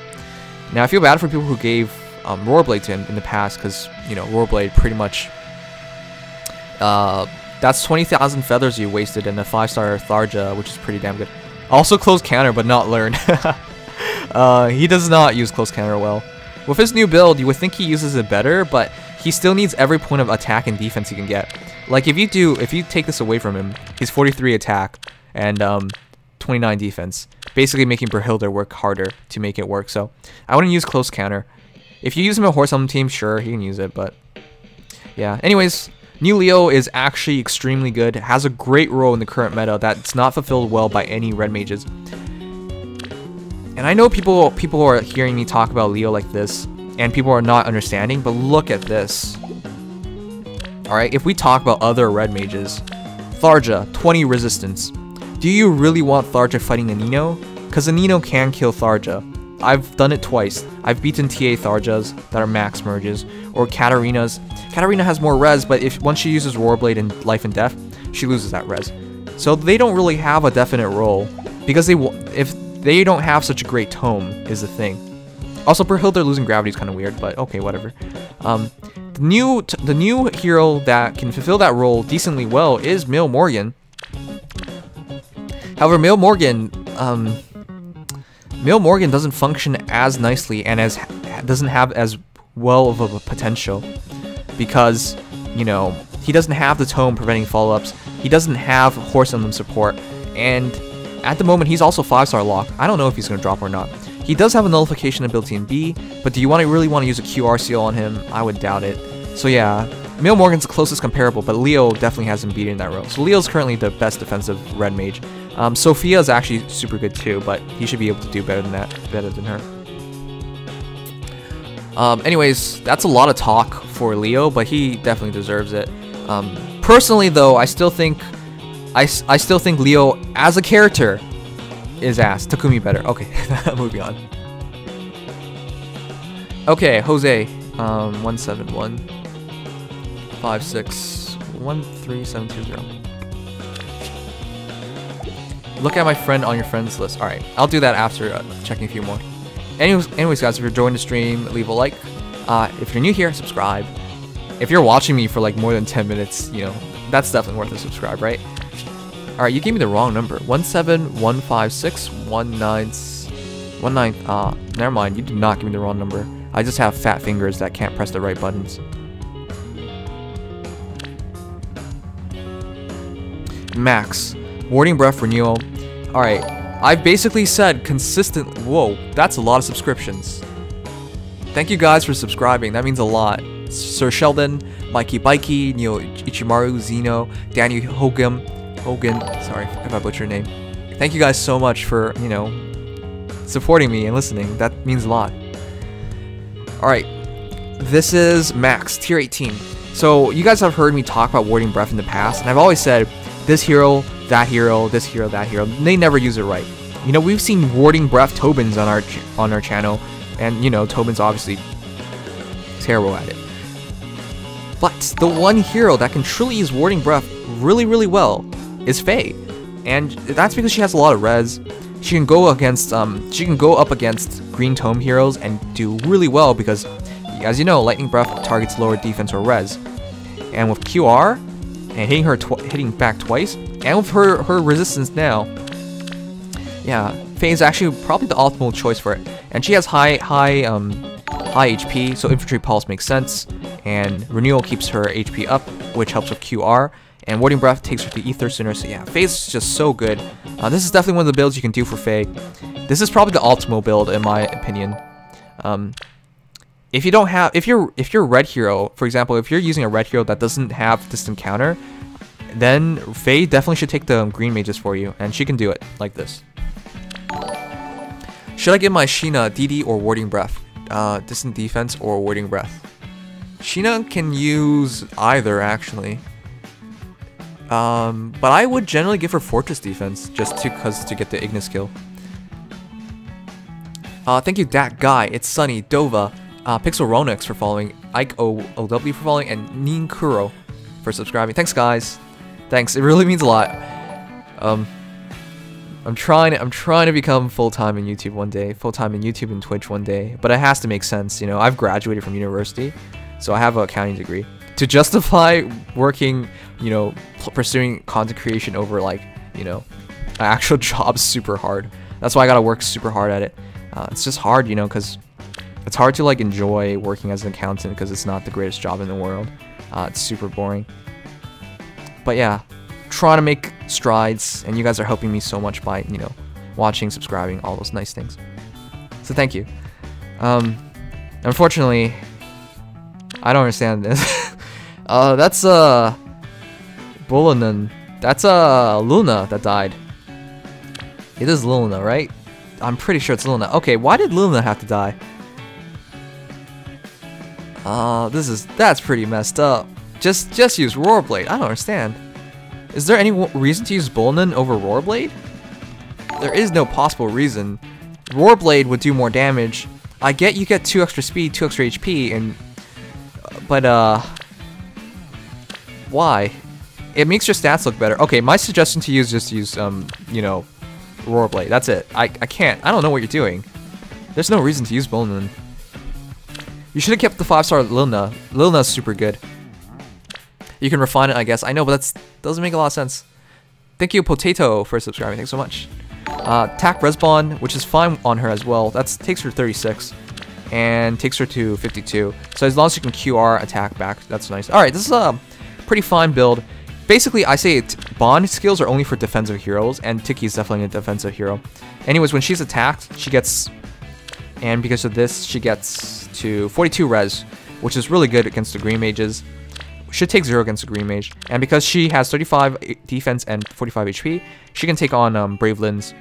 Now I feel bad for people who gave Roarblade to him in the past, because you know Roarblade pretty much that's 20,000 feathers you wasted in a 5-star Tharja, which is pretty damn good. Also close counter, but not learn. He does not use close counter well. With his new build, you would think he uses it better, but he still needs every point of attack and defense he can get. Like if you take this away from him, he's 43 attack and 29 defense, basically making Brahilder work harder to make it work. So I wouldn't use close counter. If you use him a Horse Emblem team, sure, he can use it, but yeah. Anyways, new Leo is actually extremely good, has a great role in the current meta that's not fulfilled well by any red mages. And I know people are hearing me talk about Leo like this, and people are not understanding, but look at this. Alright, if we talk about other red mages, Tharja, 20 resistance. Do you really want Tharja fighting a Nino? Because a Nino can kill Tharja. I've done it twice. I've beaten TA Tharjas that are max merges, or Katarina's. Katarina has more res, but once she uses Roarblade in Life and Death, she loses that res. So they don't really have a definite role, because if they don't have such a great tome is the thing. Also, Brahilder losing gravity is kind of weird, but okay, whatever. The new hero that can fulfill that role decently well is Mil Morgan. However, Mil Morgan doesn't function as nicely and doesn't have as well of a potential because, you know, he doesn't have the tome preventing follow-ups. He doesn't have Horse Emblem support, and at the moment he's also 5-star lock. I don't know if he's going to drop or not. He does have a nullification ability in B, but do you really want to use a QR seal on him? I would doubt it. So yeah, Mil Morgan's the closest comparable, but Leo definitely has him beaten in that role. So Leo's currently the best defensive red mage. Sophia is actually super good too, but he should be able to do better than her. Anyways, that's a lot of talk for Leo, but he definitely deserves it. Personally though, I still think Leo as a character is ass. Takumi better. Okay, moving on. Okay, Jose, 171 56 13720. Look at my friend on your friends list. Alright, I'll do that after checking a few more. Anyways guys, if you're enjoying the stream, leave a like. If you're new here, subscribe. If you're watching me for like more than 10 minutes, you know, that's definitely worth a subscribe, right? Alright, you gave me the wrong number. 1715619. Never mind, you did not give me the wrong number. I just have fat fingers that can't press the right buttons. Max. Warding Breath Renewal. Alright, I've basically said consistent. Whoa, that's a lot of subscriptions. Thank you guys for subscribing, that means a lot. Sir Sheldon, Mikey Bikey, Neo Ichimaru, Zeno, Danny Hogan, sorry if I butchered your name. Thank you guys so much for, you know, supporting me and listening. That means a lot. Alright, this is Max, tier 18. So, you guys have heard me talk about Warding Breath in the past, and I've always said, this hero, that hero, this hero, that hero. They never use it right. You know, we've seen Warding Breath Tobins on our channel, and you know, Tobin's obviously terrible at it. But the one hero that can truly use Warding Breath really, really well is Faye, and that's because she has a lot of res. She can go up against green tome heroes and do really well because, as you know, Lightning Breath targets lower defense or res, and with QR and hitting back twice, and with her resistance now, yeah, Faye is actually probably the optimal choice for it. And she has high HP, so Infantry Pulse makes sense, and Renewal keeps her HP up, which helps with QR, and Warding Breath takes her to Ether sooner. So yeah, Faye's just so good. This is definitely one of the builds you can do for Faye. This is probably the optimal build in my opinion. If you're red hero, for example, if you're using a red hero that doesn't have distant counter, then Faye definitely should take the green mages for you, and she can do it like this. Should I give my Sheena DD or Warding Breath? Distant defense or Warding Breath? Sheena can use either actually. But I would generally give her Fortress defense just to get the Ignis kill. Thank you, that guy. It's Sunny, Dova, Pixel Ronix for following, Ike OW for following, and Nin Kuro for subscribing. Thanks, guys. Thanks. It really means a lot. I'm trying to become full-time in YouTube one day, full-time in YouTube and Twitch one day, but it has to make sense. You know, I've graduated from university, so I have an accounting degree. To justify working, you know, pursuing content creation over, like, you know, an actual job is super hard. That's why I gotta work super hard at it. It's just hard, you know, because It's hard to like enjoy working as an accountant because it's not the greatest job in the world. It's super boring. But yeah, trying to make strides, and you guys are helping me so much by, you know, watching, subscribing, all those nice things. So thank you. Unfortunately, I don't understand this. That's Bolonen. That's Luna that died. It is Luna, right? I'm pretty sure it's Luna. Okay, why did Luna have to die? That's pretty messed up. Just use Roarblade. I don't understand. Is there any reason to use Bolonen over Roarblade? There is no possible reason. Roarblade would do more damage. I get you get 2 extra speed, 2 extra HP, and but why? It makes your stats look better. Okay, my suggestion to you is just use you know, Roarblade. That's it. I can't. I don't know what you're doing. There's no reason to use Bolonen. You should have kept the 5-star Luna. Luna's super good. You can refine it, I guess. I know, but that doesn't make a lot of sense. Thank you, Potato, for subscribing. Thanks so much. Tac Respawn, which is fine on her as well. That takes her 36 and takes her to 52. So as long as you can QR attack back, that's nice. All right, this is a pretty fine build. Basically, I say bond skills are only for defensive heroes, and Tiki is definitely a defensive hero. Anyways, when she's attacked, she gets, and because of this, she gets to 42 res, which is really good against the green mages. Should take 0 against the green mage, and because she has 35 defense and 45 HP, she can take on Brave Lins.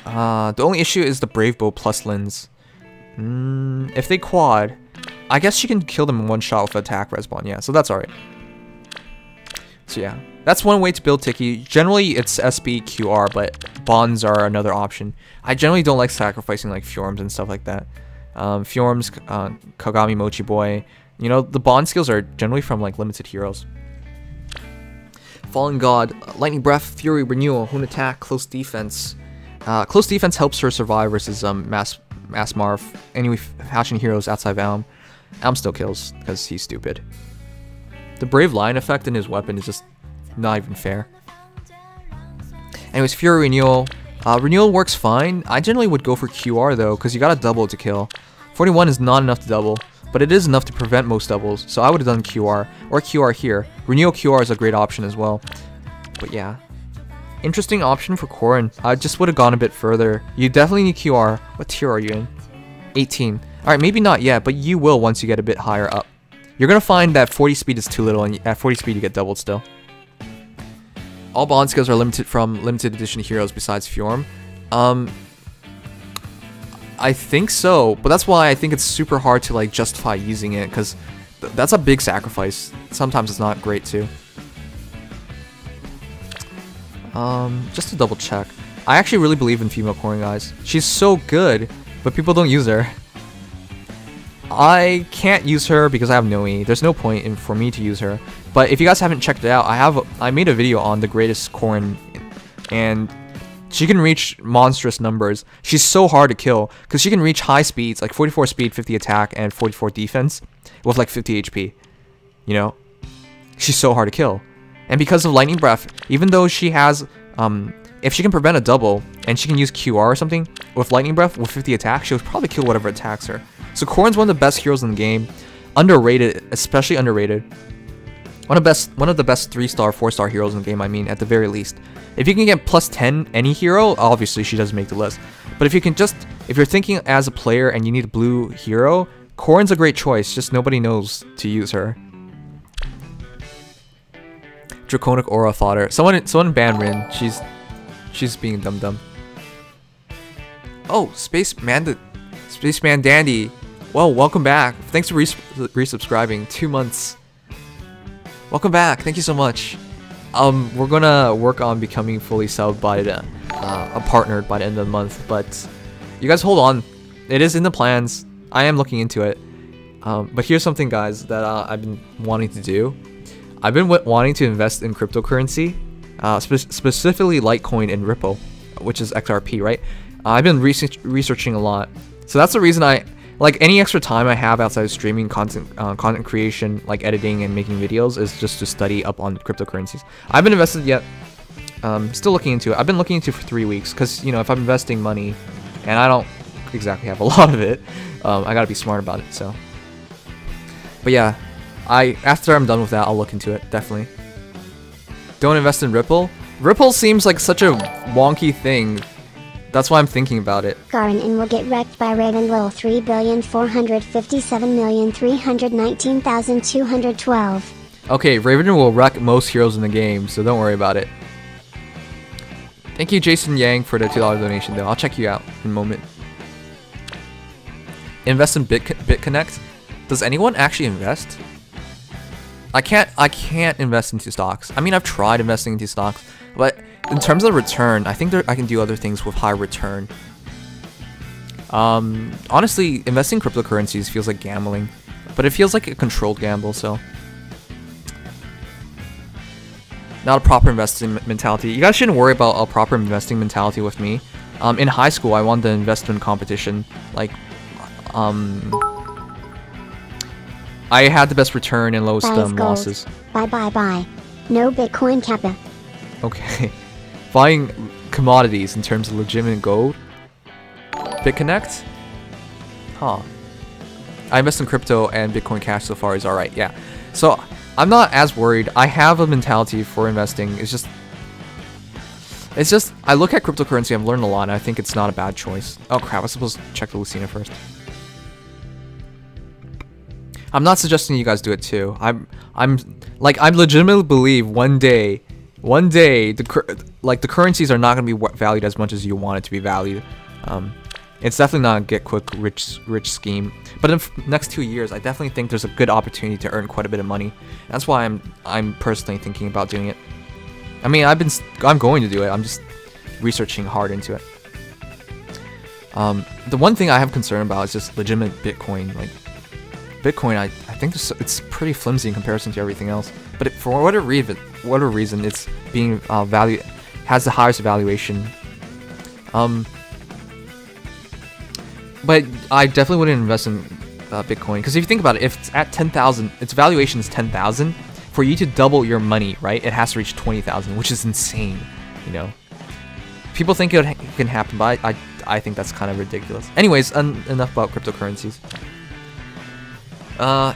The only issue is the Brave Bow plus Lins. If they quad, I guess she can kill them in one shot with attack respawn. Yeah, so that's alright. So yeah, that's one way to build Tiki. Generally, it's SB QR, but bonds are another option. I generally don't like sacrificing like Fjorms and stuff like that. Fjorms, Kagami Mochi Boy. You know, the bond skills are generally from like limited heroes. Fallen God, Lightning Breath, Fury, Renewal, Hoon Attack, Close Defense. Close Defense helps her survive versus Mass Marv. Anyway, hatching heroes outside of Alm still kills because he's stupid. The Brave Lion effect in his weapon is just not even fair. Anyways, Fury Renewal. Renewal works fine. I generally would go for QR though, because you gotta double to kill. 41 is not enough to double, but it is enough to prevent most doubles, so I would have done QR, or QR here. Renewal QR is a great option as well. But yeah. Interesting option for Korin. I just would have gone a bit further. You definitely need QR. What tier are you in? 18. Alright, maybe not yet, but you will once you get a bit higher up. You're gonna find that 40 speed is too little, and at 40 speed you get doubled still. All bond skills are limited from limited edition heroes besides Fjorm. I think so, but that's why I think it's super hard to like justify using it, because that's a big sacrifice. Sometimes it's not great too. Just to double check, I actually really believe in female Korin, guys. She's so good, but people don't use her. I can't use her because I have no E. There's no point for me to use her. But if you guys haven't checked it out, I made a video on the greatest Korin, and she can reach monstrous numbers. She's so hard to kill because she can reach high speeds, like 44 speed, 50 attack, and 44 defense with like 50 HP. You know, she's so hard to kill. And because of Lightning Breath, even though she has, if she can prevent a double and she can use QR or something with Lightning Breath with 50 attack, she'll probably kill whatever attacks her. So Korin's one of the best heroes in the game, underrated, especially underrated. One of the best 3-star, 4-star heroes in the game, I mean, at the very least. If you can get plus 10 any hero, obviously she doesn't make the list. But if you can just, if you're thinking as a player and you need a blue hero, Korin's a great choice, just nobody knows to use her. Draconic Aura fodder. Someone ban Rin. She's being dumb. Oh, Spaceman Dandy. Well, welcome back. Thanks for resubscribing. 2 months. Welcome back. Thank you so much. We're gonna work on becoming fully subbed by a partnered by the end of the month, but you guys hold on. It is in the plans. I am looking into it. But here's something, guys, that I've been wanting to do. I've been wanting to invest in cryptocurrency, specifically Litecoin and Ripple, which is XRP, right? I've been researching a lot, so that's the reason like any extra time I have outside of streaming, content creation, like editing and making videos, is just to study up on cryptocurrencies. I haven't invested yet. Still looking into it. I've been looking into it for 3 weeks, because you know, if I'm investing money and I don't exactly have a lot of it. I gotta be smart about it. So, but yeah, after I'm done with that, I'll look into it definitely. Don't invest in Ripple. Ripple seems like such a wonky thing. That's why I'm thinking about it. Garen and will get wrecked by Raven Little 3,457,319,212. Okay, Raven will wreck most heroes in the game, so don't worry about it. Thank you, Jason Yang, for the $2 donation, though. I'll check you out in a moment. Invest in BitConnect? Does anyone actually invest? I can't invest into stocks. I mean, I've tried investing into stocks, but in terms of return, I think I can do other things with high return. Honestly, investing in cryptocurrencies feels like gambling, but it feels like a controlled gamble, so. Not a proper investing mentality. You guys shouldn't worry about a proper investing mentality with me. In high school, I won the investment competition. Like, I had the best return and lowest losses. Bye. No Bitcoin Kappa. Okay. Buying commodities in terms of legitimate gold. BitConnect? Huh. I invest in crypto and Bitcoin Cash so far is alright, yeah. So, I'm not as worried. I have a mentality for investing. It's just I look at cryptocurrency, I've learned a lot, and I think it's not a bad choice. Oh crap, I was supposed to check the Lucina first. I'm not suggesting you guys do it too. I legitimately believe one day the currencies are not going to be valued as much as you want it to be valued. It's definitely not a get quick rich scheme. But in the next 2 years, I definitely think there's a good opportunity to earn quite a bit of money. That's why I'm personally thinking about doing it. I mean, I'm going to do it. I'm just researching hard into it. The one thing I have concern about is just legitimate Bitcoin. Like Bitcoin, I think it's pretty flimsy in comparison to everything else. But for whatever reason, it's being valued, has the highest valuation. But I definitely wouldn't invest in Bitcoin, because if you think about it, if it's at 10,000, its valuation is 10,000. For you to double your money, right, it has to reach 20,000, which is insane. You know, people think it can happen, but I think that's kind of ridiculous. Anyways, enough about cryptocurrencies.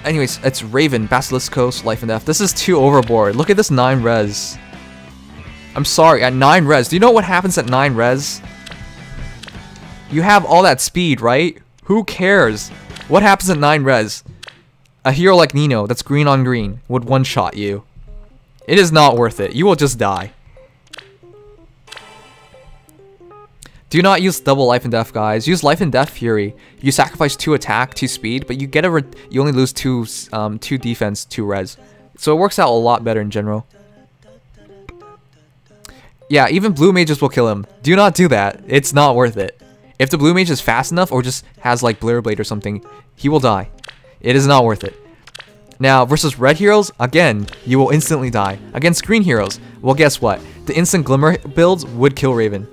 Anyways, it's Raven, Basiliscos, Life and Death. This is too overboard. Look at this 9 res. I'm sorry, at 9 res. Do you know what happens at 9 res? You have all that speed, right? Who cares? What happens at 9 res? A hero like Nino, that's green on green, would one-shot you. It is not worth it. You will just die. Do not use double Life and Death, guys. Use Life and Death Fury. You sacrifice 2 attack, 2 speed, but you get you only lose 2 defense, 2 res. So it works out a lot better in general. Yeah, even blue mages will kill him. Do not do that. It's not worth it. If the blue mage is fast enough or just has like Blare Blade or something, he will die. It is not worth it. Now, versus red heroes, again, you will instantly die. Against green heroes, well, guess what? The instant Glimmer builds would kill Raven.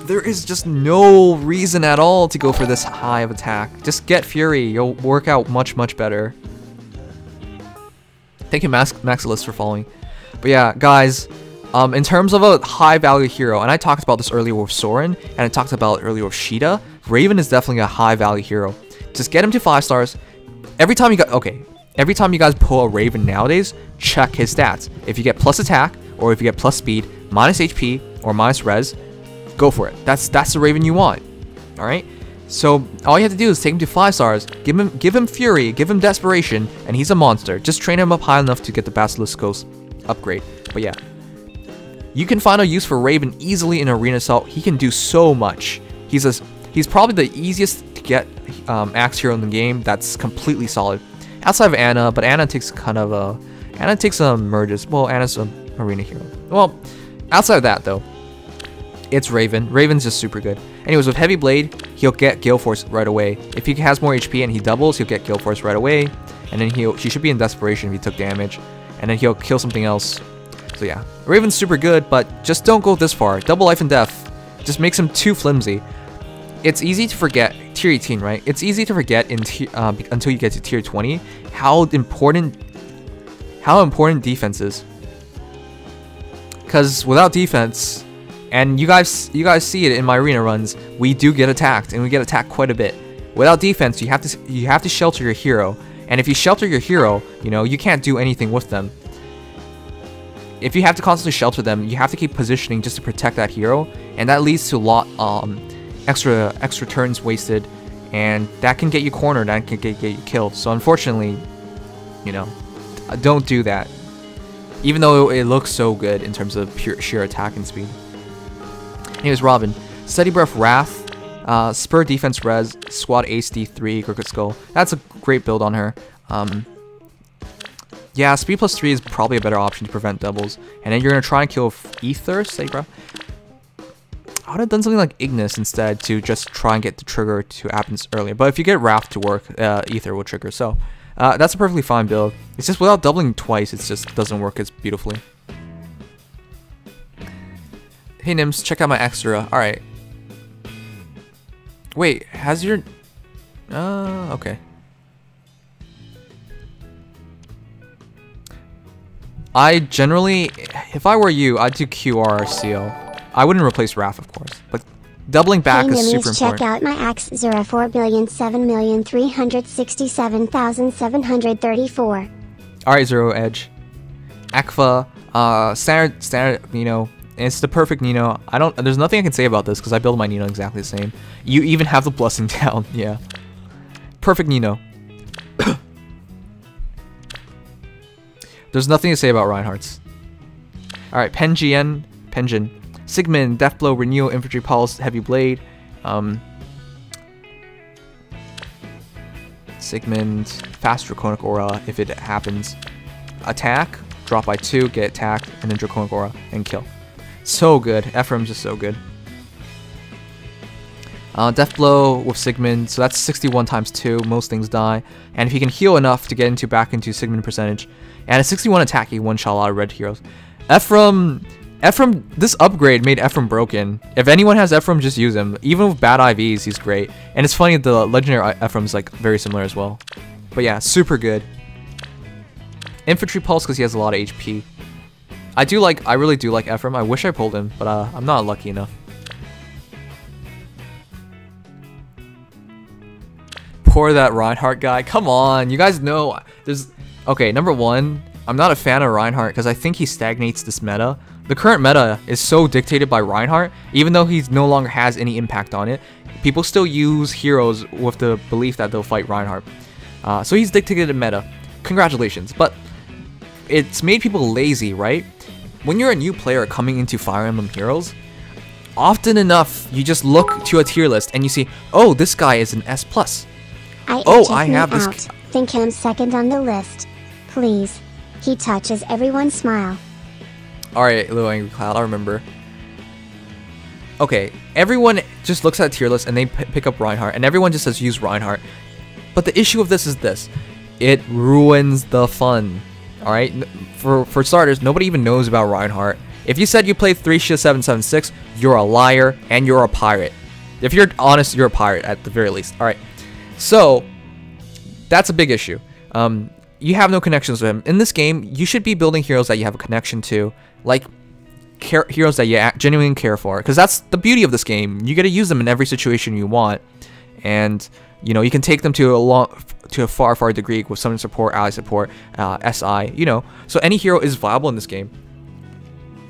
There is just no reason at all to go for this high of attack. Just get Fury. You'll work out much, much better. Thank you, Maxilis, for following. But yeah, guys, in terms of a high value hero, and I talked about this earlier with Soren, and I talked about it earlier with Sheeta, Raven is definitely a high value hero. Just get him to 5 stars. Every time you guys pull a Raven nowadays, check his stats. If you get plus attack, or if you get plus speed, minus HP, or minus res, go for it. That's the Raven you want. Alright? So all you have to do is take him to 5 stars, give him Fury, give him Desperation, and he's a monster. Just train him up high enough to get the Basiliscos upgrade. But yeah. You can find a use for Raven easily in Arena Assault. He can do so much. He's probably the easiest to get axe hero in the game that's completely solid. Outside of Anna, but Anna takes merges. Well, Anna's an arena hero. Well, outside of that though, it's Raven. Raven's just super good. Anyways, with Heavy Blade, he'll get Gale Force right away. If he has more HP and he doubles, he'll get Gale Force right away. And then he should be in Desperation if he took damage. And then he'll kill something else. So yeah, Raven's super good, but just don't go this far. Double Life and Death just makes him too flimsy. It's easy to forget, tier 18, right? It's easy to forget until you get to tier 20 how important defense is. Because without defense, And you guys see it in my arena runs. We do get attacked, and we get attacked quite a bit. Without defense, you have to shelter your hero. And if you shelter your hero, you know, you can't do anything with them. If you have to constantly shelter them, you have to keep positioning just to protect that hero, and that leads to a lot extra turns wasted, and that can get you cornered, that can get you killed. So unfortunately, you know, don't do that. Even though it looks so good in terms of sheer attack and speed. Here's Robin. Steady Breath Wrath, Spur Defense Res, Squad Ace D3, Crooked Skull. That's a great build on her. Yeah, speed plus 3 is probably a better option to prevent doubles. And then you're going to try and kill Ether, Steady Breath. I would have done something like Ignis instead to just try and get the trigger to happen earlier. But if you get Wrath to work, Ether will trigger. So that's a perfectly fine build. It's just without doubling twice, it just doesn't work as beautifully. Hey Nims, check out my extra. Alright. Wait, has your... okay. I generally, if I were you, I'd do QRCL. I wouldn't replace Wrath, of course, but doubling back is super important. Check out my Axe 4,007,367,734. Alright, Zero Edge. Akfa, standard Nino. It's the perfect Nino. There's nothing I can say about this because I build my Nino exactly the same. You even have the blessing down, yeah. Perfect Nino. There's nothing to say about Reinhardt's. Alright, Penjin, Sigmund, Deathblow, Renewal, Infantry Pulse, Heavy Blade. Sigmund, Fast Draconic Aura if it happens. Attack, drop by 2, get attacked, and then Draconic Aura, and kill. So good. Ephraim's just so good. Deathblow with Sigmund, so that's 61 times 2, most things die. And if he can heal enough to get back into Sigmund percentage, and a 61 attack, he one-shot a lot of red heroes. Ephraim, this upgrade made Ephraim broken. If anyone has Ephraim, just use him. Even with bad IVs, he's great. And it's funny, the legendary Ephraim's like very similar as well. But yeah, super good. Infantry Pulse because he has a lot of HP. I really do like Ephraim. I wish I pulled him, but I'm not lucky enough. Poor that Reinhardt guy. Come on, you guys know okay, number one, I'm not a fan of Reinhardt because I think he stagnates this meta. The current meta is so dictated by Reinhardt, even though he no longer has any impact on it. People still use heroes with the belief that they'll fight Reinhardt. So he's dictated the meta. Congratulations, but it's made people lazy, right? When you're a new player coming into Fire Emblem Heroes, often enough you just look to a tier list and you see, oh, this guy is an S+. I have this. Think him second on the list. Please. He touches everyone's smile. Alright, Little Angry Cloud, I'll remember. Okay, everyone just looks at a tier list and they pick up Reinhardt, and everyone just says use Reinhardt. But the issue of this is this. It ruins the fun. Alright? For starters, nobody even knows about Reinhardt. If you said you played 3-7-7-6, you're a liar and you're a pirate. If you're honest, you're a pirate at the very least. Alright. So, that's a big issue. You have no connections with him. In this game, you should be building heroes that you have a connection to, like heroes that you genuinely care for, because that's the beauty of this game. You get to use them in every situation you want, and you know you can take them to a far degree with summon support, ally support, SI. You know, so any hero is viable in this game.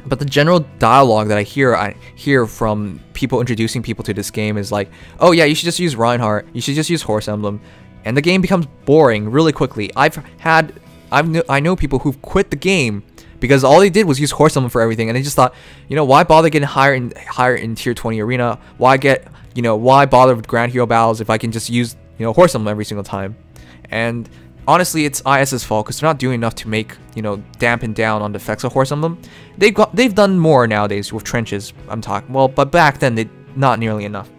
But the general dialogue that I hear from people introducing people to this game is like, oh yeah, you should just use Reinhardt. You should just use Horse Emblem. And the game becomes boring really quickly. I know people who've quit the game because all they did was use Horse Emblem for everything, and they just thought, you know, why bother getting higher in tier 20 arena? Why bother with Grand Hero battles if I can just use, you know, Horse Emblem every single time? And honestly, it's IS's fault because they're not doing enough to make, you know, dampen down on the effects of Horse Emblem. They've done more nowadays with trenches. I'm talking, well, but back then they not nearly enough.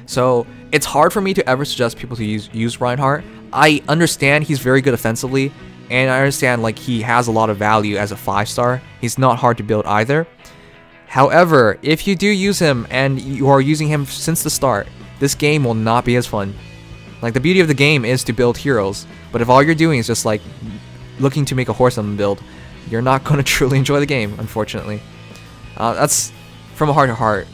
So it's hard for me to ever suggest people to use Reinhardt. I understand he's very good offensively, and I understand like he has a lot of value as a 5-star. He's not hard to build either. However, if you do use him and you are using him since the start, this game will not be as fun. Like, the beauty of the game is to build heroes, but if all you're doing is just like looking to make a Horse Emblem build, you're not going to truly enjoy the game, unfortunately. That's from a heart to heart.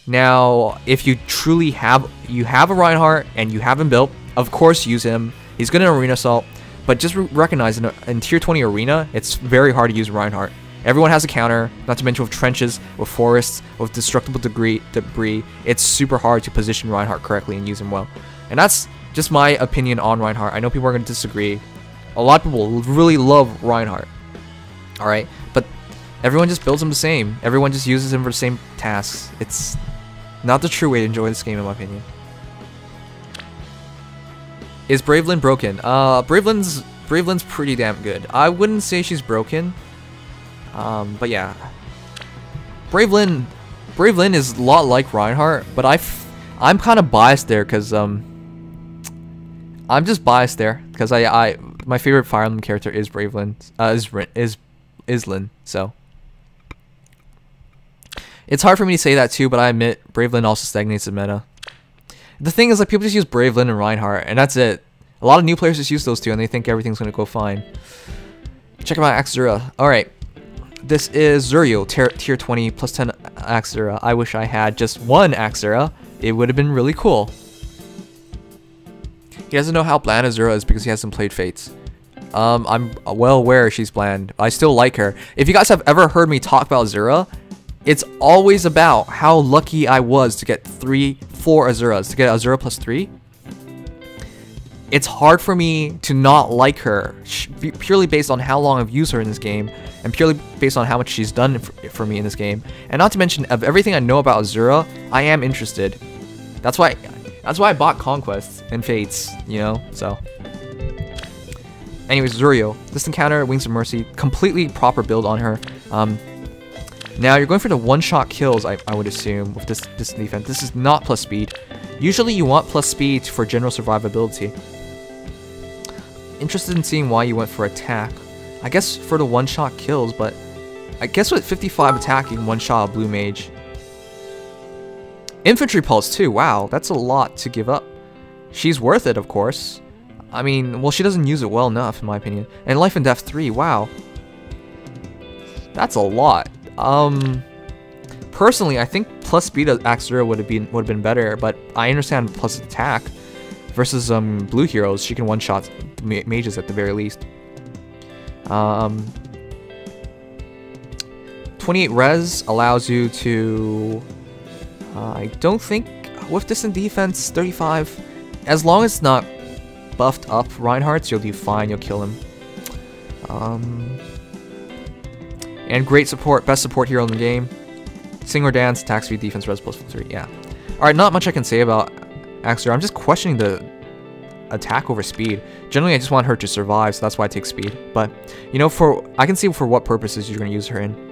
Now, if you truly have a Reinhardt and you have him built, of course use him. He's good in Arena Assault, but just recognize in Tier 20 Arena, it's very hard to use Reinhardt. Everyone has a counter, not to mention with trenches, with forests, with destructible debris. It's super hard to position Reinhardt correctly and use him well. And that's just my opinion on Reinhardt. I know people are going to disagree. A lot of people really love Reinhardt. Alright, but everyone just builds him the same. Everyone just uses him for the same tasks. It's not the true way to enjoy this game, in my opinion. Is Bravelyn broken? Bravelyn's pretty damn good. I wouldn't say she's broken. But yeah. Bravelyn is a lot like Reinhardt, but I'm kind of biased there because I'm just biased there because my favorite Fire Emblem character is Bravelyn, is Islin, so it's hard for me to say that too, but I admit Bravelyn also stagnates the meta. The thing is, like, people just use Bravelyn and Reinhardt, and that's it. A lot of new players just use those two, and they think everything's gonna go fine. Check out Axura. Alright. This is Zuriel, tier 20 plus 10 Axura. I wish I had just one Axura. It would have been really cool. He doesn't know how bland Azura is because he hasn't played Fates. I'm well aware she's bland. I still like her. If you guys have ever heard me talk about Azura, it's always about how lucky I was to get 4 Azuras. To get Azura plus 3. It's hard for me to not like her, purely based on how long I've used her in this game, and purely based on how much she's done for me in this game. And not to mention, of everything I know about Azura, I am interested. That's why I bought Conquest and Fates, you know, so. Anyways, Zuriel. Distant counter, Wings of Mercy, completely proper build on her. Now, you're going for the one-shot kills, I would assume, with this defense. This is not plus speed. Usually you want plus speed for general survivability. Interested in seeing why you went for attack. I guess for the one-shot kills, but I guess with 55 attack, you can one-shot a blue mage. Infantry pulse too, wow, that's a lot to give up. She's worth it, of course. I mean, well, she doesn't use it well enough, in my opinion. And Life and Death 3, wow. That's a lot. Personally, I think plus speed of Axura would have been better, but I understand plus attack versus blue heroes. She can one-shot mages at the very least. 28 res allows you to, I don't think, with distant defense, 35, as long as it's not buffed up Reinhardt's, you'll do fine, you'll kill him. And great support, best support hero in the game. Sing or dance, attack speed, defense, res plus 3, yeah. Alright, not much I can say about Axura. I'm just questioning the attack over speed. Generally, I just want her to survive, so that's why I take speed. But, you know, I can see for what purposes you're going to use her in.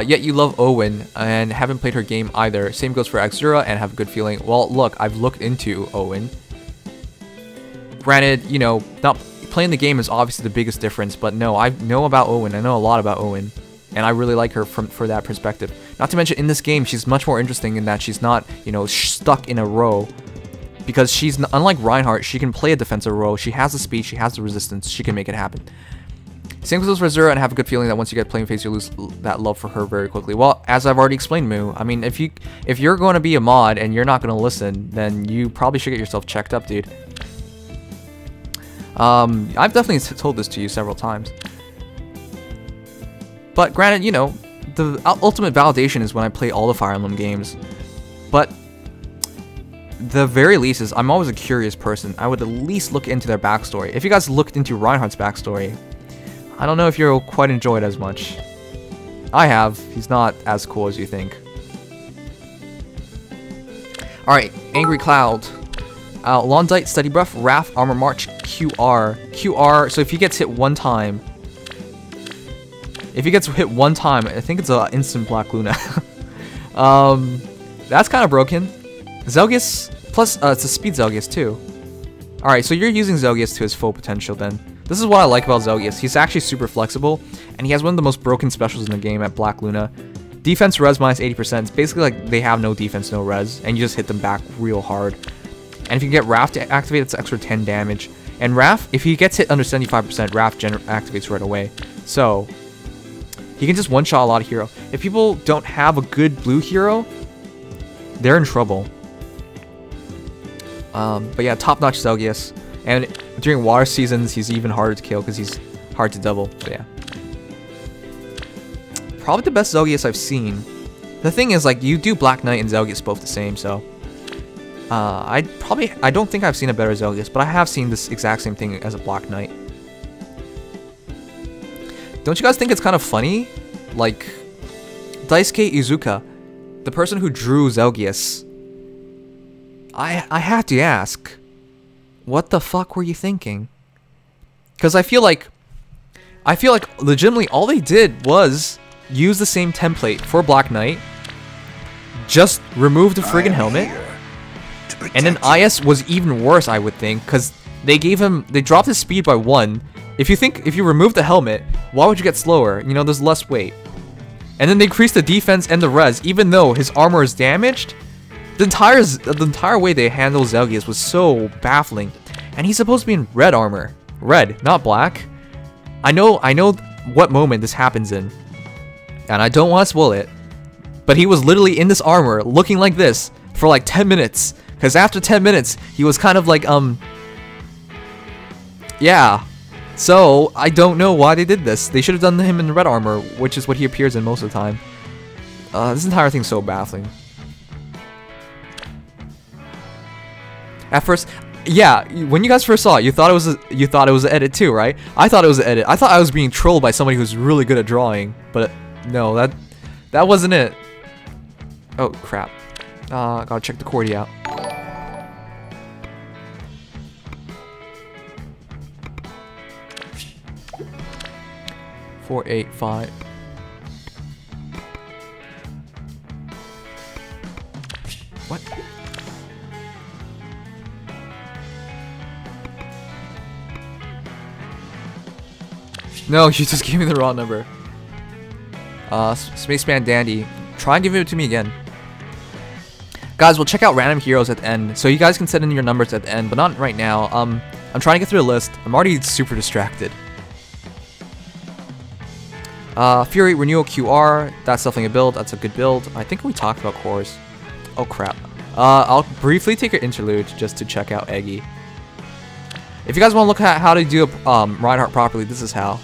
Yet you love Owen and haven't played her game either. Same goes for Axura and have a good feeling. Well, look, I've looked into Owen. Granted, you know, not playing the game is obviously the biggest difference, but no, I know about Owen. I know a lot about Owen, and I really like her for that perspective. Not to mention, in this game, she's much more interesting in that she's not, you know, stuck in a row. Because she's, unlike Reinhardt, she can play a defensive row. She has the speed, she has the resistance, she can make it happen. Same goes for Azura, and I have a good feeling that once you get playing phase, you lose that love for her very quickly. Well, as I've already explained, Moo, I mean, if you're going to be a mod and you're not going to listen, then you probably should get yourself checked up, dude. I've definitely told this to you several times. But granted, you know, the ultimate validation is when I play all the Fire Emblem games. But the very least is, I'm always a curious person. I would at least look into their backstory. If you guys looked into Reinhardt's backstory, I don't know if you'll quite enjoy it as much. I have. He's not as cool as you think. Alright, Angry Cloud. Londite, Steady Buff, Wrath, Armor March, QR, so if he gets hit one time, I think it's an instant Black Luna. That's kind of broken. Zelgius, plus it's a speed Zelgius too. Alright, so you're using Zelgius to his full potential then. This is what I like about Zelgius. He's actually super flexible, and he has one of the most broken specials in the game at Black Luna. Defense res minus 80%. It's basically like they have no defense, no res, and you just hit them back real hard. And if you get Wrath to activate, it's extra 10 damage. And Raph, if he gets hit under 75%, Raph activates right away. So, he can just one-shot a lot of hero. If people don't have a good blue hero, they're in trouble. But yeah, top-notch Zelgius. And during water seasons, he's even harder to kill because he's hard to double. So yeah. Probably the best Zelgius I've seen. The thing is, like, you do Black Knight and Zelgius both the same, so... I don't think I've seen a better Zelgius, but I have seen this exact same thing as a Black Knight. Don't you guys think it's kind of funny? Like, Daisuke Izuka, the person who drew Zelgius, I have to ask, what the fuck were you thinking? Because I feel like legitimately all they did was use the same template for Black Knight, just remove the friggin' helmet, and then IS was even worse, I would think, because they dropped his speed by 1. If you remove the helmet, why would you get slower? You know, there's less weight. And then they increased the defense and the res, even though his armor is damaged. The entire way they handle Zelgius was so baffling. And he's supposed to be in red armor. Red, not black. I know what moment this happens in. And I don't want to spoil it. But he was literally in this armor, looking like this, for like 10 minutes. Because after 10 minutes, he was kind of like, yeah. So, I don't know why they did this. They should have done him in red armor, which is what he appears in most of the time. This entire thing's so baffling. At first, yeah, when you guys first saw it, you thought it was an edit too, right? I thought it was an edit. I thought I was being trolled by somebody who's really good at drawing, but no, that wasn't it. Oh crap! Gotta check the QWERTY out. Four, 8, 5. What? No, you just gave me the wrong number. Spaceman Dandy. Try and give it to me again. Guys, we'll check out random heroes at the end. So you guys can set in your numbers at the end, but not right now. I'm trying to get through the list. I'm already super distracted. Fury Renewal QR. That's definitely a build. That's a good build. I think we talked about cores. Oh crap. I'll briefly take an interlude just to check out Eggy. If you guys want to look at how to do Reinhardt properly, this is how.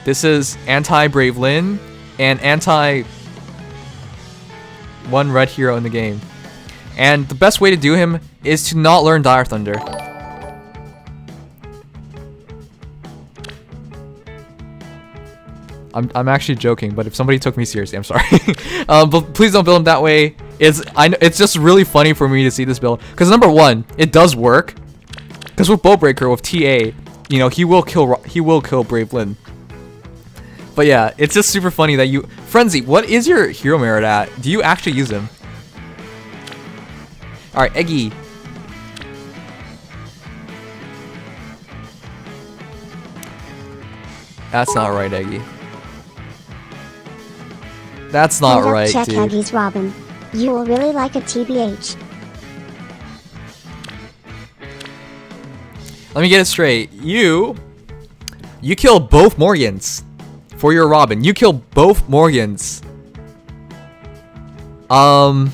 This is anti-Brave Lyn and anti-one red hero in the game. And the best way to do him is to not learn Dire Thunder. I'm actually joking, but if somebody took me seriously, I'm sorry. But please don't build him that way. It's just really funny for me to see this build. Because number one, it does work. Because with Bowbreaker, with TA, you know, he will kill Brave Lyn. But yeah, it's just super funny that you... Frenzy, what is your hero merit at? Do you actually use him? Alright, Eggy. That's not right, Eggy. That's not right, check dude. Eggy's Robin. You will really like a TBH. Let me get it straight. You kill both Morgans for your Robin. You kill both Morgans. Damn,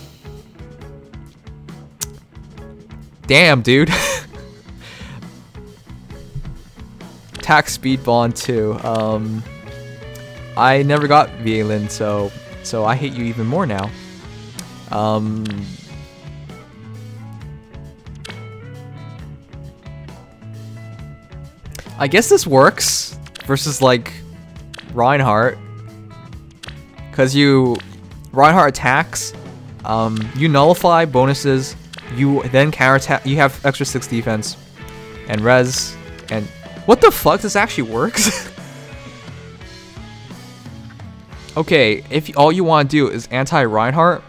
dude. Attack speed bond too. I never got Valen, so I hate you even more now. I guess this works versus like Reinhardt, cause Reinhardt attacks, you nullify bonuses, you then counterattack, you have extra 6 defense and res, and what the fuck, this actually works? Okay, if all you want to do is anti-Reinhardt,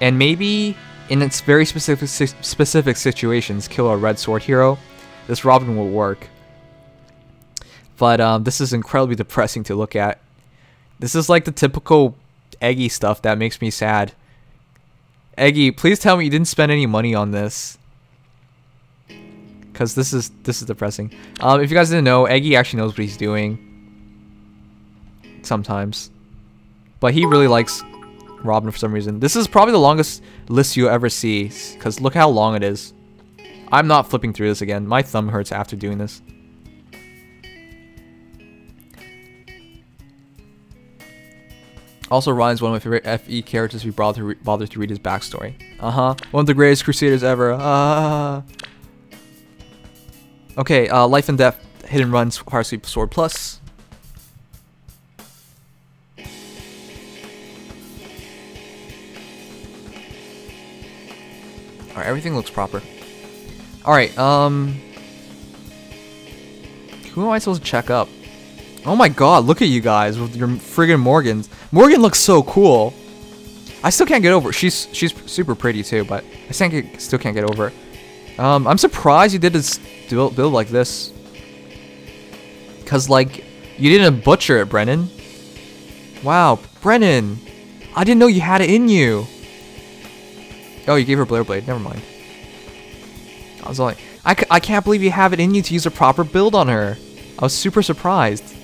and maybe in its very specific situations kill a red sword hero, this Robin will work. But this is incredibly depressing to look at. This is like the typical Eggy stuff that makes me sad. Eggy, please tell me you didn't spend any money on this. because this is depressing. If you guys didn't know, Eggy actually knows what he's doing. Sometimes, but he really likes Robin for some reason. This is probably the longest list you'll ever see, because look how long it is. I'm not flipping through this again. My thumb hurts after doing this. Also, Ryan's one of my favorite FE characters. We bothered to read his backstory. One of the greatest crusaders ever. Okay, Life and Death, Hit and Runs, Fire Sweep, Sword Plus. Alright, everything looks proper. Alright, who am I supposed to check up? Oh my god, look at you guys with your friggin' Morgans. Morgan looks so cool. I still can't get over it. She's super pretty too, but I still can't get over it. I'm surprised you did this build like this. Cause like, you didn't butcher it, Brennan. Wow, Brennan. I didn't know you had it in you. Oh, you gave her Blair Blade. Never mind. I was like, I can't believe you have it in you to use a proper build on her. I was super surprised.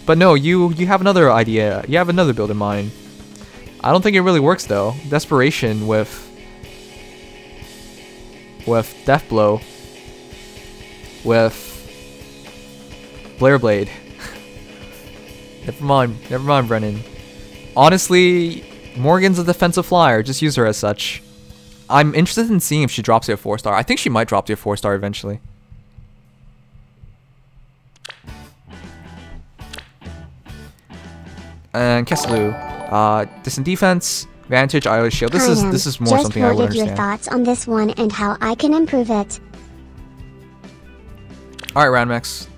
But no, you have another idea. You have another build in mind. I don't think it really works though. Desperation with Death Blow with Blair Blade. Never mind, Brennan. Honestly, Morgan's a defensive flyer. Just use her as such. I'm interested in seeing if she drops to a 4-star. I think she might drop to a 4-star eventually. And Kesslu, distant defense, vantage, IO shield. This is more just something I would understand. Your thoughts on this one and how I can improve it. All right, Ranmax.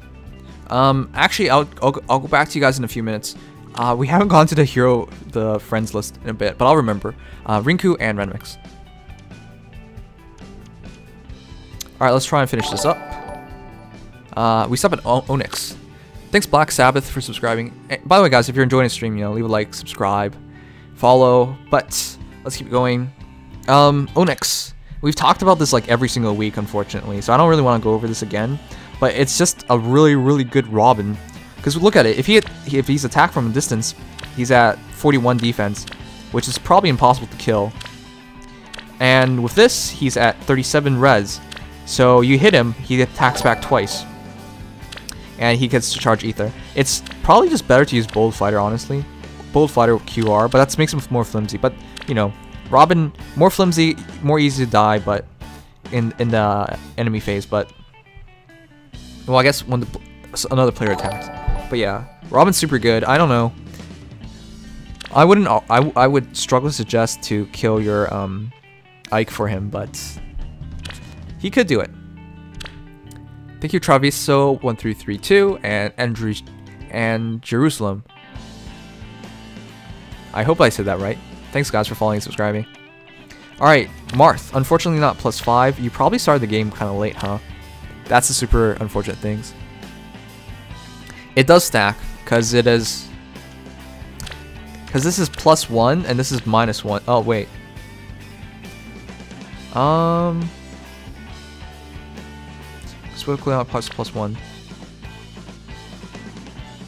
Actually, I'll go back to you guys in a few minutes. We haven't gone to the friends list in a bit, but I'll remember. Rinku and Ranmax. Alright, let's try and finish this up. We stop at Onyx. Thanks Black Sabbath for subscribing. By the way guys, if you're enjoying the stream, leave a like, subscribe, follow, but let's keep going. Onyx. We've talked about this like every single week, unfortunately, so I don't really want to go over this again, but it's just a really, really good Robin. Because look at it, if he's attacked from a distance, he's at 41 defense, which is probably impossible to kill. And with this, he's at 37 res. So you hit him, he attacks back twice. And he gets to charge Ether. It's probably just better to use Bold Fighter, honestly. Bold Fighter with QR, but that makes him more flimsy. But, you know, Robin, more flimsy, more easy to die, but in the enemy phase, but... Well, I guess when another player attacks. But yeah, Robin's super good. I don't know. I would struggle to suggest to kill your Ike for him, but... He could do it. Thank you, Traviso1332 and Jerusalem. I hope I said that right. Thanks guys for following and subscribing. Alright, Marth. Unfortunately not +5. You probably started the game kind of late, huh? That's the super unfortunate things. It does stack, because it is... Because this is +1 and this is -1. Oh, wait. Swiftly out +1.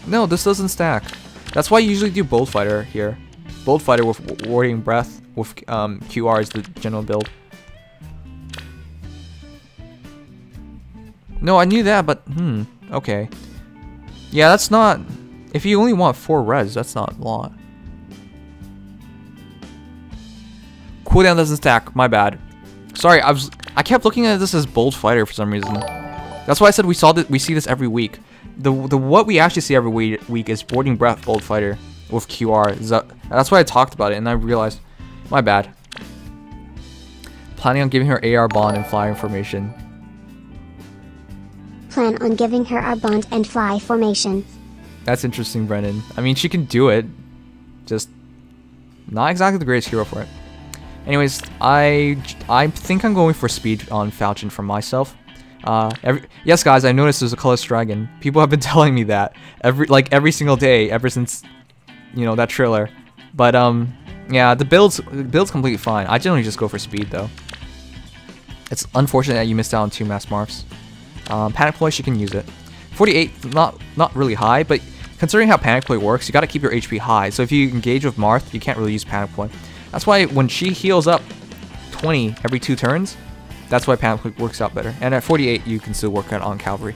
No, this doesn't stack. That's why you usually do Bold Fighter here. Bold Fighter with Warding Breath with QR is the general build. No, I knew that, but okay. Yeah, that's not... If you only want 4 res, that's not a lot. Cooldown doesn't stack, my bad. Sorry, I kept looking at this as Bold Fighter for some reason. That's why I said we see this every week. The what we actually see every week is Warding Breath Bold Fighter with QR. That's why I talked about it, and I realized, my bad. Planning on giving her AR bond and fly information. Plan on giving her our bond and fly formation. That's interesting, Brennan. I mean, she can do it. Just not exactly the greatest hero for it. Anyways, I think I'm going for speed on Falchion for myself. Yes, guys, I noticed there's a colorless dragon. People have been telling me that every single day ever since, you know, that trailer. But yeah, the build's completely fine. I generally just go for speed though. It's unfortunate that you missed out on 2 mass morphs. Panic Ploy, she can use it. 48, not really high, but considering how Panic Ploy works, you gotta keep your HP high. So if you engage with Marth, you can't really use Panic Ploy. That's why when she heals up 20 every 2 turns, that's why Panic Ploy works out better. And at 48, you can still work out on Cavalry.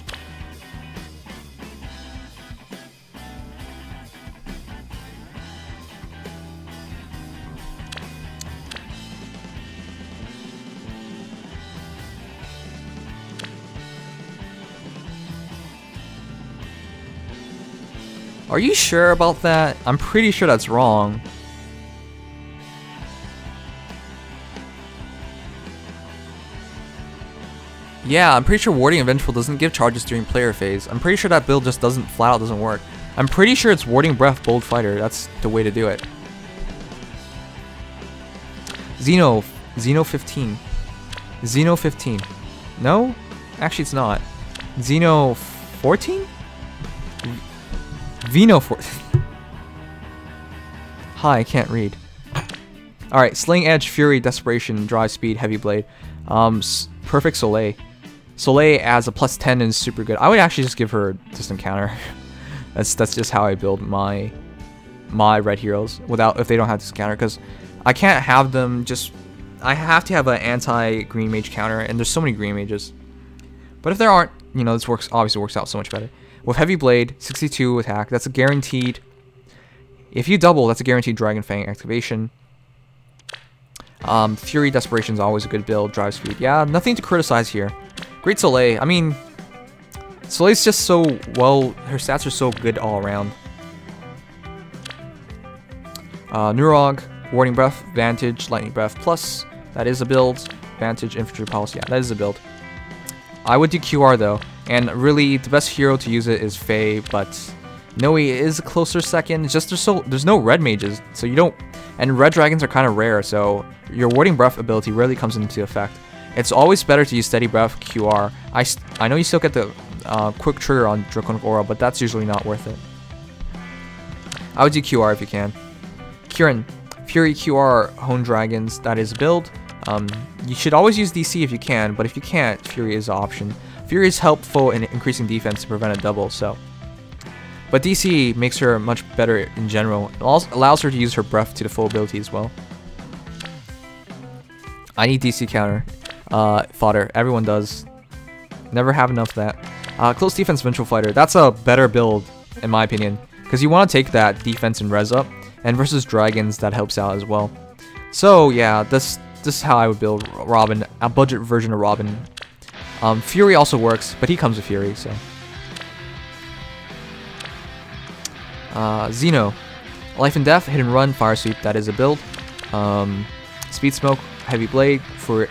Are you sure about that? I'm pretty sure that's wrong. Yeah, I'm pretty sure Warding and Vengeful doesn't give charges during player phase. I'm pretty sure that build just flat out doesn't work. I'm pretty sure it's Warding Breath Bold Fighter. That's the way to do it. Xeno 15. Xeno 15. No? Actually, it's not. Xeno 14? Vino 14. Hi, I can't read. Alright, Sling Edge, Fury, Desperation, Drive Speed, Heavy Blade. Perfect Soleil. Soleil adds a +10 and is super good. I would actually just give her Distant Counter. that's just how I build my red heroes if they don't have Distant Counter, because I can't have them just... I have to have an anti-green mage counter, and there's so many green mages. But if there aren't, you know, this obviously works out so much better. With Heavy Blade, 62 attack, that's a guaranteed... If you double, that's a guaranteed Dragon Fang activation. Fury Desperation is always a good build. Drive Speed, yeah, nothing to criticize here. Great Soleil, I mean... Soleil's just so well... Her stats are so good all around. Nurog, Warding Breath, Vantage, Lightning Breath, plus... That is a build. Vantage, Infantry Pulse, yeah, that is a build. I would do QR though. And really, the best hero to use it is Faye, but Noe is a closer second. It's just there's no red mages, so you don't... And red dragons are kind of rare, so your Warding Breath ability rarely comes into effect. It's always better to use Steady Breath, QR. I know you still get the quick trigger on Draconic Aura, but that's usually not worth it. I would do QR if you can. Kieran, Fury, QR, Hone Dragons, that is a build. You should always use DC if you can, but if you can't, Fury is an option. Fury is helpful in increasing defense to prevent a double, so... But DC makes her much better in general. It also allows her to use her breath to the full ability as well. I need DC counter fodder. Everyone does. Never have enough of that. Close defense Vengeful Fighter. That's a better build, in my opinion. Because you want to take that defense and res up. And versus dragons, that helps out as well. So, yeah, this is how I would build Robin. A budget version of Robin. Fury also works, but he comes with Fury, so... Xeno. Life and Death, Hit and Run, Fire Sweep, that is a build. Speed Smoke, Heavy Blade for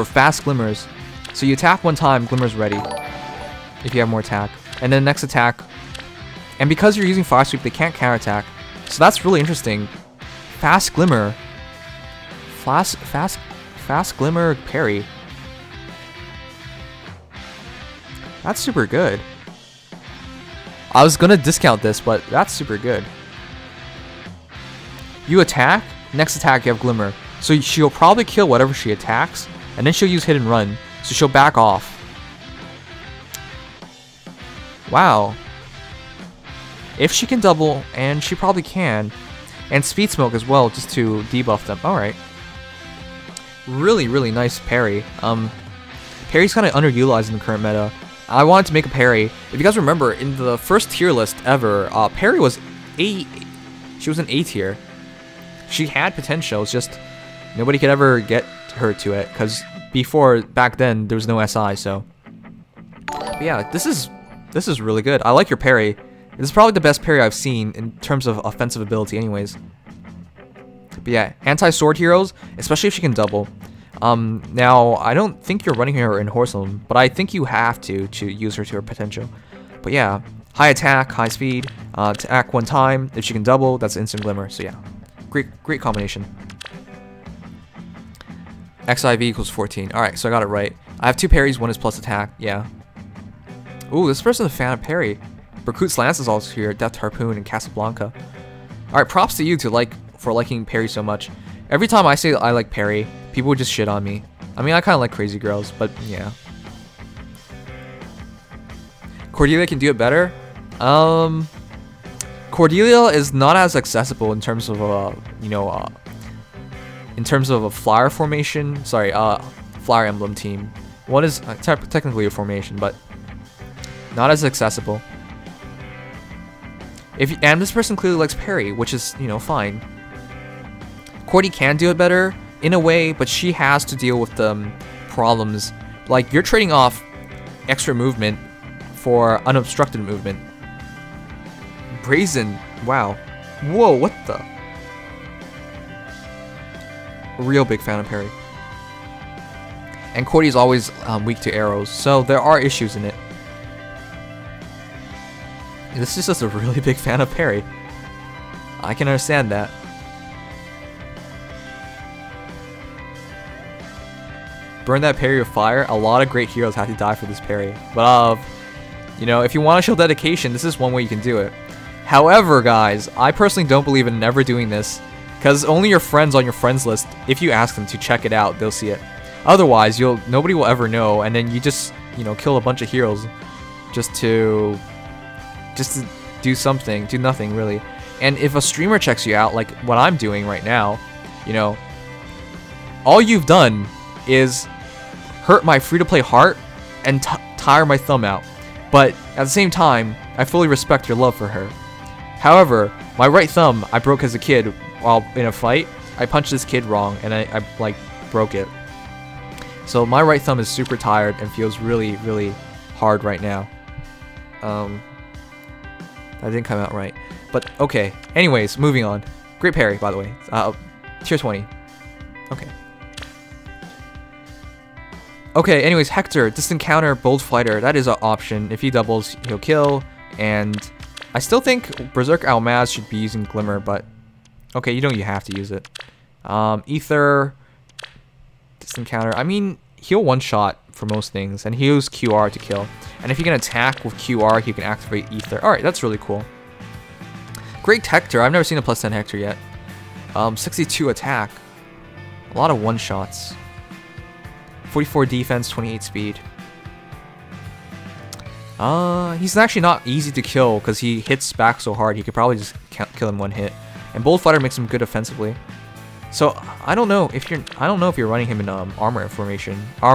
fast Glimmers. So you attack one time, Glimmer's ready. If you have more attack. And then next attack... And because you're using Fire Sweep, they can't counterattack. So that's really interesting. Fast Glimmer. Fast Glimmer parry. That's super good. I was gonna discount this, but that's super good. You attack, next attack you have Glimmer. So she'll probably kill whatever she attacks, and then she'll use Hit and Run. So she'll back off. Wow. If she can double, and she probably can, and Speed Smoke as well, just to debuff them. Alright. Really, really nice parry. Parry's kind of underutilized in the current meta. I wanted to make a parry. If you guys remember, in the first tier list ever, parry was A. She was an A tier. She had potential, it's just nobody could ever get her to it, because back then, there was no SI, so. But yeah, this is really good. I like your parry. This is probably the best parry I've seen in terms of offensive ability anyways. But yeah, anti-sword heroes, especially if she can double. Now, I don't think you're running her in Horseland, but I think you have to use her to her potential. But yeah, high attack, high speed, attack one time. If she can double, that's instant Glimmer. So yeah, great combination. XIV equals 14. Alright, so I got it right. I have 2 parries, one is plus attack, yeah. Ooh, this person's a fan of parry. Berkut's Lance is also here, Death Harpoon, and Casablanca. Alright, props to you for liking parry so much. Every time I say I like parry, people would just shit on me. I mean, I kind of like crazy girls, but yeah. Cordelia can do it better. Cordelia is not as accessible in terms of in terms of a flyer formation. Sorry, Fire Emblem team. One is technically a formation, but not as accessible. And this person clearly likes parry, which is, you know, fine. Cordy can do it better in a way, but she has to deal with the problems. Like, you're trading off extra movement for unobstructed movement. Brazen, wow. Whoa, what the? Real big fan of parry. And Cordy's always weak to arrows, so there are issues in it. This is just a really big fan of parry. I can understand that. Burn that parry with fire. A lot of great heroes have to die for this parry. But, you know, if you want to show dedication, this is one way you can do it. However, guys, I personally don't believe in never doing this, because only your friends on your friends list, if you ask them to check it out, they'll see it. Otherwise, nobody will ever know, and then you just, you know, kill a bunch of heroes just to do something, do nothing really. And if a streamer checks you out, like what I'm doing right now, you know, all you've done is hurt my free-to-play heart and tire my thumb out. But at the same time, I fully respect your love for her. However, my right thumb I broke as a kid while in a fight. I punched this kid wrong and I like broke it. So my right thumb is super tired and feels really, really hard right now. That didn't come out right. But okay. Anyways, moving on. Great parry, by the way. Tier 20. Okay. Okay, anyways, Hector, distant counter, bold fighter. That is an option. If he doubles, he'll kill. And I still think Berserk Almaz should be using Glimmer, but okay, you have to use it. Ether, distant counter. I mean, he'll one-shot for most things, and he uses QR to kill. And if you can attack with QR, he can activate Ether. Alright, that's really cool. Great Hector. I've never seen a plus 10 Hector yet. 62 attack. A lot of one-shots. 44 defense, 28 speed. He's actually not easy to kill because he hits back so hard. You could probably just kill him one hit. And Bold Fighter makes him good offensively. So I don't know if you're running him in armor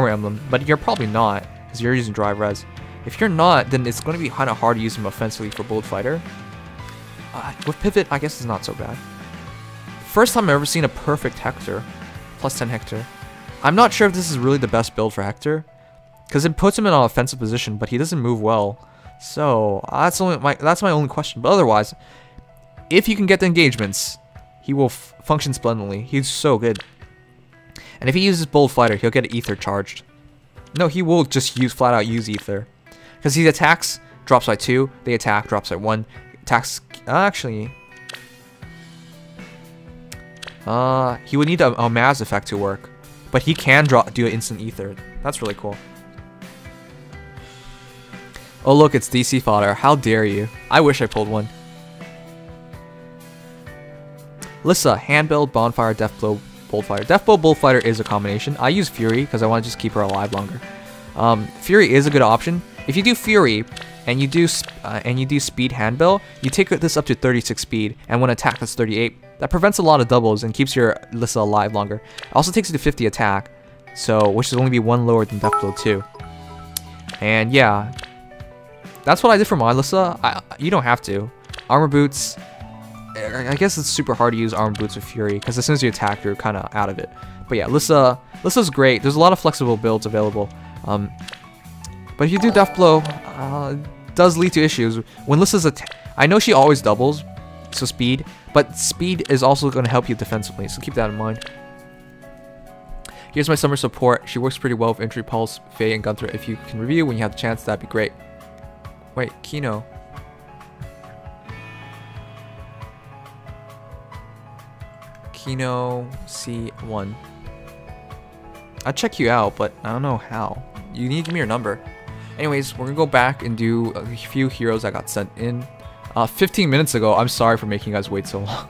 emblem, but you're probably not because you're using Drive Res. If you're not, then it's going to be kind of hard to use him offensively for Bold Fighter. With Pivot, I guess it's not so bad. First time I've ever seen a perfect Hector, plus 10 Hector. I'm not sure if this is really the best build for Hector, because it puts him in an offensive position, but he doesn't move well. So that's my only question. But otherwise, if you can get the engagements, he will function splendidly. He's so good. And if he uses Bold Fighter, he'll get Ether charged. No, he will just flat out use Ether, because he attacks drops by 2. They attack drops by 1. Attacks actually. He would need a Maz effect to work. But he can do an instant Ether. That's really cool. Oh look, it's DC fodder. How dare you. I wish I pulled one. Lissa, Handbuild, Bonfire, Deathblow, Boldfighter. Deathblow, Boldfighter is a combination. I use Fury because I want to just keep her alive longer. Fury is a good option. If you do Fury and you do Speed Handbill, you take this up to 36 speed, and when attack that's 38. That prevents a lot of doubles and keeps your Lissa alive longer. It also takes it to 50 attack, so which is only be 1 lower than Deathblow 2. And yeah, that's what I did for my Lissa. You don't have to. Armor Boots. I guess it's super hard to use Armor Boots with Fury because as soon as you attack, you're kind of out of it. But yeah, Lissa's great. There's a lot of flexible builds available. But if you do Deathblow, it does lead to issues. When Lissa's I know she always doubles, so speed, but speed is also going to help you defensively, so keep that in mind. Here's my summer support. She works pretty well with Entry Pulse, Faye, and Gunther. If you can review when you have the chance, that'd be great. Wait, Kino. Kino C1. I'll check you out, but I don't know how. You need to give me your number. Anyways, we're gonna go back and do a few heroes that got sent in 15 minutes ago. I'm sorry for making you guys wait so long.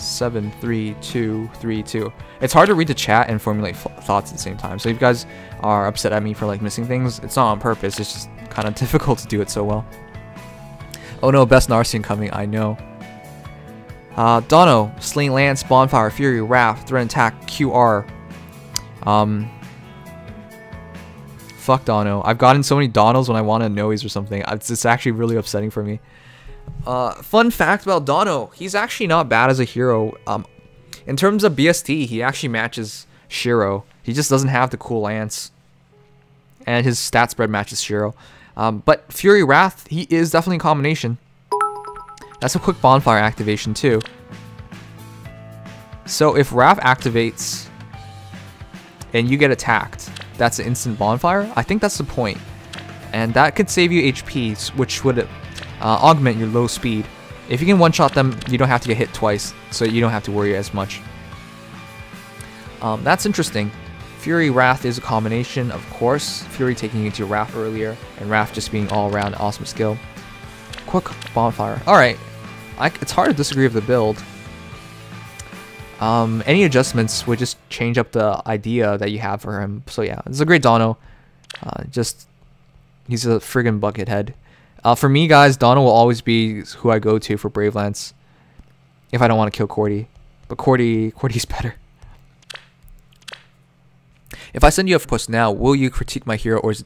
7, 3, 2, 3, 2. It's hard to read the chat and formulate thoughts at the same time. So if you guys are upset at me for like missing things, it's not on purpose. It's just kind of difficult to do it so well. Oh no, best Narcian coming. I know. Dono, Sling Lance, Bonfire, Fury, Wrath, Threat Attack, QR. Fuck Dono. I've gotten so many Donos when I want to Noes or something. It's actually really upsetting for me. Fun fact about Dono, he's actually not bad as a hero. In terms of BST, he actually matches Shiro. He just doesn't have the cool lance. And his stat spread matches Shiro. But Fury Wrath, he is definitely a combination. That's a quick bonfire activation too. So if Wrath activates and you get attacked, that's an instant bonfire. I think that's the point. And that could save you HP, which would augment your low speed. If you can one-shot them, you don't have to get hit twice, so you don't have to worry as much. That's interesting. Fury Wrath is a combination, of course. Fury taking you to Wrath earlier, and Wrath just being all-around awesome skill. Quick bonfire. Alright. It's hard to disagree with the build. Any adjustments would just change up the idea that you have for him. So yeah, it's a great Dono. He's a friggin' buckethead. For me, guys, Dono will always be who I go to for Brave Lance if I don't want to kill Cordy. But Cordy's better. If I send you a post now, will you critique my hero, or is it